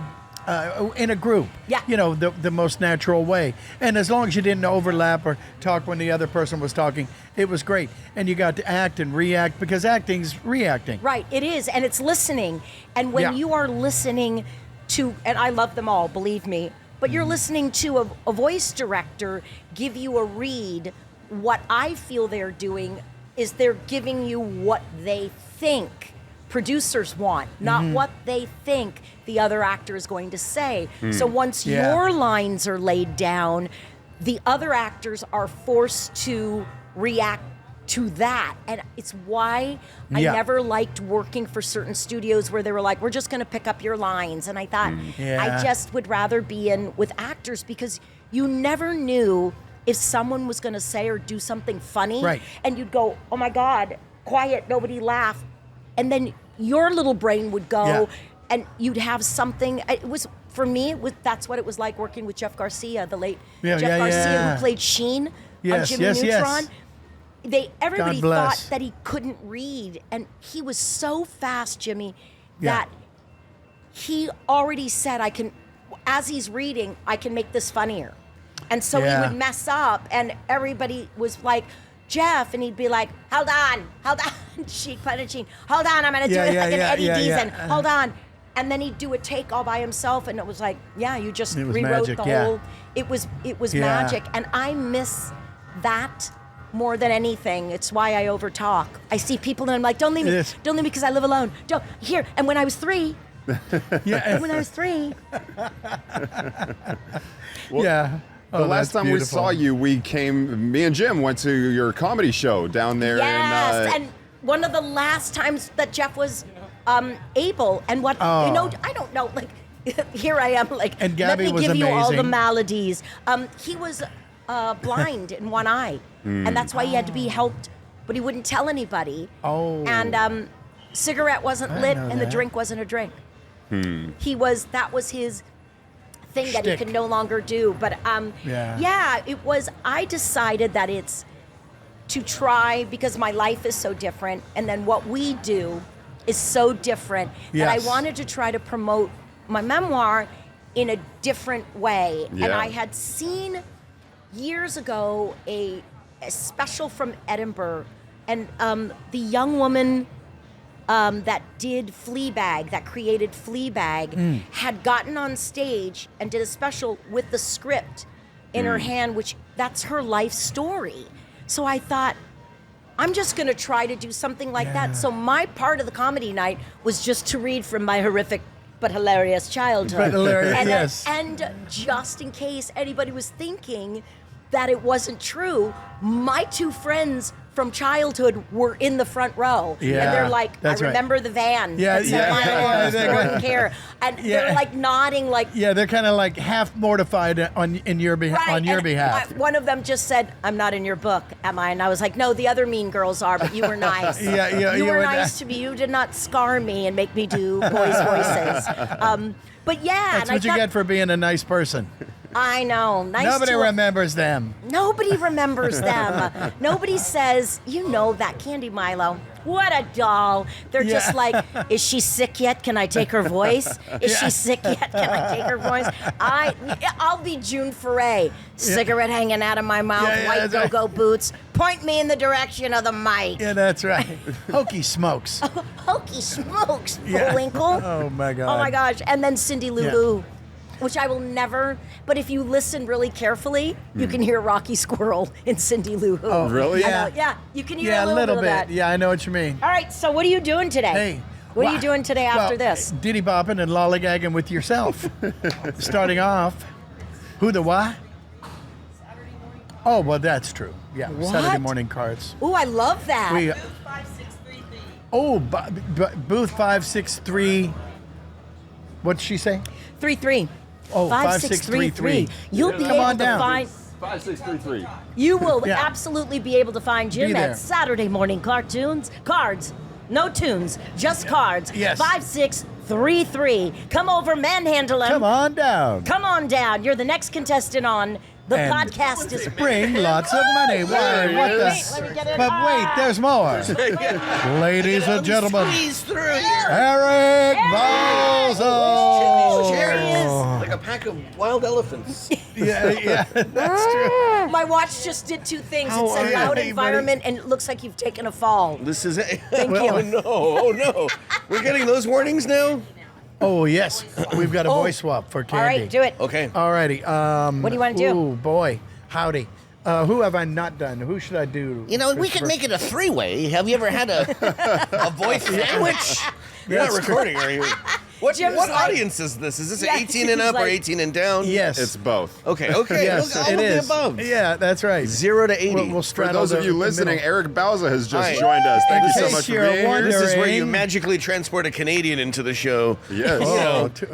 Speaker 1: in a group.
Speaker 10: Yeah.
Speaker 1: You know, the most natural way. And as long as you didn't overlap or talk when the other person was talking, it was great. And you got to act and react because acting's reacting.
Speaker 10: Right, it is, and it's listening. And when
Speaker 1: Yeah.
Speaker 10: you are listening to, and I love them all, believe me, but you're listening to a voice director give you a read, what I feel they're doing is they're giving you what they think producers want, not what they think the other actor is going to say. So once
Speaker 1: Yeah.
Speaker 10: your lines are laid down, the other actors are forced to react to that. And it's why I
Speaker 1: Yeah.
Speaker 10: never liked working for certain studios where they were like, we're just going to pick up your lines. And I thought,
Speaker 1: Yeah.
Speaker 10: I just would rather be in with actors because you never knew if someone was going to say or do something funny.
Speaker 1: Right.
Speaker 10: And you'd go, oh my God, quiet, nobody laugh. And then your little brain would go
Speaker 1: Yeah.
Speaker 10: and you'd have something. It was, for me, that's what it was like working with Jeff Garcia, the late
Speaker 1: Yeah,
Speaker 10: Jeff
Speaker 1: yeah,
Speaker 10: Garcia,
Speaker 1: yeah.
Speaker 10: who played Sheen on
Speaker 1: Yes,
Speaker 10: Jimmy
Speaker 1: yes, yes.
Speaker 10: Neutron. Everybody
Speaker 1: God bless.
Speaker 10: thought that he couldn't read, and he was so fast, Jimmy,
Speaker 1: Yeah.
Speaker 10: that he already said, I can, as he's reading, I can make this funnier. And so
Speaker 1: Yeah.
Speaker 10: he would mess up, and everybody was like, Jeff, and he'd be like, hold on, She'd put a Sheen, hold on, I'm gonna do
Speaker 1: Yeah,
Speaker 10: it
Speaker 1: yeah,
Speaker 10: like an
Speaker 1: yeah,
Speaker 10: Eddie
Speaker 1: yeah,
Speaker 10: Deason,
Speaker 1: yeah.
Speaker 10: hold on. And then he'd do a take all by himself, and it was like, yeah, you just
Speaker 1: It was
Speaker 10: rewrote
Speaker 1: magic,
Speaker 10: the
Speaker 1: yeah.
Speaker 10: whole, it was
Speaker 1: Yeah.
Speaker 10: magic. And I miss that more than anything. It's why I overtalk. I see people and I'm like, don't leave
Speaker 1: It
Speaker 10: me,
Speaker 1: is.
Speaker 10: don't leave me because I live alone. Don't, here. And when I was 3,
Speaker 1: Yeah.
Speaker 10: when I was 3,
Speaker 1: Yeah.
Speaker 3: The
Speaker 1: Oh,
Speaker 3: last
Speaker 1: that's
Speaker 3: time
Speaker 1: beautiful.
Speaker 3: we saw you, me and Jim went to your comedy show down there
Speaker 10: yes,
Speaker 3: in.
Speaker 10: and one of the last times that Jeff was able, and what
Speaker 1: Oh.
Speaker 10: you know, I don't know. Like here I am, like
Speaker 1: And Gabby
Speaker 10: let me
Speaker 1: was
Speaker 10: give you all the
Speaker 1: amazing.
Speaker 10: maladies. He was blind in one eye, and that's why he had to be helped, but he wouldn't tell anybody.
Speaker 1: Oh.
Speaker 10: And cigarette wasn't
Speaker 1: I
Speaker 10: lit,
Speaker 1: know
Speaker 10: and the
Speaker 1: that.
Speaker 10: drink wasn't a drink. That was his thing that he
Speaker 1: Shtick.
Speaker 10: could no longer do. But
Speaker 1: Yeah.
Speaker 10: it was. I decided that it's to try because my life is so different, and then what we do is so different that I
Speaker 1: Yes.
Speaker 10: wanted to try to promote my memoir in a different way. And
Speaker 3: Yeah.
Speaker 10: I had seen years ago a special from Edinburgh, and the young woman that did Fleabag, that created Fleabag, had gotten on stage and did a special with the script in her hand, which that's her life story. So I thought, I'm just going to try to do something like that. So my part of the comedy night was just to read from my horrific but hilarious childhood.
Speaker 1: But hilarious,
Speaker 10: and,
Speaker 1: yes.
Speaker 10: And just in case anybody was thinking that it wasn't true, my 2 friends from childhood were in the front row.
Speaker 1: Yeah,
Speaker 10: And they're like,
Speaker 1: that's
Speaker 10: I
Speaker 1: right.
Speaker 10: remember the van.
Speaker 1: Yeah,
Speaker 10: that said
Speaker 1: yeah,
Speaker 10: my
Speaker 1: yeah,
Speaker 10: arms
Speaker 1: yeah,
Speaker 10: don't
Speaker 1: yeah.
Speaker 10: care. And
Speaker 1: Yeah.
Speaker 10: they're like nodding like,
Speaker 1: Yeah, they're kind of like half mortified on your behalf.
Speaker 10: right.
Speaker 1: On your
Speaker 10: And
Speaker 1: behalf.
Speaker 10: one of them just said, I'm not in your book, am I? And I was like, no, the other mean girls are, but you were nice.
Speaker 1: Yeah,
Speaker 10: you
Speaker 1: you
Speaker 10: were
Speaker 1: were
Speaker 10: nice
Speaker 1: ni-
Speaker 10: to me. You did not scar me and make me do boys' voices. But yeah,
Speaker 1: That's
Speaker 10: and
Speaker 1: what you
Speaker 10: I
Speaker 1: get for being a nice person.
Speaker 10: I know. Nice
Speaker 1: Nobody
Speaker 10: to
Speaker 1: remembers them.
Speaker 10: Nobody remembers them. Nobody says, you know that Candi Milo. What a doll. They're just
Speaker 1: Yeah.
Speaker 10: like, is she sick yet? Can I take her voice? Is she sick yet? Can I take her voice? I'll be June Foray. Cigarette hanging out of my mouth,
Speaker 1: Yeah,
Speaker 10: white
Speaker 1: that's right.
Speaker 10: go-go boots. Point me in the direction of the mic.
Speaker 1: Yeah, that's right. Hokey smokes.
Speaker 10: Hokey smokes,
Speaker 1: Yeah.
Speaker 10: Bullwinkle.
Speaker 1: Oh my God.
Speaker 10: Oh my gosh. And then Cindy Lou
Speaker 1: Yeah.
Speaker 10: Who, which I will never, but if you listen really carefully, you can hear Rocky Squirrel in Cindy Lou Who.
Speaker 1: Oh,
Speaker 3: really?
Speaker 10: I
Speaker 1: Yeah.
Speaker 10: know, yeah, you can hear
Speaker 1: Yeah,
Speaker 10: a little bit of that.
Speaker 1: Yeah, I know what you mean.
Speaker 10: All right, so what are you doing today?
Speaker 1: Hey.
Speaker 10: What are
Speaker 1: well,
Speaker 10: you doing today after
Speaker 1: well,
Speaker 10: this?
Speaker 1: Diddy bopping and lollygagging with yourself. Starting off. Who the what? Oh, well, that's true. Yeah,
Speaker 10: What?
Speaker 1: Saturday morning cards.
Speaker 10: Ooh, I love that.
Speaker 1: We,
Speaker 7: 5633.
Speaker 1: oh, booth 563. What'd she say?
Speaker 10: 3-3.
Speaker 1: Oh,
Speaker 10: 5633.
Speaker 1: 5633.
Speaker 10: You'll be
Speaker 1: Come
Speaker 10: able
Speaker 1: on
Speaker 10: to
Speaker 1: down.
Speaker 10: find.
Speaker 3: 5633.
Speaker 10: You will
Speaker 1: Yeah.
Speaker 10: absolutely be able to find Jim
Speaker 1: Be there.
Speaker 10: at Saturday morning cards. No tunes, just cards.
Speaker 1: Yes.
Speaker 10: 5633. Come over, manhandle him.
Speaker 1: Come on down.
Speaker 10: Come on down. You're the next contestant on the
Speaker 1: And
Speaker 10: podcast. Is
Speaker 1: bring lots of money. Why? What the?
Speaker 10: Let me get it.
Speaker 1: But wait, there's more. Ladies and gentlemen,
Speaker 9: Squeeze through here.
Speaker 1: Eric Bauza.
Speaker 9: Cherries. Like a pack of wild elephants.
Speaker 1: Yeah, that's true.
Speaker 10: My watch just did two things.
Speaker 1: How
Speaker 10: It
Speaker 1: are
Speaker 10: said
Speaker 1: you?
Speaker 10: loud
Speaker 1: Hey,
Speaker 10: environment, and it looks like you've taken a fall.
Speaker 9: This is it.
Speaker 10: Thank you.
Speaker 9: Oh no! Oh no! We're getting those warnings now.
Speaker 1: Oh yes, we've got a voice swap for Candi.
Speaker 10: All right, do it.
Speaker 9: Okay.
Speaker 1: All righty.
Speaker 10: What do you want to do?
Speaker 1: Oh boy, howdy. Who have I not done? Who should I do?
Speaker 11: You know, we could make it a three-way. Have you ever had a voice sandwich?
Speaker 9: You're not recording, are you? What
Speaker 10: Jim's
Speaker 9: what
Speaker 10: like-
Speaker 9: audience is this? Is this
Speaker 10: Yeah,
Speaker 9: 18 and
Speaker 10: he's
Speaker 9: up or
Speaker 10: like-
Speaker 9: 18 and down?
Speaker 1: Yes.
Speaker 3: It's both.
Speaker 9: Okay.
Speaker 1: Yes,
Speaker 9: all
Speaker 1: it
Speaker 9: of the
Speaker 1: is.
Speaker 9: above.
Speaker 1: Yeah, that's right.
Speaker 9: 0 to 80.
Speaker 1: We'll
Speaker 3: For
Speaker 1: straddle
Speaker 3: those of
Speaker 1: the-
Speaker 3: you
Speaker 1: the
Speaker 3: listening,
Speaker 1: middle.
Speaker 3: Eric Bauza has just
Speaker 9: Hi.
Speaker 3: joined us. Thank
Speaker 1: In
Speaker 3: you so
Speaker 1: case
Speaker 3: much for
Speaker 1: you're
Speaker 3: being here.
Speaker 9: This is where you
Speaker 1: wondering-
Speaker 9: magically transport a Canadian into the show.
Speaker 3: Yes.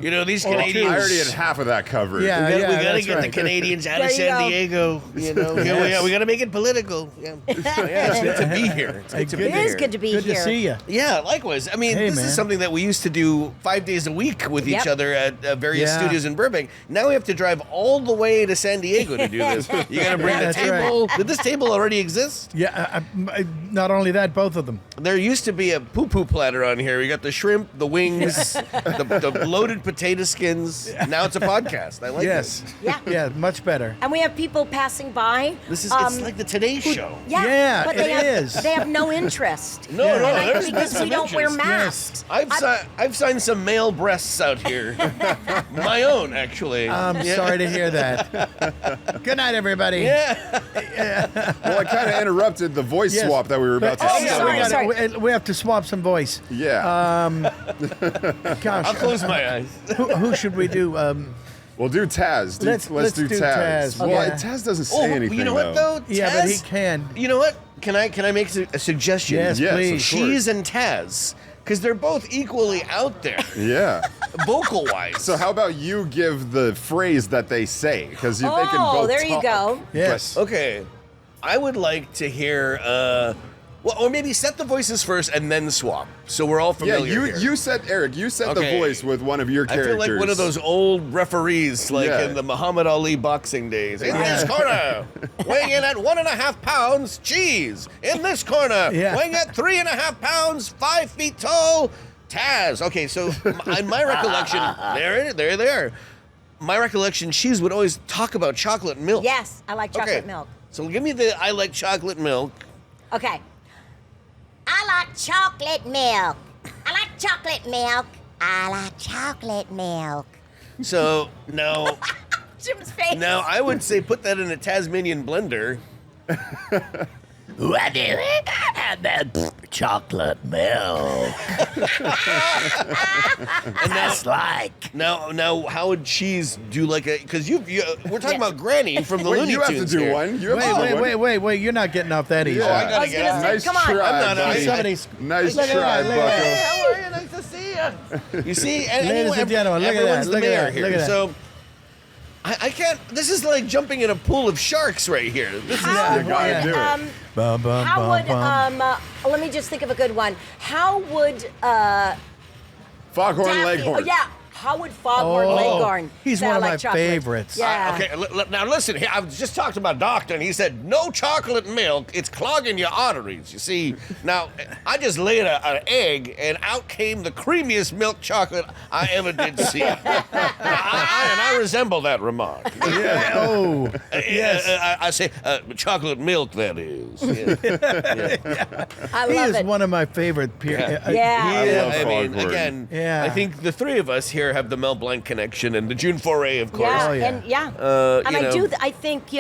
Speaker 9: You know these
Speaker 3: I
Speaker 9: Canadians.
Speaker 3: already had half of that covered.
Speaker 1: Yeah,
Speaker 11: we gotta
Speaker 1: that's
Speaker 11: get
Speaker 1: right.
Speaker 11: the Canadians out
Speaker 10: There
Speaker 11: of
Speaker 10: you
Speaker 11: San
Speaker 10: go.
Speaker 11: Diego. You know,
Speaker 1: Yes.
Speaker 11: we gotta make it political. Yeah.
Speaker 9: Yeah, it's good to be here. It's good to be
Speaker 10: It is
Speaker 9: here.
Speaker 10: good to be
Speaker 1: Good
Speaker 10: here.
Speaker 1: to see you.
Speaker 9: Yeah, likewise. I mean,
Speaker 1: Hey,
Speaker 9: this
Speaker 1: man.
Speaker 9: is something that we used to do 5 days a week with each
Speaker 10: Yep.
Speaker 9: other at various
Speaker 1: Yeah.
Speaker 9: studios in Burbank. Now we have to drive all the way to San Diego to do this. You got to bring
Speaker 1: Yeah,
Speaker 9: the
Speaker 1: that's
Speaker 9: table. Did this table already exist?
Speaker 1: Yeah, not only that, both of them.
Speaker 9: There used to be a poo-poo platter on here. We got the shrimp, the wings, the loaded potato skins. Now it's a podcast. I like
Speaker 1: Yes.
Speaker 9: this.
Speaker 10: Yeah.
Speaker 1: Yeah, much better.
Speaker 10: And we have people passing by.
Speaker 9: This is it's like the Today Show.
Speaker 1: Yeah,
Speaker 10: but
Speaker 1: it
Speaker 10: they have,
Speaker 1: is.
Speaker 10: They have no interest.
Speaker 9: No,
Speaker 10: And
Speaker 9: no,
Speaker 10: I-
Speaker 9: there's
Speaker 10: because
Speaker 9: some
Speaker 10: we don't wear
Speaker 9: interest.
Speaker 10: masks.
Speaker 9: I've signed some male breasts out here. My own, actually.
Speaker 1: I'm
Speaker 9: Yeah.
Speaker 1: sorry to hear that. Good night, everybody.
Speaker 9: Yeah.
Speaker 3: Well, I kind of interrupted the voice
Speaker 1: Yes.
Speaker 3: swap that we were about to
Speaker 1: Oh,
Speaker 3: see.
Speaker 1: yeah,
Speaker 10: sorry, sorry.
Speaker 1: we have to swap some voice.
Speaker 3: Yeah.
Speaker 1: Gosh,
Speaker 9: I'll close my eyes.
Speaker 1: who should we do?
Speaker 3: We'll do Taz.
Speaker 1: Let's do Taz.
Speaker 3: Well,
Speaker 1: Okay.
Speaker 3: Taz doesn't say anything.
Speaker 9: you know what though?
Speaker 1: Yeah,
Speaker 9: Taz,
Speaker 1: but he can.
Speaker 9: You know what? Can I make a suggestion?
Speaker 1: Yes,
Speaker 3: Yes,
Speaker 1: please.
Speaker 3: of course.
Speaker 9: Cheese and Taz, because they're both equally out there,
Speaker 3: Yeah.
Speaker 9: vocal wise.
Speaker 3: So how about you give the phrase that they say? Because they can
Speaker 10: Oh,
Speaker 3: both
Speaker 10: there you
Speaker 3: talk.
Speaker 10: go.
Speaker 1: Yes.
Speaker 9: Okay, I would like to hear. Well, or maybe set the voices first and then swap, so we're all
Speaker 3: Yeah,
Speaker 9: familiar. here.
Speaker 3: you said, Eric, you set
Speaker 9: Okay.
Speaker 3: the voice with one of your
Speaker 9: I
Speaker 3: characters.
Speaker 9: feel like one of those old referees, like
Speaker 3: Yeah.
Speaker 9: in the Muhammad Ali boxing days. In
Speaker 1: Yeah.
Speaker 9: this corner, weighing in at 1.5 pounds, cheese. In this corner,
Speaker 1: Yeah.
Speaker 9: weighing at 3.5 pounds, 5 feet tall, Taz. Okay, so in my recollection, there. My recollection, cheese would always talk about chocolate milk.
Speaker 10: Yes, I like chocolate
Speaker 9: Okay.
Speaker 10: milk.
Speaker 9: So give me the I like chocolate milk.
Speaker 10: Okay. I like chocolate milk. I like chocolate milk. I like chocolate milk.
Speaker 9: So now,
Speaker 10: Jim's face.
Speaker 9: now I would say put that in a Tasmanian blender.
Speaker 11: What do you have that chocolate milk? That's like.
Speaker 9: Now, how would cheese do like a? Because we're talking about Granny from the
Speaker 3: Wait,
Speaker 9: Looney
Speaker 3: you have to
Speaker 9: Tunes
Speaker 3: do
Speaker 9: here.
Speaker 3: one. You have to do one.
Speaker 1: Wait! You're not getting off that easy.
Speaker 3: Yeah.
Speaker 9: Oh, I
Speaker 10: I
Speaker 9: gotta
Speaker 10: was
Speaker 9: get
Speaker 10: gonna
Speaker 9: out.
Speaker 10: say,
Speaker 3: Nice
Speaker 10: come on.
Speaker 3: try,
Speaker 9: I'm not-
Speaker 3: buddy.
Speaker 1: Somebody's.
Speaker 3: Nice
Speaker 1: Look at
Speaker 3: try,
Speaker 1: that, look at
Speaker 3: Bucko.
Speaker 1: that.
Speaker 9: How are you? Nice to see you. You see,
Speaker 1: Ladies and gentlemen, look at that,
Speaker 9: everyone's the
Speaker 1: look at
Speaker 9: mayor
Speaker 1: that,
Speaker 9: here.
Speaker 1: look at that.
Speaker 9: So I can't. This is like jumping in a pool of sharks right here. This is.
Speaker 10: How
Speaker 3: You gotta
Speaker 10: would,
Speaker 3: do it.
Speaker 1: Bum, bum,
Speaker 10: how
Speaker 1: bum,
Speaker 10: would
Speaker 1: bum.
Speaker 10: let me just think of a good one. How would
Speaker 3: Foghorn
Speaker 10: Daffy-
Speaker 3: Leghorn.
Speaker 10: Oh, yeah. How would Foghorn Leghorn?
Speaker 1: He's
Speaker 10: say
Speaker 1: one
Speaker 10: I
Speaker 1: of
Speaker 10: like
Speaker 1: my
Speaker 10: chocolate?
Speaker 1: favorites.
Speaker 10: Yeah.
Speaker 9: Okay, now listen. I just talked to my doctor, and he said no chocolate milk. It's clogging your arteries. You see. Now I just laid an egg, and out came the creamiest milk chocolate I ever did see. And I resemble that remark.
Speaker 1: Yeah. Oh. Yes.
Speaker 9: I say chocolate milk. That is. Yeah.
Speaker 10: I
Speaker 1: He
Speaker 10: love
Speaker 1: is
Speaker 10: it.
Speaker 1: one of my favorite.
Speaker 10: Yeah.
Speaker 3: love
Speaker 9: I mean,
Speaker 3: Foghorn.
Speaker 9: again,
Speaker 1: Yeah.
Speaker 9: I think the three of us here have the Mel Blanc connection and the June Foray, of course.
Speaker 10: Yeah,
Speaker 1: Oh, yeah.
Speaker 10: and yeah, and
Speaker 9: you
Speaker 10: I
Speaker 9: know.
Speaker 10: do. I think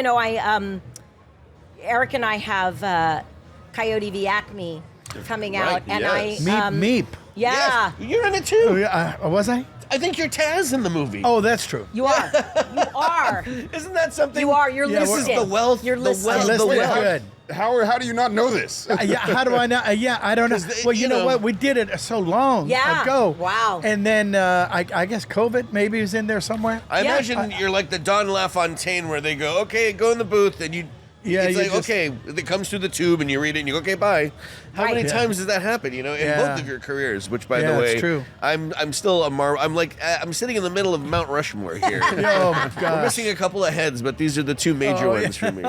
Speaker 10: Eric and I have Coyote v Acme coming out, and
Speaker 3: yes.
Speaker 10: I
Speaker 1: Meep.
Speaker 10: yeah,
Speaker 9: Yes, you're in it
Speaker 1: Oh,
Speaker 9: too.
Speaker 1: yeah, was I?
Speaker 9: I think you're Taz in the movie.
Speaker 1: Oh, that's true.
Speaker 10: you are, you are,
Speaker 9: Isn't that something?
Speaker 10: you are. You're
Speaker 1: Yeah,
Speaker 9: This is
Speaker 10: listening.
Speaker 9: the wealth.
Speaker 10: You're
Speaker 9: the
Speaker 10: listening.
Speaker 9: wealth.
Speaker 1: I'm
Speaker 9: The
Speaker 1: listening.
Speaker 9: wealth.
Speaker 1: Good.
Speaker 3: How do you not know this?
Speaker 1: Yeah, how do I know? Yeah, I don't know.
Speaker 9: 'Cause they-
Speaker 1: Well, you
Speaker 9: you
Speaker 1: know
Speaker 9: know-
Speaker 1: what? We did it so long
Speaker 10: Yeah.
Speaker 1: ago.
Speaker 10: Wow.
Speaker 1: And then I guess COVID maybe is in there somewhere.
Speaker 9: I
Speaker 10: Yeah.
Speaker 9: imagine you're like the Don LaFontaine where they go, okay, go in the booth, and you
Speaker 1: Yeah,
Speaker 11: it's
Speaker 1: you
Speaker 11: like,
Speaker 1: just-
Speaker 11: okay, it comes through the tube and you read it and you go, okay, bye. How
Speaker 10: Right.
Speaker 11: many
Speaker 10: Yeah.
Speaker 11: times does that happen? You know, in
Speaker 1: Yeah.
Speaker 11: both of your careers. Which, by
Speaker 1: Yeah,
Speaker 11: the way,
Speaker 1: it's true.
Speaker 11: I'm still I'm like I'm sitting in the middle of Mount Rushmore here.
Speaker 1: Oh my
Speaker 11: We're
Speaker 1: gosh.
Speaker 11: missing a couple of heads, but these are the two major
Speaker 1: Oh,
Speaker 11: ones for me.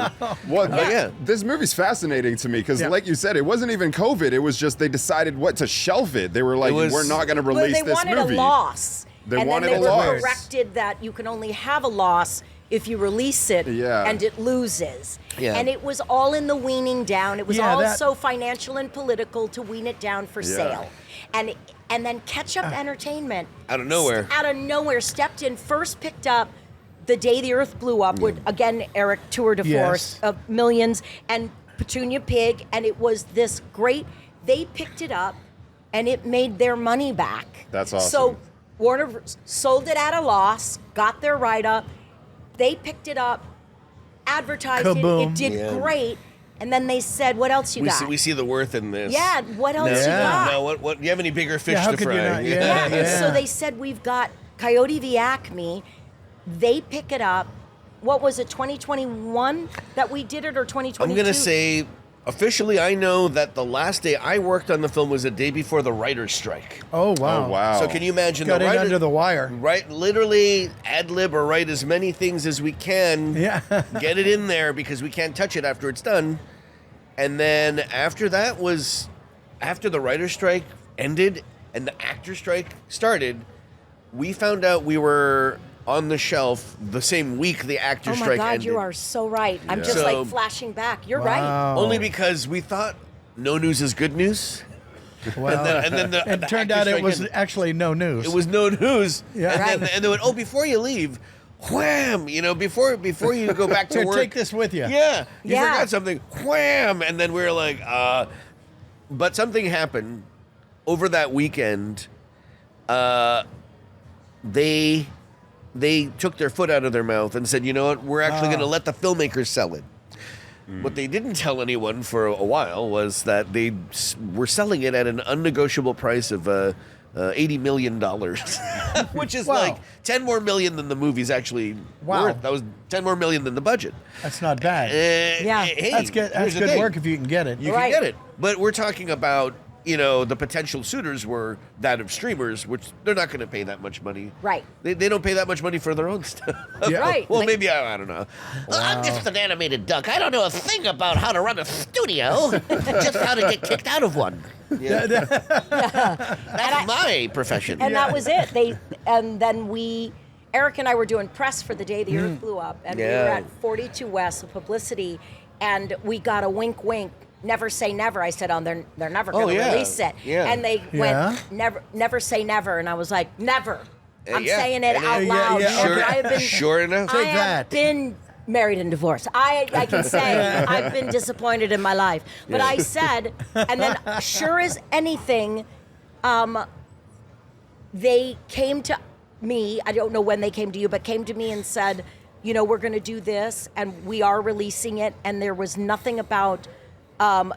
Speaker 3: Well,
Speaker 11: yeah.
Speaker 3: this movie's fascinating to me because,
Speaker 1: Yeah.
Speaker 3: like you said, it wasn't even COVID. It was just they decided what to shelve it. They were like,
Speaker 11: It was-
Speaker 3: we're not going to
Speaker 10: Well,
Speaker 3: release
Speaker 10: they
Speaker 3: this
Speaker 10: wanted
Speaker 3: movie.
Speaker 10: a loss.
Speaker 3: They
Speaker 10: and
Speaker 3: wanted
Speaker 10: then
Speaker 3: a
Speaker 10: they were
Speaker 3: loss.
Speaker 10: corrected that you can only have a loss if you release it
Speaker 3: Yeah.
Speaker 10: and it loses.
Speaker 11: Yeah.
Speaker 10: And it was all in the weaning down. It was
Speaker 1: Yeah,
Speaker 10: all
Speaker 1: that-
Speaker 10: so financial and political to wean it down for
Speaker 3: Yeah.
Speaker 10: sale. And then Ketchup Entertainment
Speaker 11: Out of nowhere.
Speaker 10: out of nowhere stepped in, first picked up The Day the Earth Blew Up with, again, Eric tour de force
Speaker 1: Yes.
Speaker 10: of Millions and Petunia Pig, and it was this great, they picked it up and it made their money back.
Speaker 3: That's awesome.
Speaker 10: So Warner sold it at a loss, got their write-up, they picked it up, advertised
Speaker 1: Kaboom.
Speaker 10: it did
Speaker 11: Yeah.
Speaker 10: great, and then they said, what else you got?
Speaker 11: We see the worth in this.
Speaker 10: Yeah, what else
Speaker 11: No,
Speaker 10: you got?
Speaker 11: no, what? Do you have any bigger fish
Speaker 1: Yeah, how
Speaker 11: to
Speaker 1: could
Speaker 11: fry?
Speaker 1: you not?
Speaker 10: Yeah,
Speaker 1: Yeah.
Speaker 10: and so they said, we've got Coyote v. Acme. They pick it up. What was it, 2021 that we did it, or 2022?
Speaker 11: I'm gonna say, officially, I know that the last day I worked on the film was the day before the writer's strike.
Speaker 1: Oh wow.
Speaker 3: Oh, wow.
Speaker 11: So can you imagine
Speaker 1: Got
Speaker 11: the
Speaker 1: in
Speaker 11: writer,
Speaker 1: under the wire.
Speaker 11: Right, literally ad lib or write as many things as we can.
Speaker 1: Yeah.
Speaker 11: Get it in there because we can't touch it after it's done. And then after that was after the writer's strike ended and the actor strike started, we found out we were on the shelf the same week the actor
Speaker 10: Oh my
Speaker 11: strike
Speaker 10: God,
Speaker 11: ended.
Speaker 10: you are so right. I'm just
Speaker 11: So-
Speaker 10: like flashing back. You're right.
Speaker 1: Wow.
Speaker 11: Only because we thought no news is good news.
Speaker 1: Well,
Speaker 11: And then the
Speaker 1: it turned
Speaker 11: actor
Speaker 1: out it
Speaker 11: strike
Speaker 1: was
Speaker 11: ended.
Speaker 1: actually no news.
Speaker 11: It was no news.
Speaker 1: Yeah.
Speaker 11: And then they went, oh, before you leave, wham! You know, before you go back to
Speaker 1: Here,
Speaker 11: work,
Speaker 1: take this with you.
Speaker 11: Yeah, you
Speaker 10: Yeah.
Speaker 11: forgot something. Wham! And then we were like, but something happened over that weekend. They took their foot out of their mouth and said, you know what? We're actually going to let the filmmakers sell it. What they didn't tell anyone for a while was that they were selling it at an unnegotiable price of $80 million, which is
Speaker 1: Wow.
Speaker 11: like 10 more million than the movie's actually
Speaker 1: Wow.
Speaker 11: worth. That was 10 more million than the budget.
Speaker 1: That's not bad.
Speaker 10: Yeah.
Speaker 11: Hey,
Speaker 1: That's good. That's
Speaker 11: here's the
Speaker 1: good
Speaker 11: thing.
Speaker 1: work if you can get it.
Speaker 11: You
Speaker 10: Right.
Speaker 11: can get it. But we're talking about, you know, the potential suitors were that of streamers, which they're not going to pay that much money.
Speaker 10: Right.
Speaker 11: They don't pay that much money for their own stuff.
Speaker 1: Yeah.
Speaker 10: Right.
Speaker 11: Well,
Speaker 10: Like-
Speaker 11: maybe, I don't know.
Speaker 9: I'm just an animated duck. I don't know a thing about how to run a studio, just how to get kicked out of one. That's my profession.
Speaker 10: And that was it. And then Eric and I were doing press for The Day the Earth Blew Up, and we were
Speaker 11: Yeah.
Speaker 10: at 42 West with publicity, and we got a wink, wink. Never say never. I said, oh, they're never going to
Speaker 11: yeah.
Speaker 10: release it.
Speaker 11: Yeah.
Speaker 10: And they
Speaker 1: Yeah.
Speaker 10: went, never say never. And I was like, never. I'm
Speaker 11: yeah.
Speaker 10: saying it
Speaker 11: And
Speaker 10: out
Speaker 11: then-
Speaker 10: loud.
Speaker 1: yeah,
Speaker 10: Eric,
Speaker 1: okay.
Speaker 10: I have been,
Speaker 11: Sure enough.
Speaker 10: I
Speaker 1: Take
Speaker 10: have
Speaker 1: that.
Speaker 10: been married and divorced. I can say I've been disappointed in my life. But I said, and then sure as anything, they came to me, I don't know when they came to you, but came to me and said, you know, we're going to do this and we are releasing it. And there was nothing about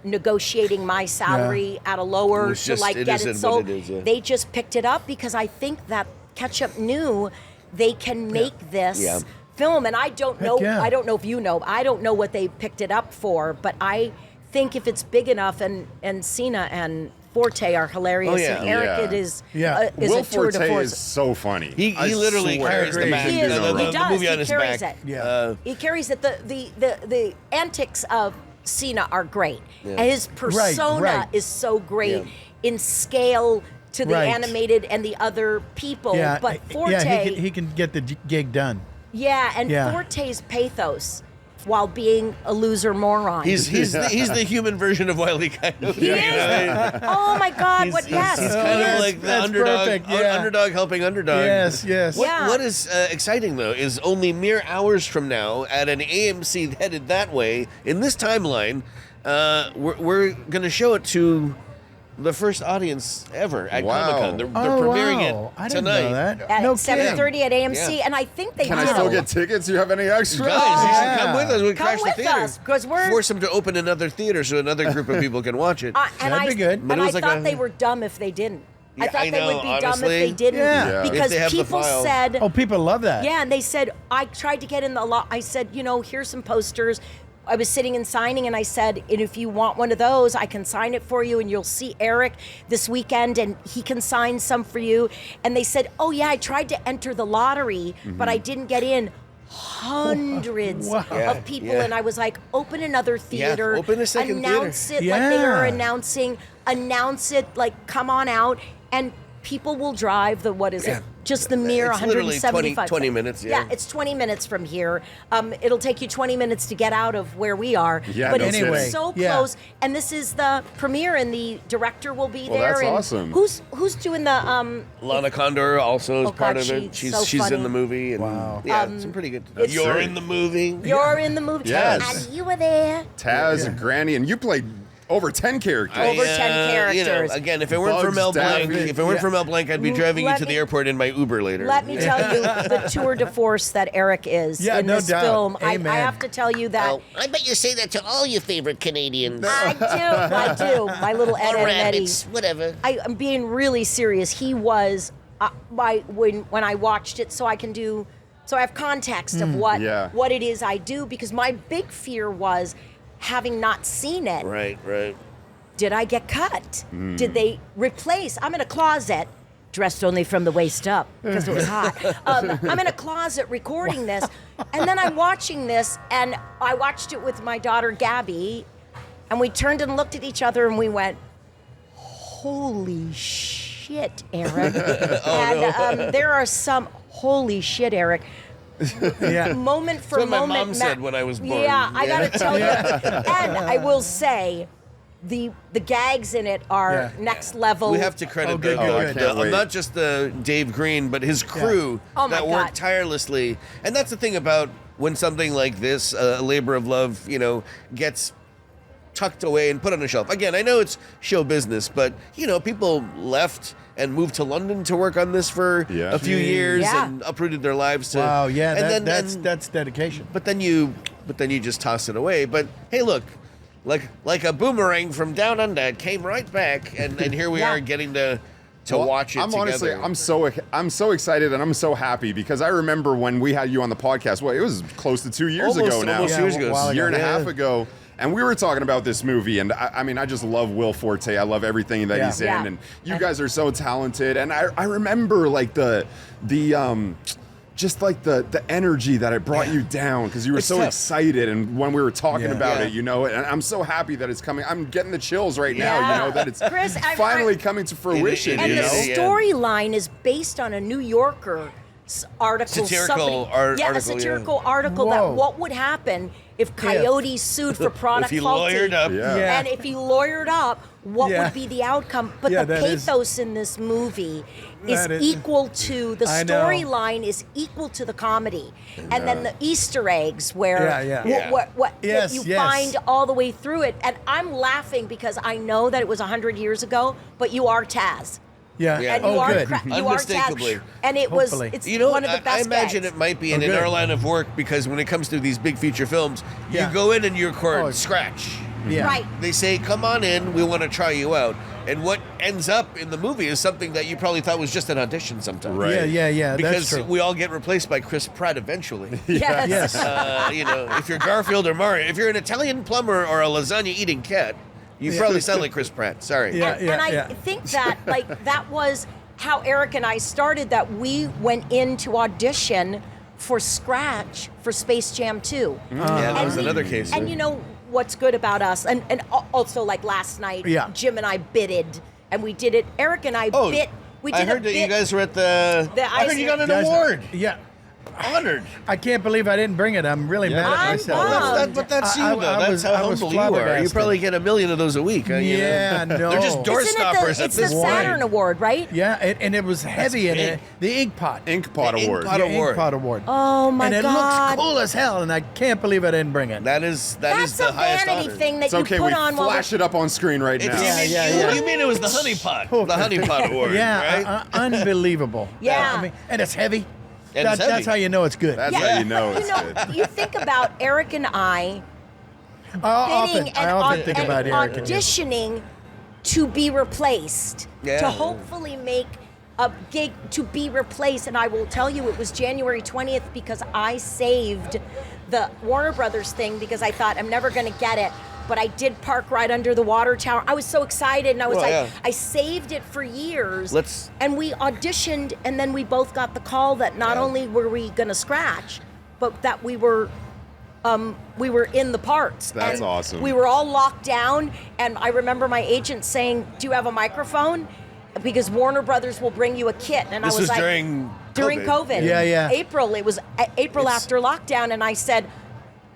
Speaker 10: negotiating my salary at a lower
Speaker 11: It's
Speaker 10: to
Speaker 11: just-
Speaker 10: like
Speaker 11: it
Speaker 10: get
Speaker 11: is
Speaker 10: it
Speaker 11: what
Speaker 10: sold.
Speaker 11: it is, yeah.
Speaker 10: They just picked it up because I think that Ketchup knew they can make this
Speaker 11: Yeah.
Speaker 10: film. And I don't know,
Speaker 1: yeah.
Speaker 10: I don't know if you know, I don't know what they picked it up for, but I think if it's big enough and Cena and Forte are hilarious
Speaker 11: Oh, yeah.
Speaker 10: and Eric
Speaker 3: Yeah.
Speaker 10: it is,
Speaker 1: Yeah.
Speaker 10: is
Speaker 3: Will
Speaker 10: a tour de
Speaker 3: Forte
Speaker 10: force.
Speaker 3: is so funny.
Speaker 11: He
Speaker 3: I
Speaker 11: literally
Speaker 3: swear.
Speaker 11: carries the
Speaker 1: agree.
Speaker 11: back.
Speaker 10: He is.
Speaker 3: do no
Speaker 10: He
Speaker 3: wrong.
Speaker 10: does.
Speaker 11: movie on
Speaker 10: He
Speaker 11: his
Speaker 10: carries
Speaker 11: back.
Speaker 10: it.
Speaker 1: Yeah.
Speaker 10: He carries it. The antics of Cena are great. And his persona
Speaker 1: right.
Speaker 10: is so great
Speaker 11: Yeah.
Speaker 10: in scale to the
Speaker 1: Right.
Speaker 10: animated and the other people.
Speaker 1: Yeah,
Speaker 10: But Forte,
Speaker 1: yeah, he can get the gig done.
Speaker 10: and
Speaker 1: Yeah.
Speaker 10: Forte's pathos while being a loser moron.
Speaker 11: He's the human version of Wile E. Coyote.
Speaker 10: He is. Oh my God!
Speaker 11: He's,
Speaker 10: What? Yes,
Speaker 11: he's
Speaker 10: he
Speaker 11: kind of
Speaker 10: is.
Speaker 11: like the
Speaker 1: That's
Speaker 11: underdog,
Speaker 1: perfect, yeah.
Speaker 11: underdog helping underdog.
Speaker 1: Yes, yes.
Speaker 10: Yeah.
Speaker 11: What is exciting though is only mere hours from now, at an AMC headed that way in this timeline, we're going to show it to the first audience ever at
Speaker 3: Wow.
Speaker 11: Comic-Con. They're
Speaker 1: Oh,
Speaker 11: premiering
Speaker 1: wow.
Speaker 11: it
Speaker 1: I didn't
Speaker 11: tonight.
Speaker 1: know that.
Speaker 10: At
Speaker 1: No
Speaker 10: 7:30 at AMC,
Speaker 11: Yeah.
Speaker 10: and I think they
Speaker 3: Can
Speaker 10: did
Speaker 3: I still
Speaker 10: a
Speaker 3: get tickets? You have any extra?
Speaker 11: Guys, you should come
Speaker 1: Yeah.
Speaker 11: with us. We
Speaker 10: Come
Speaker 11: crash the
Speaker 10: with
Speaker 11: theater.
Speaker 10: us, 'cause we're-
Speaker 11: force them to open another theater so another group of people can watch it.
Speaker 10: And
Speaker 1: That'd be good.
Speaker 11: But
Speaker 10: And
Speaker 11: it
Speaker 10: I
Speaker 11: was like
Speaker 10: thought
Speaker 11: a-
Speaker 10: they were dumb if they didn't. I
Speaker 11: Yeah,
Speaker 10: thought
Speaker 11: I
Speaker 10: they
Speaker 11: know,
Speaker 10: would be dumb if
Speaker 11: honestly.
Speaker 10: they didn't.
Speaker 1: Yeah.
Speaker 3: Yeah.
Speaker 10: Because
Speaker 11: If they have the
Speaker 10: people
Speaker 11: file.
Speaker 10: said,
Speaker 1: Oh, people love that.
Speaker 10: yeah, and they said, I tried to get in the lot. I said, you know, here's some posters. I was sitting and signing, and I said, and if you want one of those, I can sign it for you, and you'll see Eric this weekend, and he can sign some for you. And they said, oh yeah, I tried to enter the lottery, but I didn't get in. Hundreds of people, and I was like, open another theater,
Speaker 11: open a second
Speaker 10: announce
Speaker 11: theater.
Speaker 10: it like they are announcing, announce it like, come on out, and people will drive the, what is it? Just the mere
Speaker 11: It's literally
Speaker 10: 175.
Speaker 11: 20 minutes,
Speaker 10: Yeah, it's 20 minutes from here. It'll take you 20 minutes to get out of where we are.
Speaker 3: Yeah,
Speaker 10: but
Speaker 3: no
Speaker 10: it's
Speaker 3: kidding.
Speaker 10: so
Speaker 1: Yeah.
Speaker 10: close. And this is the premiere, and the director will be
Speaker 3: Well,
Speaker 10: there.
Speaker 3: that's
Speaker 10: and
Speaker 3: awesome.
Speaker 10: Who's doing the
Speaker 11: Lana Condor also is
Speaker 10: Oh,
Speaker 11: part
Speaker 10: God,
Speaker 11: of it.
Speaker 10: she's
Speaker 11: She's
Speaker 10: so
Speaker 11: in
Speaker 10: funny.
Speaker 11: the movie. And
Speaker 1: Wow.
Speaker 11: Yeah, it's pretty good.
Speaker 3: That's
Speaker 11: You're
Speaker 3: great.
Speaker 11: in the movie.
Speaker 10: You're in the movie.
Speaker 3: Yes.
Speaker 10: And you were there.
Speaker 3: Taz and Granny, and you played over 10 characters.
Speaker 10: Over 10
Speaker 11: You know,
Speaker 10: characters.
Speaker 11: again, if it weren't for
Speaker 3: Bugs,
Speaker 11: Mel Blanc,
Speaker 3: Daffy.
Speaker 11: if it weren't for Mel Blanc, I'd be driving you
Speaker 10: Let
Speaker 11: to the
Speaker 10: me-
Speaker 11: airport in my Uber later.
Speaker 10: Let me tell you the tour de force that Eric is
Speaker 1: Yeah,
Speaker 10: in
Speaker 1: no
Speaker 10: this
Speaker 1: doubt.
Speaker 10: film. I
Speaker 1: Amen.
Speaker 10: have to tell you that.
Speaker 11: I bet you say that to all your favorite Canadians.
Speaker 10: I do. My little Ed,
Speaker 11: Or
Speaker 10: Ed, and Eddie.
Speaker 11: rabbits, whatever.
Speaker 10: I'm being really serious. He was when I watched it, so I have context of what it is I do, because my big fear was, having not seen it,
Speaker 11: Right.
Speaker 10: did I get cut? Did they replace? I'm in a closet, dressed only from the waist up because it was hot. I'm in a closet recording this, and then I'm watching this, and I watched it with my daughter Gabby, and we turned and looked at each other, and we went, holy shit, Eric. There are some, holy shit, Eric. Moment for
Speaker 11: That's what my
Speaker 10: moment.
Speaker 11: mom said when I was born.
Speaker 10: Yeah, I gotta tell you. And I will say, the gags in it are next level.
Speaker 11: We have to credit
Speaker 1: good, good,
Speaker 3: good.
Speaker 11: not just the Dave Green, but his crew
Speaker 10: Oh, my
Speaker 11: that
Speaker 10: God.
Speaker 11: worked tirelessly. And that's the thing about when something like this, a labor of love, gets tucked away and put on a shelf. Again, I know it's show business, but people left and moved to London to work on this for a few years
Speaker 10: Yeah.
Speaker 11: and uprooted their lives to.
Speaker 1: Wow, yeah,
Speaker 11: and
Speaker 1: that's dedication.
Speaker 11: But then you just toss it away. But hey, look, like a boomerang from down under, it came right back, and here we are getting to watch it
Speaker 3: I'm
Speaker 11: together.
Speaker 3: honestly, I'm so excited and I'm so happy, because I remember when we had you on the podcast. Well, it was close to 2 years ago now.
Speaker 11: Almost 2 years ago.
Speaker 1: while
Speaker 3: A year and a
Speaker 1: ago.
Speaker 3: half ago. And we were talking about this movie, and I mean, I just love Will Forte. I love everything that he's in,
Speaker 10: Yeah.
Speaker 3: and you guys are so talented. And I remember like the energy that it brought you down, because you were
Speaker 11: It's
Speaker 3: so
Speaker 11: tough.
Speaker 3: excited, and when we were talking about
Speaker 11: Yeah.
Speaker 3: it, and I'm so happy that it's coming. I'm getting the chills right
Speaker 10: Yeah.
Speaker 3: now, that it's
Speaker 10: Chris,
Speaker 3: finally coming to fruition.
Speaker 10: And
Speaker 11: It
Speaker 10: the
Speaker 11: is.
Speaker 10: storyline is based on a New Yorker article.
Speaker 11: Satirical
Speaker 10: a
Speaker 11: article,
Speaker 10: satirical article
Speaker 1: Whoa.
Speaker 10: that what would happen if Coyote sued for product
Speaker 11: If he
Speaker 10: faulty.
Speaker 11: lawyered up.
Speaker 3: Yeah.
Speaker 10: And if he lawyered up, what
Speaker 1: Yeah.
Speaker 10: would be the outcome? But
Speaker 1: Yeah,
Speaker 10: the
Speaker 1: that is-
Speaker 10: pathos in this movie is
Speaker 1: That is-
Speaker 10: equal to the
Speaker 1: I know.
Speaker 10: storyline is equal to the comedy, and then the Easter eggs where what
Speaker 1: Yes,
Speaker 10: that you
Speaker 1: yes.
Speaker 10: find all the way through it. And I'm laughing because I know that it was 100 years ago, but you are Taz.
Speaker 1: Yeah.
Speaker 11: Yeah.
Speaker 10: And you
Speaker 1: Oh,
Speaker 10: are
Speaker 1: good.
Speaker 10: you are
Speaker 11: Unmistakably.
Speaker 10: Taz. And it was
Speaker 1: Hopefully.
Speaker 10: it's
Speaker 11: I
Speaker 10: one of the best
Speaker 11: imagine
Speaker 10: gags.
Speaker 11: it might be
Speaker 1: Oh,
Speaker 11: in
Speaker 1: good.
Speaker 11: our line of work, because when it comes to these big feature films,
Speaker 1: Yeah.
Speaker 11: you go in and you record
Speaker 1: Oh.
Speaker 11: scratch.
Speaker 1: Yeah.
Speaker 10: Right.
Speaker 11: They say, "Come on in, we want to try you out." And what ends up in the movie is something that you probably thought was just an audition sometimes.
Speaker 3: Right.
Speaker 1: Yeah.
Speaker 11: Because
Speaker 1: That's true.
Speaker 11: we all get replaced by Chris Pratt eventually.
Speaker 10: Yes.
Speaker 1: Yes.
Speaker 11: If you're Garfield or Mario, if you're an Italian plumber or a lasagna eating cat, you probably sound like Chris Pratt. Sorry.
Speaker 1: Yeah.
Speaker 10: And I think that that was how Eric and I started, that we went in to audition for Scratch for Space Jam 2.
Speaker 11: Yeah, that was
Speaker 10: And
Speaker 11: another case.
Speaker 10: And you know what's good about us, and also like last night,
Speaker 1: Yeah.
Speaker 10: Jim and I bidded, and we did it. Eric and I bit. We did
Speaker 11: I heard
Speaker 10: a
Speaker 11: that
Speaker 10: bit.
Speaker 11: you guys were at the. I heard you got an
Speaker 1: Guys,
Speaker 11: award.
Speaker 1: Yeah.
Speaker 11: Honored.
Speaker 1: I can't believe I didn't bring it. I'm really mad at
Speaker 10: I'm
Speaker 1: myself.
Speaker 10: bummed.
Speaker 11: But that's you,
Speaker 1: I-
Speaker 11: though.
Speaker 1: I
Speaker 11: That's
Speaker 1: was-
Speaker 11: how
Speaker 1: I was
Speaker 11: humble you are. You
Speaker 1: flabbergasted.
Speaker 11: probably get 1 million of those a week. Huh?
Speaker 1: Yeah, no.
Speaker 11: They're just door
Speaker 10: Isn't
Speaker 11: stoppers
Speaker 10: it
Speaker 11: at
Speaker 10: it's
Speaker 11: this
Speaker 10: the
Speaker 11: point.
Speaker 10: Saturn Award, right?
Speaker 1: Yeah, and it was heavy in
Speaker 11: big.
Speaker 1: it. The Ink Pot.
Speaker 3: Ink Pot
Speaker 11: The Ink
Speaker 3: Award.
Speaker 11: Pot
Speaker 1: Yeah,
Speaker 11: Award.
Speaker 1: Ink Pot Award.
Speaker 10: Oh my
Speaker 1: and it
Speaker 10: God!
Speaker 1: looks cool as hell, and I can't believe I didn't bring it.
Speaker 11: That is
Speaker 10: That's
Speaker 11: the
Speaker 10: a
Speaker 11: highest
Speaker 10: vanity
Speaker 11: honor.
Speaker 10: thing that
Speaker 3: It's
Speaker 10: you
Speaker 3: okay.
Speaker 10: put
Speaker 3: We
Speaker 10: on while
Speaker 3: flash it up on screen right now.
Speaker 11: You mean it was the honey pot? The honey pot award,
Speaker 1: Yeah,
Speaker 11: right?
Speaker 1: unbelievable.
Speaker 10: Yeah.
Speaker 1: I mean, and it's heavy.
Speaker 11: And it's heavy.
Speaker 1: That's how you know it's good.
Speaker 3: That's how you know
Speaker 10: but
Speaker 3: it's good.
Speaker 10: you think about Eric and I
Speaker 1: I
Speaker 10: bidding
Speaker 1: often think about Eric.
Speaker 10: auditioning to be replaced,
Speaker 11: Yeah.
Speaker 10: to hopefully make a gig to be replaced, and I will tell you it was January 20th because I saved the Warner Brothers thing because I thought I'm never going to get it, but I did park right under the water tower. I was so excited, and I was I saved it for years. And we auditioned, and then we both got the call that not only were we going to scratch, but that we were in the parts.
Speaker 3: That's awesome.
Speaker 10: We were all locked down, and I remember my agent saying, "Do you have a microphone? Because Warner Brothers will bring you a kit." And
Speaker 11: This
Speaker 10: I was like,
Speaker 11: during
Speaker 10: COVID.
Speaker 1: Yeah.
Speaker 10: April. It was April after lockdown, and I said,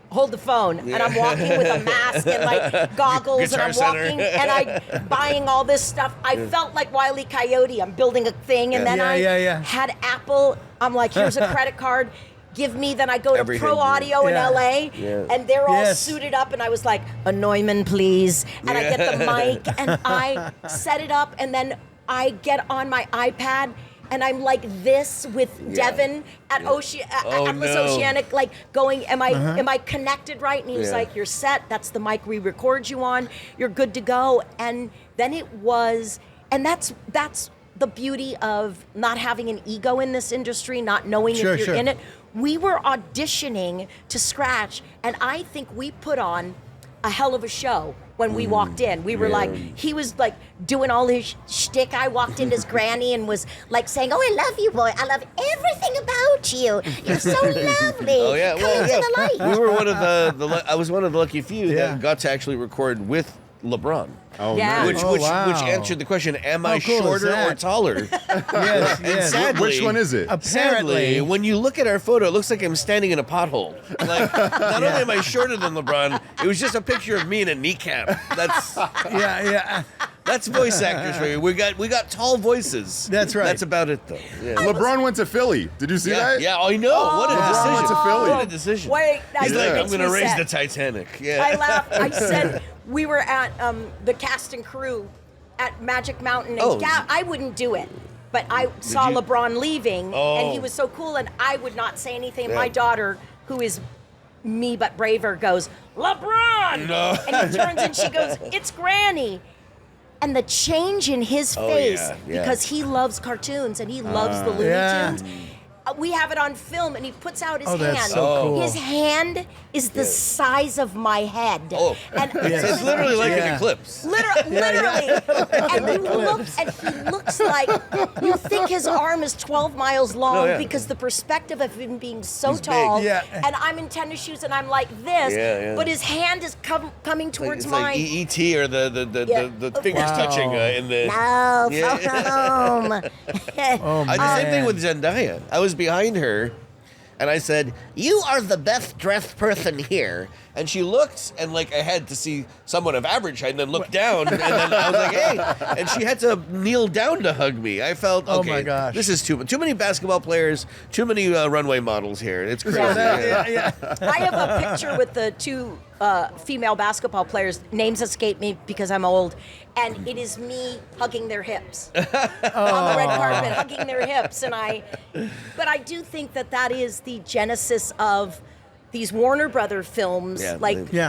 Speaker 10: "Hold the phone." And I'm walking with a mask and like goggles, and I'm walking and I buying all this stuff. I felt like Wile E. Coyote. I'm building a thing, and then I had Apple. I'm like, "Here's a credit card. Give me." Then I go to Pro Audio in LA, and they're all suited up, and I was like, "A Neumann, please." And I get the mic, and I set it up, and then I get on my iPad, and I'm like this with Devin at Atlas Oceanic, like going, am I connected right? And he was like, "You're set. That's the mic we record you on. You're good to go." And then it was, and that's the beauty of not having an ego in this industry, not knowing if you're in it. We were auditioning to scratch, and I think we put on a hell of a show when we walked in. We were like, he was like doing all his shtick. I walked in as Granny and was like saying, "Oh, I love you, boy. I love everything about you. You're so lovely.
Speaker 11: Oh yeah,
Speaker 10: Come into the light."
Speaker 11: We were one of the I was one of the lucky few that got to actually record with LeBron.
Speaker 3: Oh,
Speaker 10: Yeah.
Speaker 3: nice.
Speaker 11: Which answered the question, am I
Speaker 1: cool is
Speaker 11: shorter or
Speaker 1: that?
Speaker 11: taller?
Speaker 1: Yes.
Speaker 11: Sadly,
Speaker 3: Which one is it?
Speaker 11: Sadly, when you look at our photo, it looks like I'm standing in a pothole. Like, not only am I shorter than LeBron, it was just a picture of me in a kneecap. That's voice actors for you. We got tall voices.
Speaker 1: That's right.
Speaker 11: That's about it, though. Yeah.
Speaker 3: LeBron went to Philly. Did you see that?
Speaker 11: Yeah, I know. What a
Speaker 3: LeBron
Speaker 11: decision.
Speaker 3: went to Philly.
Speaker 11: What a decision.
Speaker 10: Wait,
Speaker 11: He's like, I'm
Speaker 10: makes
Speaker 11: going to
Speaker 10: me
Speaker 11: raise
Speaker 10: sad.
Speaker 11: the Titanic. Yeah.
Speaker 10: I laughed. I said we were at the cast and crew at Magic Mountain, and I wouldn't do it. But I saw LeBron leaving, and he was so cool, and I would not say anything. My daughter, who is me but braver, goes, "LeBron!"
Speaker 11: No.
Speaker 10: And he turns and she goes, "It's Granny." And the change in his face, because he loves cartoons and he loves the Looney Tunes. We have it on film, and he puts out his hand.
Speaker 1: That's so cool.
Speaker 10: His hand is the size of my head. And
Speaker 11: It's literally like an eclipse.
Speaker 10: Literally. And he looks like, you think his arm is 12 miles long because the perspective of him being so tall.
Speaker 1: Yeah.
Speaker 10: And I'm in tennis shoes, and I'm like this, but his hand is coming towards
Speaker 11: It's
Speaker 10: mine.
Speaker 11: like E.T. or the fingers touching in the...
Speaker 10: No, home.
Speaker 11: I did the same thing with Zendaya. I was behind her, and I said, "You are the best dressed person here." And she looked, and like I had to see someone of average height, and then looked down, and then I was like, "Hey!" And she had to kneel down to hug me. I felt, okay,
Speaker 1: my gosh.
Speaker 11: this is too many basketball players, too many runway models here. It's crazy.
Speaker 10: I have a picture with the two female basketball players. Names escape me because I'm old, and it is me hugging their hips on the red carpet, hugging their hips. But I do think that is the genesis of these Warner Brother films,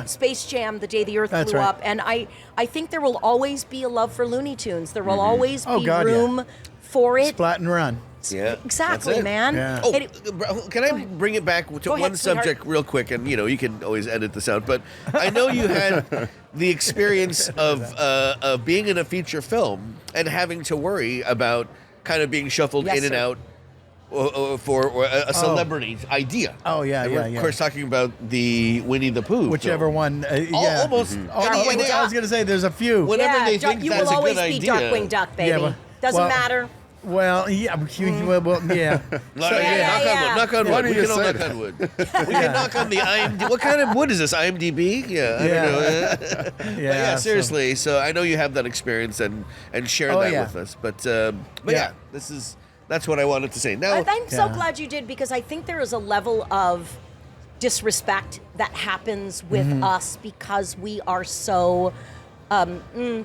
Speaker 10: Space Jam, The Day the Earth Blew Up, and I think there will always be a love for Looney Tunes. There will always be room for it.
Speaker 1: Splat and run.
Speaker 11: Yeah,
Speaker 10: exactly, man.
Speaker 1: Yeah.
Speaker 11: Can I bring it back to one subject real quick? And you can always edit this out. But I know you had the experience of being in a feature film and having to worry about kind of being shuffled in and out for a celebrity idea.
Speaker 1: Oh yeah,
Speaker 11: and we're, of course, talking about the Winnie the Pooh.
Speaker 1: Whichever
Speaker 11: film.
Speaker 1: one.
Speaker 11: Almost.
Speaker 1: I was going to say there's a few.
Speaker 11: Whenever they think
Speaker 10: you
Speaker 11: that's
Speaker 10: will
Speaker 11: a
Speaker 10: always
Speaker 11: good idea.
Speaker 10: be Darkwing Duck, baby. Doesn't matter.
Speaker 1: Well, yeah.
Speaker 11: Knock on wood. We can all knock on wood. We can knock on the IMDb. What kind of wood is this? IMDb? I don't know. Yeah, seriously. So I know you have that experience and share that with us. But that's what I wanted to say. Now,
Speaker 10: I'm so glad you did, because I think there is a level of disrespect that happens with us because we are so.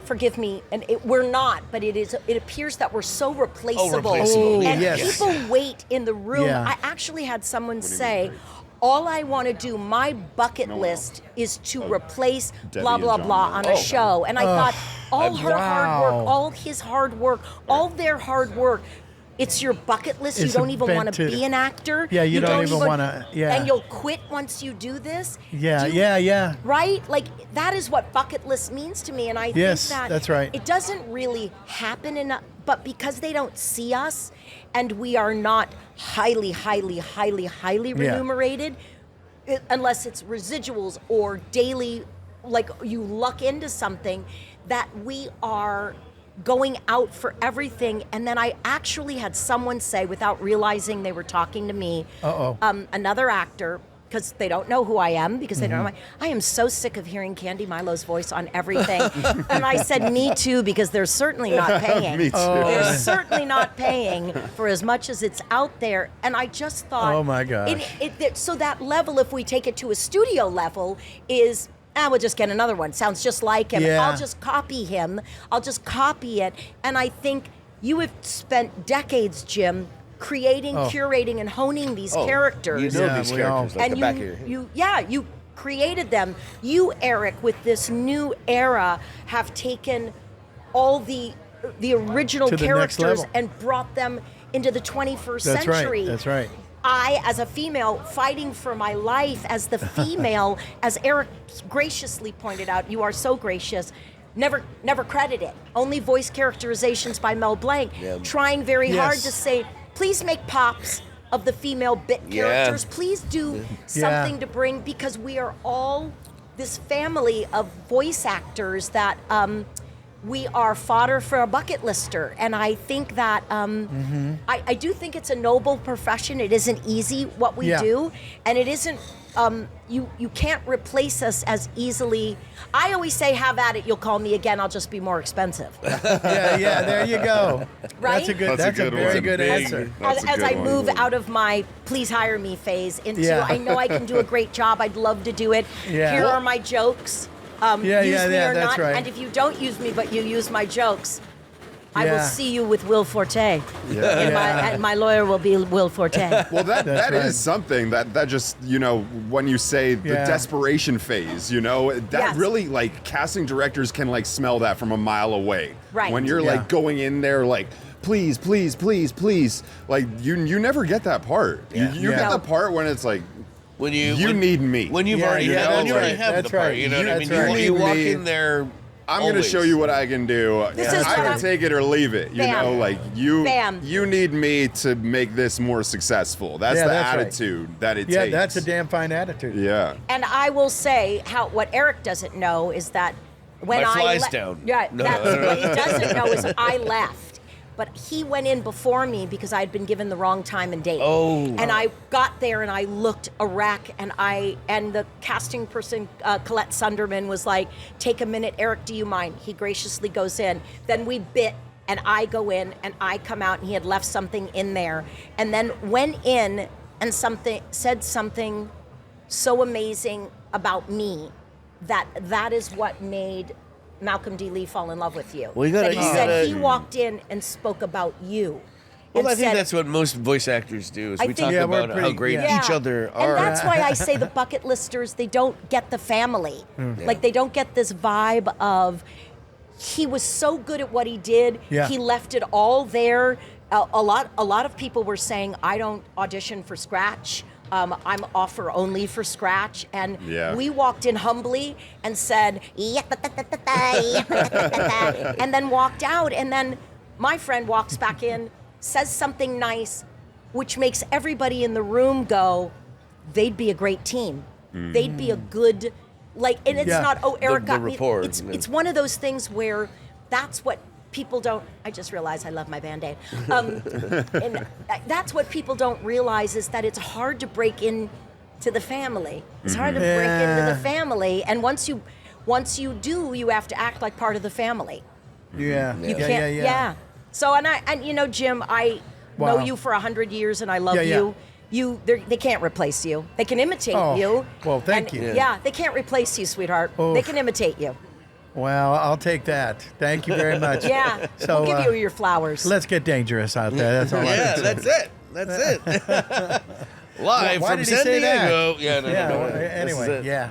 Speaker 10: Forgive me, and we're not, but it appears that we're so replaceable. And people wait in the room. I actually had someone say, all I want to do, my bucket list is to replace blah, blah, blah on a show. And I thought, all her hard work, all his hard work, all their hard work, it's your bucket list. You
Speaker 1: It's
Speaker 10: don't even
Speaker 1: bent
Speaker 10: want to
Speaker 1: to-
Speaker 10: be an actor.
Speaker 1: Yeah, you don't even wanna- yeah.
Speaker 10: And you'll quit once you do this.
Speaker 1: Yeah,
Speaker 10: Do you-
Speaker 1: yeah.
Speaker 10: Right? Like, that is what bucket list means to me. And I
Speaker 1: Yes,
Speaker 10: think that
Speaker 1: that's right.
Speaker 10: it doesn't really happen enough, but because they don't see us and we are not highly remunerated, unless it's residuals or daily, like you luck into something, that we are going out for everything. And then I actually had someone say, without realizing they were talking to me, another actor, because they don't know who I am, because they don't know I am so sick of hearing Candi Milo's voice on everything. And I said, me too, because they're certainly not paying.
Speaker 3: Me too.
Speaker 10: They're certainly not paying for as much as it's out there. And I just thought,
Speaker 1: Oh, my gosh.
Speaker 10: so that level, if we take it to a studio level, is, we'll just get another one. Sounds just like him.
Speaker 1: Yeah.
Speaker 10: I'll just copy him. I'll just copy it. And I think you have spent decades, Jim, creating, curating, and honing these characters.
Speaker 11: You know these characters like
Speaker 10: And
Speaker 11: the back of your head.
Speaker 10: you created them. You, Eric, with this new era, have taken all the original
Speaker 1: To the next
Speaker 10: characters
Speaker 1: level.
Speaker 10: and brought them into the 21st
Speaker 1: That's
Speaker 10: century.
Speaker 1: right. That's right.
Speaker 10: I, as a female, fighting for my life as the female, as Eric graciously pointed out, you are so gracious, never credited. Only voice characterizations by Mel Blanc. Trying very hard
Speaker 1: Yes.
Speaker 10: to say, please make pops of the female bit characters. Please do something to bring, because we are all this family of voice actors that we are fodder for a bucket lister. And I think that I do think it's a noble profession. It isn't easy what we do, and it isn't you can't replace us as easily. I always say, have at it, you'll call me again, I'll just be more expensive.
Speaker 1: Yeah, there you go.
Speaker 10: Right?
Speaker 1: That's a very good answer.
Speaker 3: That's a
Speaker 10: As
Speaker 3: good
Speaker 10: I
Speaker 3: one.
Speaker 10: move out of my please hire me phase into
Speaker 1: Yeah.
Speaker 10: I know I can do a great job, I'd love to do it.
Speaker 1: Yeah.
Speaker 10: Here are my jokes. Use me or
Speaker 1: that's
Speaker 10: not.
Speaker 1: right.
Speaker 10: And if you don't use me but you use my jokes, I
Speaker 1: Yeah.
Speaker 10: will see you with Will Forte. And my lawyer will be Will Forte.
Speaker 3: Well, that
Speaker 1: right.
Speaker 3: is something that just, when you say the
Speaker 1: Yeah.
Speaker 3: desperation phase, that
Speaker 10: Yes.
Speaker 3: really, like, casting directors can, like, smell that from a mile away.
Speaker 10: Right.
Speaker 3: When you're,
Speaker 1: Yeah.
Speaker 3: like, going in there, like, please, please, please, please. Like, you never get that part. You
Speaker 1: Yeah.
Speaker 3: get
Speaker 10: No.
Speaker 3: the part when it's like,
Speaker 11: When you
Speaker 3: need me.
Speaker 11: When you've
Speaker 1: Yeah,
Speaker 11: already
Speaker 1: yeah,
Speaker 11: when
Speaker 1: that's
Speaker 11: you already
Speaker 1: right.
Speaker 11: have
Speaker 1: That's
Speaker 11: the part,
Speaker 1: right.
Speaker 11: you know what I mean?
Speaker 3: That's right.
Speaker 11: You walk
Speaker 3: need me.
Speaker 11: in there.
Speaker 3: I'm going to
Speaker 11: always.
Speaker 3: show you what I can do.
Speaker 10: This is
Speaker 3: I
Speaker 10: what
Speaker 3: can
Speaker 10: I'm-
Speaker 3: take it or leave it.
Speaker 10: Bam.
Speaker 3: Like, you
Speaker 10: Bam.
Speaker 3: you need me to make this more successful. That's
Speaker 1: Yeah,
Speaker 3: the
Speaker 1: that's right.
Speaker 3: attitude that it
Speaker 1: Yeah,
Speaker 3: takes.
Speaker 1: that's a damn fine attitude.
Speaker 3: Yeah.
Speaker 10: And I will say what Eric doesn't know is that when
Speaker 11: My
Speaker 10: I
Speaker 11: fly's down.
Speaker 10: Yeah,
Speaker 11: No.
Speaker 10: that's what he doesn't know is I left. But he went in before me because I had been given the wrong time and date.
Speaker 11: Oh.
Speaker 10: And I got there and I looked a wreck, and the casting person, Colette Sunderman, was like, take a minute, Eric, do you mind? He graciously goes in. Then we bit, and I go in and I come out, and he had left something in there. And then went in and said something so amazing about me that is what made Malcolm D. Lee fall in love with you.
Speaker 11: Well, you gotta-
Speaker 10: That he
Speaker 11: you
Speaker 10: said
Speaker 11: gotta-
Speaker 10: he walked in and spoke about you.
Speaker 11: Well,
Speaker 10: and
Speaker 11: I think
Speaker 10: said-
Speaker 11: that's what most voice actors do. Is
Speaker 10: I
Speaker 11: we
Speaker 10: think-
Speaker 11: talk
Speaker 1: Yeah, we're
Speaker 11: about how
Speaker 1: pretty-
Speaker 11: great
Speaker 1: yeah.
Speaker 11: each other are.
Speaker 10: And that's why I say the bucket listers, they don't get the family. Like, they don't get this vibe of, he was so good at what he did.
Speaker 1: Yeah.
Speaker 10: He left it all there. A lot of people were saying, I don't audition for scratch. I'm offer only for scratch. And
Speaker 3: Yeah.
Speaker 10: we walked in humbly and said, and then walked out. And then my friend walks back in, says something nice, which makes everybody in the room go, they'd be a great team. They'd be a good, and it's
Speaker 1: Yeah.
Speaker 10: not, Eric
Speaker 11: The
Speaker 10: got me.
Speaker 11: rapport,
Speaker 10: It's one of those things where that's what people don't, I just realized I love my Band-Aid. And that's what people don't realize, is that it's hard to break into the family. It's hard to break into the family. And once you do, you have to act like part of the family.
Speaker 1: Yeah.
Speaker 10: You
Speaker 1: yeah,
Speaker 10: can't,
Speaker 1: yeah.
Speaker 10: So, and Jim, I
Speaker 1: Wow.
Speaker 10: know you for 100 years and I love
Speaker 1: Yeah, yeah.
Speaker 10: you. They can't replace you. They can imitate
Speaker 1: Oh,
Speaker 10: you.
Speaker 1: well, thank
Speaker 10: And,
Speaker 1: you.
Speaker 10: Yeah, they can't replace you, sweetheart.
Speaker 1: Oof.
Speaker 10: They can imitate you.
Speaker 1: Well, I'll take that. Thank you very much.
Speaker 10: Yeah,
Speaker 1: So,
Speaker 10: we'll give you your flowers.
Speaker 1: Let's get dangerous out there. That's all I
Speaker 11: Yeah,
Speaker 1: can say.
Speaker 11: that's it. That's it. Live
Speaker 1: Why
Speaker 11: from
Speaker 1: did he
Speaker 11: San
Speaker 1: say that?
Speaker 11: Diego. Yeah, no,
Speaker 1: Yeah.
Speaker 11: don't worry. This is
Speaker 1: Anyway,
Speaker 11: it.
Speaker 1: yeah.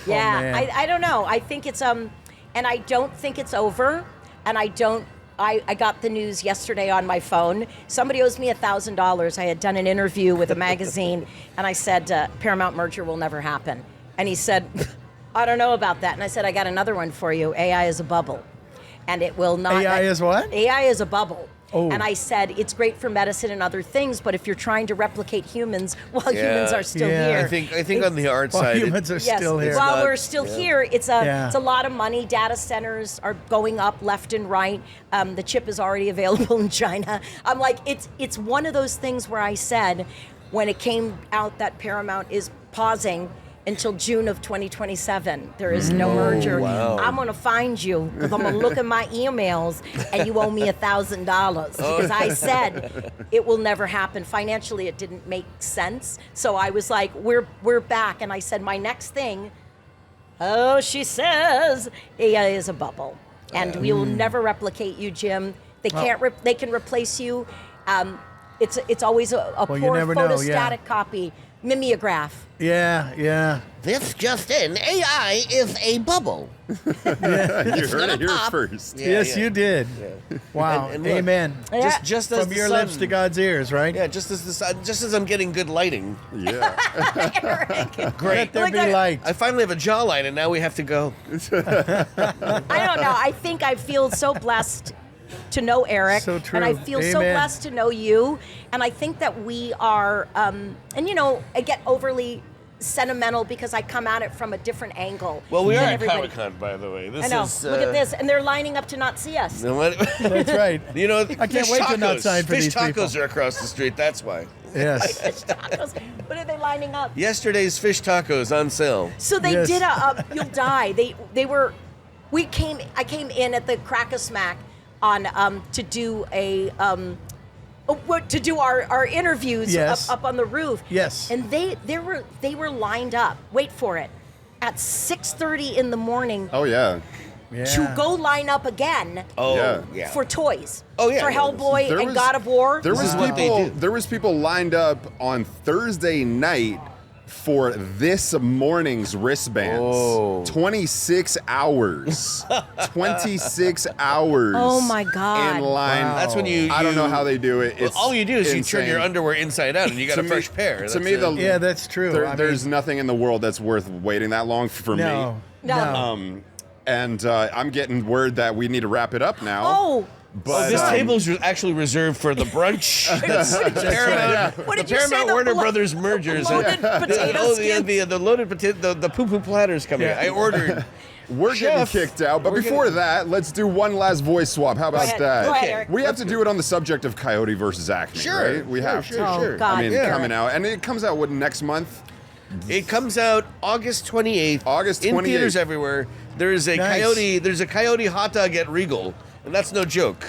Speaker 10: Yeah,
Speaker 1: man.
Speaker 10: I don't know. I think it's and I don't think it's over, and I don't I got the news yesterday on my phone. Somebody owes me $1,000. I had done an interview with a magazine, and I said, Paramount merger will never happen. And he said, I don't know about that. And I said, I got another one for you. AI is a bubble. And it will not...
Speaker 1: AI is what?
Speaker 10: AI is a bubble.
Speaker 1: Oh.
Speaker 10: And I said, it's great for medicine and other things, but if you're trying to replicate humans while humans are still here...
Speaker 11: I think on the art side...
Speaker 1: humans are still here.
Speaker 10: While we're still here, it's a lot of money. Data centers are going up left and right. The chip is already available in China. I'm like, it's one of those things where I said, when it came out that Paramount is pausing until June of 2027. There is no merger.
Speaker 11: Wow.
Speaker 10: I'm going to find you because I'm going to look at my emails and you owe me $1,000 because I said it will never happen. Financially, it didn't make sense. So I was like, we're back. And I said, my next thing, she says, AI is a bubble. And we will never replicate you, Jim. They can't. They can replace you. It's always a poor photostatic copy. Mimeograph.
Speaker 1: Yeah.
Speaker 11: This just in, AI is a bubble.
Speaker 3: You heard it here first.
Speaker 1: Yes, you did. Wow.
Speaker 11: And look,
Speaker 1: Amen.
Speaker 11: Just as
Speaker 1: From
Speaker 11: the
Speaker 1: your
Speaker 11: sun,
Speaker 1: lips to God's ears, right?
Speaker 11: Yeah, just as I'm getting good lighting.
Speaker 3: Yeah.
Speaker 1: Let there be light.
Speaker 11: I finally have a jawline, and now we have to go.
Speaker 10: I don't know. I think I feel so blessed to know Eric.
Speaker 1: So true.
Speaker 10: And I feel so
Speaker 1: Amen.
Speaker 10: blessed to know you. And I think that we are, and I get overly sentimental because I come at it from a different angle.
Speaker 11: Well, we are
Speaker 10: than
Speaker 11: at
Speaker 10: everybody.
Speaker 11: Comic-Con, by the way.
Speaker 10: I know. Look at this. And they're lining up to not see us.
Speaker 11: You know what?
Speaker 1: That's right.
Speaker 11: You know,
Speaker 1: I can't wait to not sign for
Speaker 11: fish
Speaker 1: these
Speaker 11: tacos
Speaker 1: people.
Speaker 11: are across the street. That's why.
Speaker 1: Yes.
Speaker 10: Fish tacos. What are they lining up?
Speaker 11: Yesterday's fish tacos on sale.
Speaker 10: So they
Speaker 1: Yes.
Speaker 10: did a You'll Die. I came in at the Crack-a-Smack on to do our interviews
Speaker 1: Yes.
Speaker 10: up on the roof.
Speaker 1: Yes.
Speaker 10: And they were lined up. Wait for it. At 6:30 in the morning
Speaker 3: Oh, yeah.
Speaker 10: to go line up again
Speaker 11: Oh,
Speaker 3: Yeah.
Speaker 10: for toys.
Speaker 11: Oh, yeah.
Speaker 10: For Hellboy
Speaker 3: There
Speaker 10: and
Speaker 3: was-
Speaker 10: God of War.
Speaker 3: There was
Speaker 11: is what they
Speaker 3: people.
Speaker 11: do.
Speaker 3: There was people lined up on Thursday night for this morning's wristbands.
Speaker 11: Oh.
Speaker 3: 26 hours. 26 hours.
Speaker 10: Oh, my God.
Speaker 3: In line.
Speaker 1: Wow.
Speaker 11: That's when
Speaker 3: I don't know how they do it.
Speaker 11: Well,
Speaker 3: It's
Speaker 11: all you do is you turn
Speaker 3: insane.
Speaker 11: your underwear inside out, and you got
Speaker 3: To
Speaker 11: a fresh
Speaker 3: me-
Speaker 11: pair.
Speaker 3: To me,
Speaker 1: Yeah, that's true.
Speaker 3: there's nothing in the world that's worth waiting that long for
Speaker 1: no.
Speaker 3: me.
Speaker 10: No.
Speaker 3: And I'm getting word that we need to wrap it up now.
Speaker 10: Oh,
Speaker 3: But
Speaker 11: this table is actually reserved for the brunch. Paramount,
Speaker 10: What did
Speaker 11: the
Speaker 10: you say?
Speaker 11: Paramount
Speaker 10: The
Speaker 11: Warner
Speaker 10: lo-
Speaker 11: Brothers mergers.
Speaker 10: loaded potato skins?
Speaker 11: The loaded potato, the poo poo platters coming.
Speaker 1: Yeah.
Speaker 11: I ordered.
Speaker 3: We're getting
Speaker 11: Chef,
Speaker 3: kicked out, but
Speaker 11: we're
Speaker 3: before
Speaker 11: getting-
Speaker 3: that, let's do one last voice swap. How about
Speaker 10: ahead.
Speaker 3: that?
Speaker 10: Go ahead, Eric.
Speaker 3: We have to do it on the subject of Coyote versus Acme,
Speaker 11: Sure,
Speaker 3: right? We
Speaker 11: sure,
Speaker 3: have
Speaker 11: sure,
Speaker 3: to.
Speaker 10: Oh,
Speaker 11: sure.
Speaker 10: God.
Speaker 3: I mean,
Speaker 10: Yeah.
Speaker 3: coming out, and it comes out next month.
Speaker 11: It comes out August 28th.
Speaker 3: August
Speaker 11: in
Speaker 3: 28th.
Speaker 11: theaters everywhere. There is a
Speaker 1: Nice.
Speaker 11: coyote. There's a coyote hot dog at Regal, and that's no joke.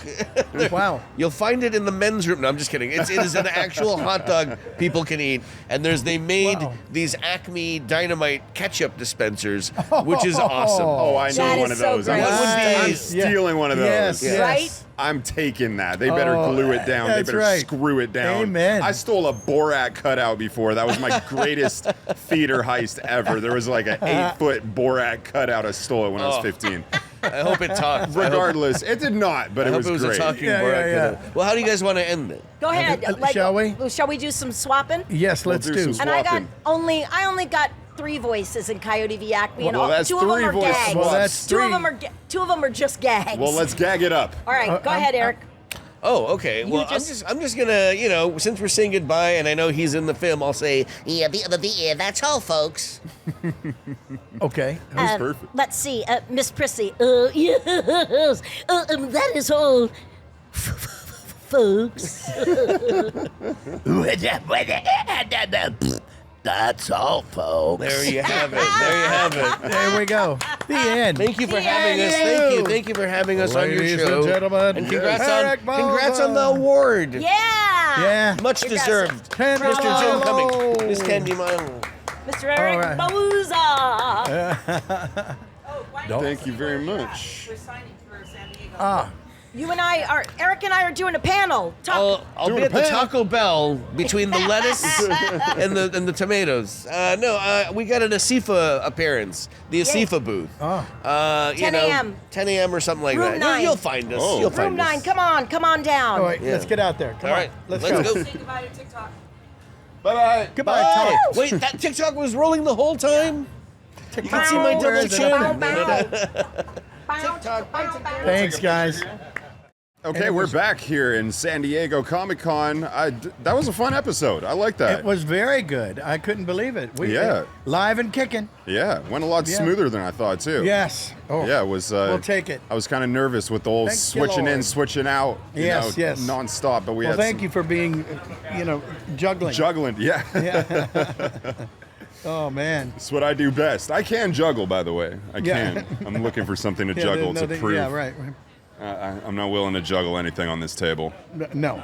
Speaker 1: Wow.
Speaker 11: You'll find it in the men's room. No, I'm just kidding. It is an actual hot dog people can eat. And they made
Speaker 1: Wow.
Speaker 11: these Acme Dynamite ketchup dispensers, which is awesome.
Speaker 3: Oh, I
Speaker 10: That
Speaker 3: know
Speaker 10: is
Speaker 3: one of
Speaker 10: so
Speaker 3: those.
Speaker 10: great.
Speaker 3: I'm
Speaker 11: Nice.
Speaker 3: stealing one of those.
Speaker 1: Yes. Yes.
Speaker 10: Right?
Speaker 3: I'm taking that. They better
Speaker 1: Oh,
Speaker 3: glue it down. They
Speaker 1: that's
Speaker 3: better
Speaker 1: right.
Speaker 3: screw it down.
Speaker 1: Amen.
Speaker 3: I stole a Borat cutout before. That was my greatest theater heist ever. There was like an 8-foot Borat cutout. I stole it when I was 15.
Speaker 11: I hope it talked.
Speaker 3: Regardless, it did not, but
Speaker 11: I
Speaker 3: it
Speaker 11: hope
Speaker 3: was
Speaker 11: it was
Speaker 3: great.
Speaker 11: a talking
Speaker 1: Yeah,
Speaker 11: Borat
Speaker 1: yeah,
Speaker 11: cutout. Well, how do you guys want to end it?
Speaker 10: Go ahead.
Speaker 1: shall we?
Speaker 10: Shall we do some swapping?
Speaker 1: Yes, let's
Speaker 3: do
Speaker 1: do.
Speaker 3: some
Speaker 10: And
Speaker 3: swapping.
Speaker 10: I only got 3 voices in Coyote v. Acme, and
Speaker 3: Well, that's
Speaker 10: two of them
Speaker 3: 3
Speaker 10: are
Speaker 3: voice
Speaker 10: gags.
Speaker 3: swaps.
Speaker 1: Well, that's
Speaker 10: two of
Speaker 1: 3.
Speaker 10: them are two of them are just gags.
Speaker 3: Well, let's gag it up.
Speaker 10: All right, go ahead, Eric.
Speaker 11: Oh, okay. Well, I'm just gonna, since we're saying goodbye, and I know he's in the film, I'll say, yeah, that's all, folks.
Speaker 1: Okay.
Speaker 3: That was perfect.
Speaker 10: Let's see, Miss Prissy. Yes, that is all, folks.
Speaker 6: That's all, folks.
Speaker 11: There you have it. There you have it.
Speaker 1: There we go. The end.
Speaker 11: Thank you for
Speaker 10: The
Speaker 11: having us.
Speaker 10: end.
Speaker 11: Thank you. Thank you for having us on your
Speaker 1: Ladies
Speaker 11: show.
Speaker 1: and gentlemen,
Speaker 11: And congrats
Speaker 1: Eric
Speaker 11: on the
Speaker 1: Bauza.
Speaker 11: award.
Speaker 10: Yeah.
Speaker 1: Yeah.
Speaker 11: Much
Speaker 10: Congrats.
Speaker 11: deserved.
Speaker 1: Candi
Speaker 11: Mr. Jim
Speaker 1: Milo.
Speaker 11: Cummings. Miss Candi Milo.
Speaker 10: Mr. Eric
Speaker 1: All
Speaker 10: Bauza.
Speaker 7: Oh, why
Speaker 1: Don't-
Speaker 3: Thank you very much.
Speaker 7: We're signing for San Diego.
Speaker 1: Ah.
Speaker 10: You and Eric and I are doing a panel.
Speaker 11: I'll be at the Taco Bell between the lettuce and the tomatoes. We got an Asifa appearance, the Asifa booth.
Speaker 10: 10 a.m.
Speaker 11: 10 a.m. or something like
Speaker 10: Room
Speaker 11: that.
Speaker 10: 9.
Speaker 11: You'll find us.
Speaker 3: Oh.
Speaker 11: You'll
Speaker 10: Room
Speaker 11: find us.
Speaker 10: 9, come on down.
Speaker 1: All right, let's get out there. Come
Speaker 11: All
Speaker 1: on.
Speaker 11: right,
Speaker 1: Let's
Speaker 11: let's
Speaker 1: go.
Speaker 11: go.
Speaker 7: Say goodbye to TikTok.
Speaker 3: Bye-bye.
Speaker 1: Goodbye,
Speaker 11: Bye.
Speaker 1: Tom.
Speaker 11: Wait, that TikTok was rolling the whole time? You can see my
Speaker 1: Where
Speaker 11: double
Speaker 1: is it?
Speaker 11: chin.
Speaker 1: Thanks, guys.
Speaker 3: Okay, we're back here in San Diego Comic-Con. That was a fun episode. I like that.
Speaker 1: It was very good. I couldn't believe it.
Speaker 3: Yeah.
Speaker 1: Live and kicking.
Speaker 3: Yeah, went a lot smoother than I thought, too.
Speaker 1: Yes. Oh.
Speaker 3: Yeah, it was.
Speaker 1: We'll take it.
Speaker 3: I was kind of nervous with the whole
Speaker 1: Thank you,
Speaker 3: switching in,
Speaker 1: Lord.
Speaker 3: switching out.
Speaker 1: Yes, yes.
Speaker 3: Nonstop, but we
Speaker 1: Well,
Speaker 3: had
Speaker 1: thank you for being, juggling.
Speaker 3: juggling. Yeah.
Speaker 1: Yeah. Oh, man.
Speaker 3: That's what I do best. I can juggle, by the way. I can. I'm looking for something to juggle to prove.
Speaker 1: Yeah, right.
Speaker 3: I'm not willing to juggle anything on this table.
Speaker 1: No.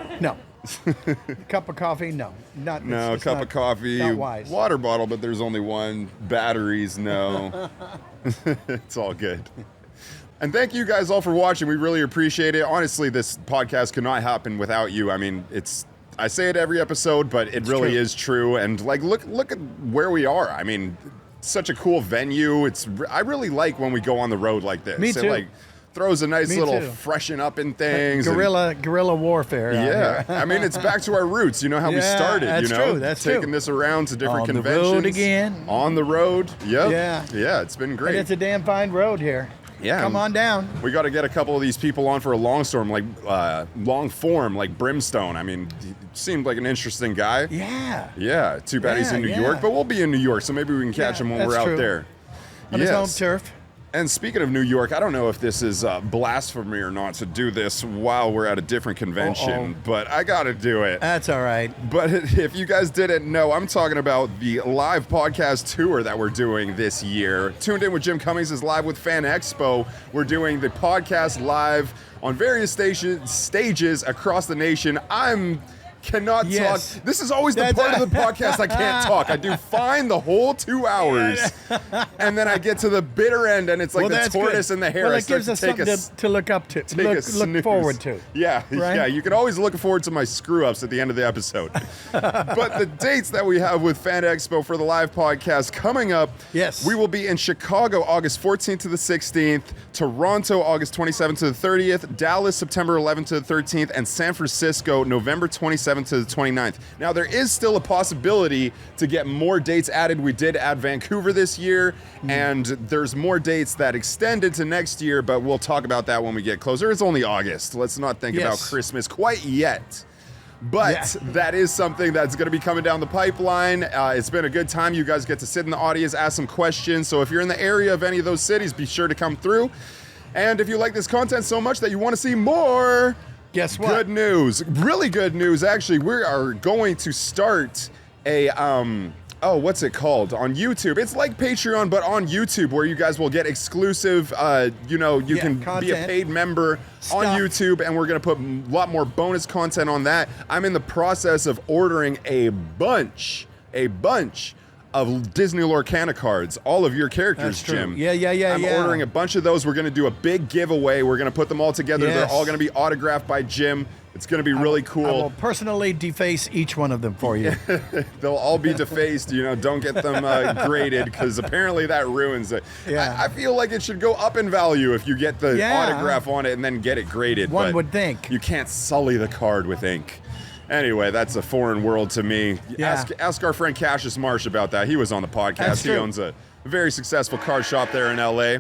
Speaker 1: Cup of coffee? No. Not.
Speaker 3: No,
Speaker 1: it's
Speaker 3: cup
Speaker 1: not-
Speaker 3: of coffee,
Speaker 1: Not wise.
Speaker 3: water bottle, but there's only one. Batteries, no. It's all good. And thank you guys all for watching. We really appreciate it. Honestly, this podcast could not happen without you. I mean, I say it every episode, but it really is true. And like, look at where we are. I mean, such a cool venue. I really like when we go on the road like this.
Speaker 1: Me too.
Speaker 3: It throws a nice
Speaker 1: Me
Speaker 3: little
Speaker 1: too.
Speaker 3: freshen up in things. and-
Speaker 1: Guerrilla warfare. out
Speaker 3: yeah,
Speaker 1: here.
Speaker 3: I mean, it's back to our roots. You know how we
Speaker 1: Yeah,
Speaker 3: started.
Speaker 1: that's
Speaker 3: True.
Speaker 1: that's
Speaker 3: taking
Speaker 1: true.
Speaker 3: this around to different
Speaker 1: On the
Speaker 3: conventions.
Speaker 1: road again.
Speaker 3: On the road. Yep.
Speaker 1: Yeah.
Speaker 3: It's been
Speaker 1: And
Speaker 3: great.
Speaker 1: it's a damn fine road here.
Speaker 3: Yeah.
Speaker 1: Come on down.
Speaker 3: We got to get a couple of these people on for a long form, like Brimstone. I mean, he seemed like an interesting guy.
Speaker 1: Yeah.
Speaker 3: Yeah. Too bad he's in New York, but we'll be in New York, so maybe we can catch him when
Speaker 1: that's
Speaker 3: we're out
Speaker 1: true.
Speaker 3: there.
Speaker 1: On his home turf.
Speaker 3: And speaking of New York, I don't know if this is blasphemy or not to do this while we're at a different convention, but I got to do it.
Speaker 1: That's all right.
Speaker 3: But if you guys didn't know, I'm talking about the live podcast tour that we're doing this year. Tuned In with Jim Cummings is live with Fan Expo. We're doing the podcast live on various stages across the nation. Cannot
Speaker 1: Yes.
Speaker 3: talk. This is always the part of the podcast I can't talk. I do fine the whole 2 hours, and then I get to the bitter end, and it's like the
Speaker 1: that's
Speaker 3: tortoise
Speaker 1: good.
Speaker 3: and the hare.
Speaker 1: Well,
Speaker 3: I
Speaker 1: it
Speaker 3: start
Speaker 1: gives us
Speaker 3: to take
Speaker 1: something to look up to,
Speaker 3: take a
Speaker 1: look
Speaker 3: snooze.
Speaker 1: forward to.
Speaker 3: Yeah,
Speaker 1: Right?
Speaker 3: yeah. You can always look forward to my screw ups at the end of the episode. But the dates that we have with Fan Expo for the live podcast coming up.
Speaker 1: Yes.
Speaker 3: We will be in Chicago August 14th to the 16th, Toronto August 27th to the 30th, Dallas September 11th to the 13th, and San Francisco November 27th to the 29th. Now, there is still a possibility to get more dates added. We did add Vancouver this year, and there's more dates that extend into next year, but we'll talk about that when we get closer. It's only August. Let's not think about Christmas quite yet. But that is something that's going to be coming down the pipeline. It's been a good time. You guys get to sit in the audience, ask some questions. So if you're in the area of any of those cities, be sure to come through. And if you like this content so much that you want to see more,
Speaker 1: guess what?
Speaker 3: Good news. Really good news, actually. We are going to start a, what's it called? On YouTube. It's like Patreon, but on YouTube, where you guys will get exclusive, you can be a
Speaker 1: content.
Speaker 3: paid member on YouTube, and we're going to put a lot more bonus content on that. I'm in the process of ordering a bunch of Disney Lorcana cards, all of your characters,
Speaker 1: That's true.
Speaker 3: Jim.
Speaker 1: Yeah.
Speaker 3: I'm ordering a bunch of those. We're going to do a big giveaway. We're going to put them all together.
Speaker 1: Yes.
Speaker 3: They're all going to be autographed by Jim. It's going to be really cool.
Speaker 1: I will personally deface each one of them for you.
Speaker 3: They'll all be defaced. Don't get them graded, because apparently that ruins it.
Speaker 1: Yeah.
Speaker 3: I feel like it should go up in value if you get the autograph on it and then get it graded.
Speaker 1: One
Speaker 3: but
Speaker 1: would think.
Speaker 3: You can't sully the card with ink. Anyway, that's a foreign world to me.
Speaker 1: Yeah.
Speaker 3: Ask our friend Cassius Marsh about that. He was on the podcast.
Speaker 1: That's
Speaker 3: He
Speaker 1: true.
Speaker 3: owns a very successful card shop there in LA.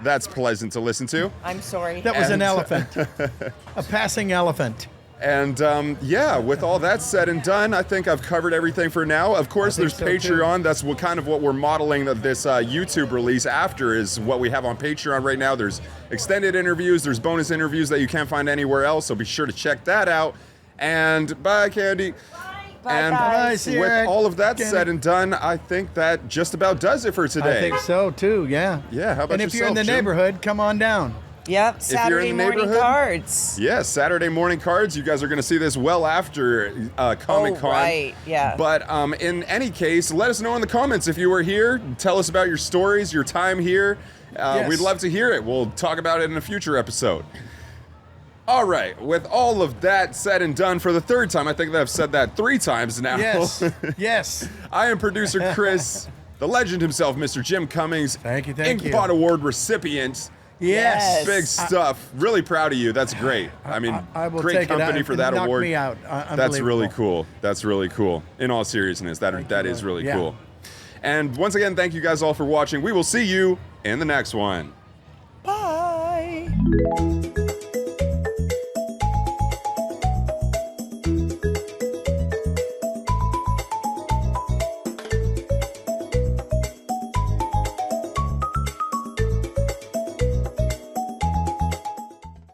Speaker 3: That's pleasant to listen to.
Speaker 7: I'm sorry.
Speaker 1: That was an elephant. A passing elephant.
Speaker 3: And with all that said and done, I think I've covered everything for now. Of course, there's
Speaker 1: so, too.
Speaker 3: Patreon. That's what we're modeling this YouTube release after, is what we have on Patreon right now. There's extended interviews, there's bonus interviews that you can't find anywhere else, so be sure to check that out. And bye, Candy.
Speaker 7: Bye,
Speaker 3: And
Speaker 7: guys.
Speaker 1: Bye,
Speaker 3: with
Speaker 1: Eric.
Speaker 3: all of that
Speaker 1: Candy.
Speaker 3: said and done, I think that just about does it for today.
Speaker 1: I think so too. Yeah.
Speaker 3: Yeah, how about
Speaker 1: And if you're in the
Speaker 3: yourself, Jim?
Speaker 1: neighborhood, come on down.
Speaker 7: Yep,
Speaker 3: you're
Speaker 7: Saturday
Speaker 3: in the
Speaker 7: morning
Speaker 3: neighborhood?
Speaker 7: cards.
Speaker 3: Yes, Saturday morning cards. You guys are going to see this well after Comic-Con.
Speaker 7: Oh, right, yeah.
Speaker 3: But in any case, let us know in the comments if you were here. Tell us about your stories, your time here.
Speaker 1: Yes.
Speaker 3: We'd love to hear it. We'll talk about it in a future episode. All right, with all of that said and done for the third time, I think that I've said that 3 times now.
Speaker 1: Yes. Yes.
Speaker 3: I am producer Chris, the legend himself, Mr. Jim Cummings.
Speaker 1: Thank you.
Speaker 3: Inkpot Award recipient.
Speaker 1: Yes.
Speaker 3: Big stuff. Really proud of you. That's great. I mean,
Speaker 1: I will
Speaker 3: great
Speaker 1: take
Speaker 3: company
Speaker 1: it.
Speaker 3: for that
Speaker 1: Knock
Speaker 3: award.
Speaker 1: me out.
Speaker 3: That's really cool. That's really cool. In all seriousness, that is really cool. And once again, thank you guys all for watching. We will see you in the next one.
Speaker 1: Bye.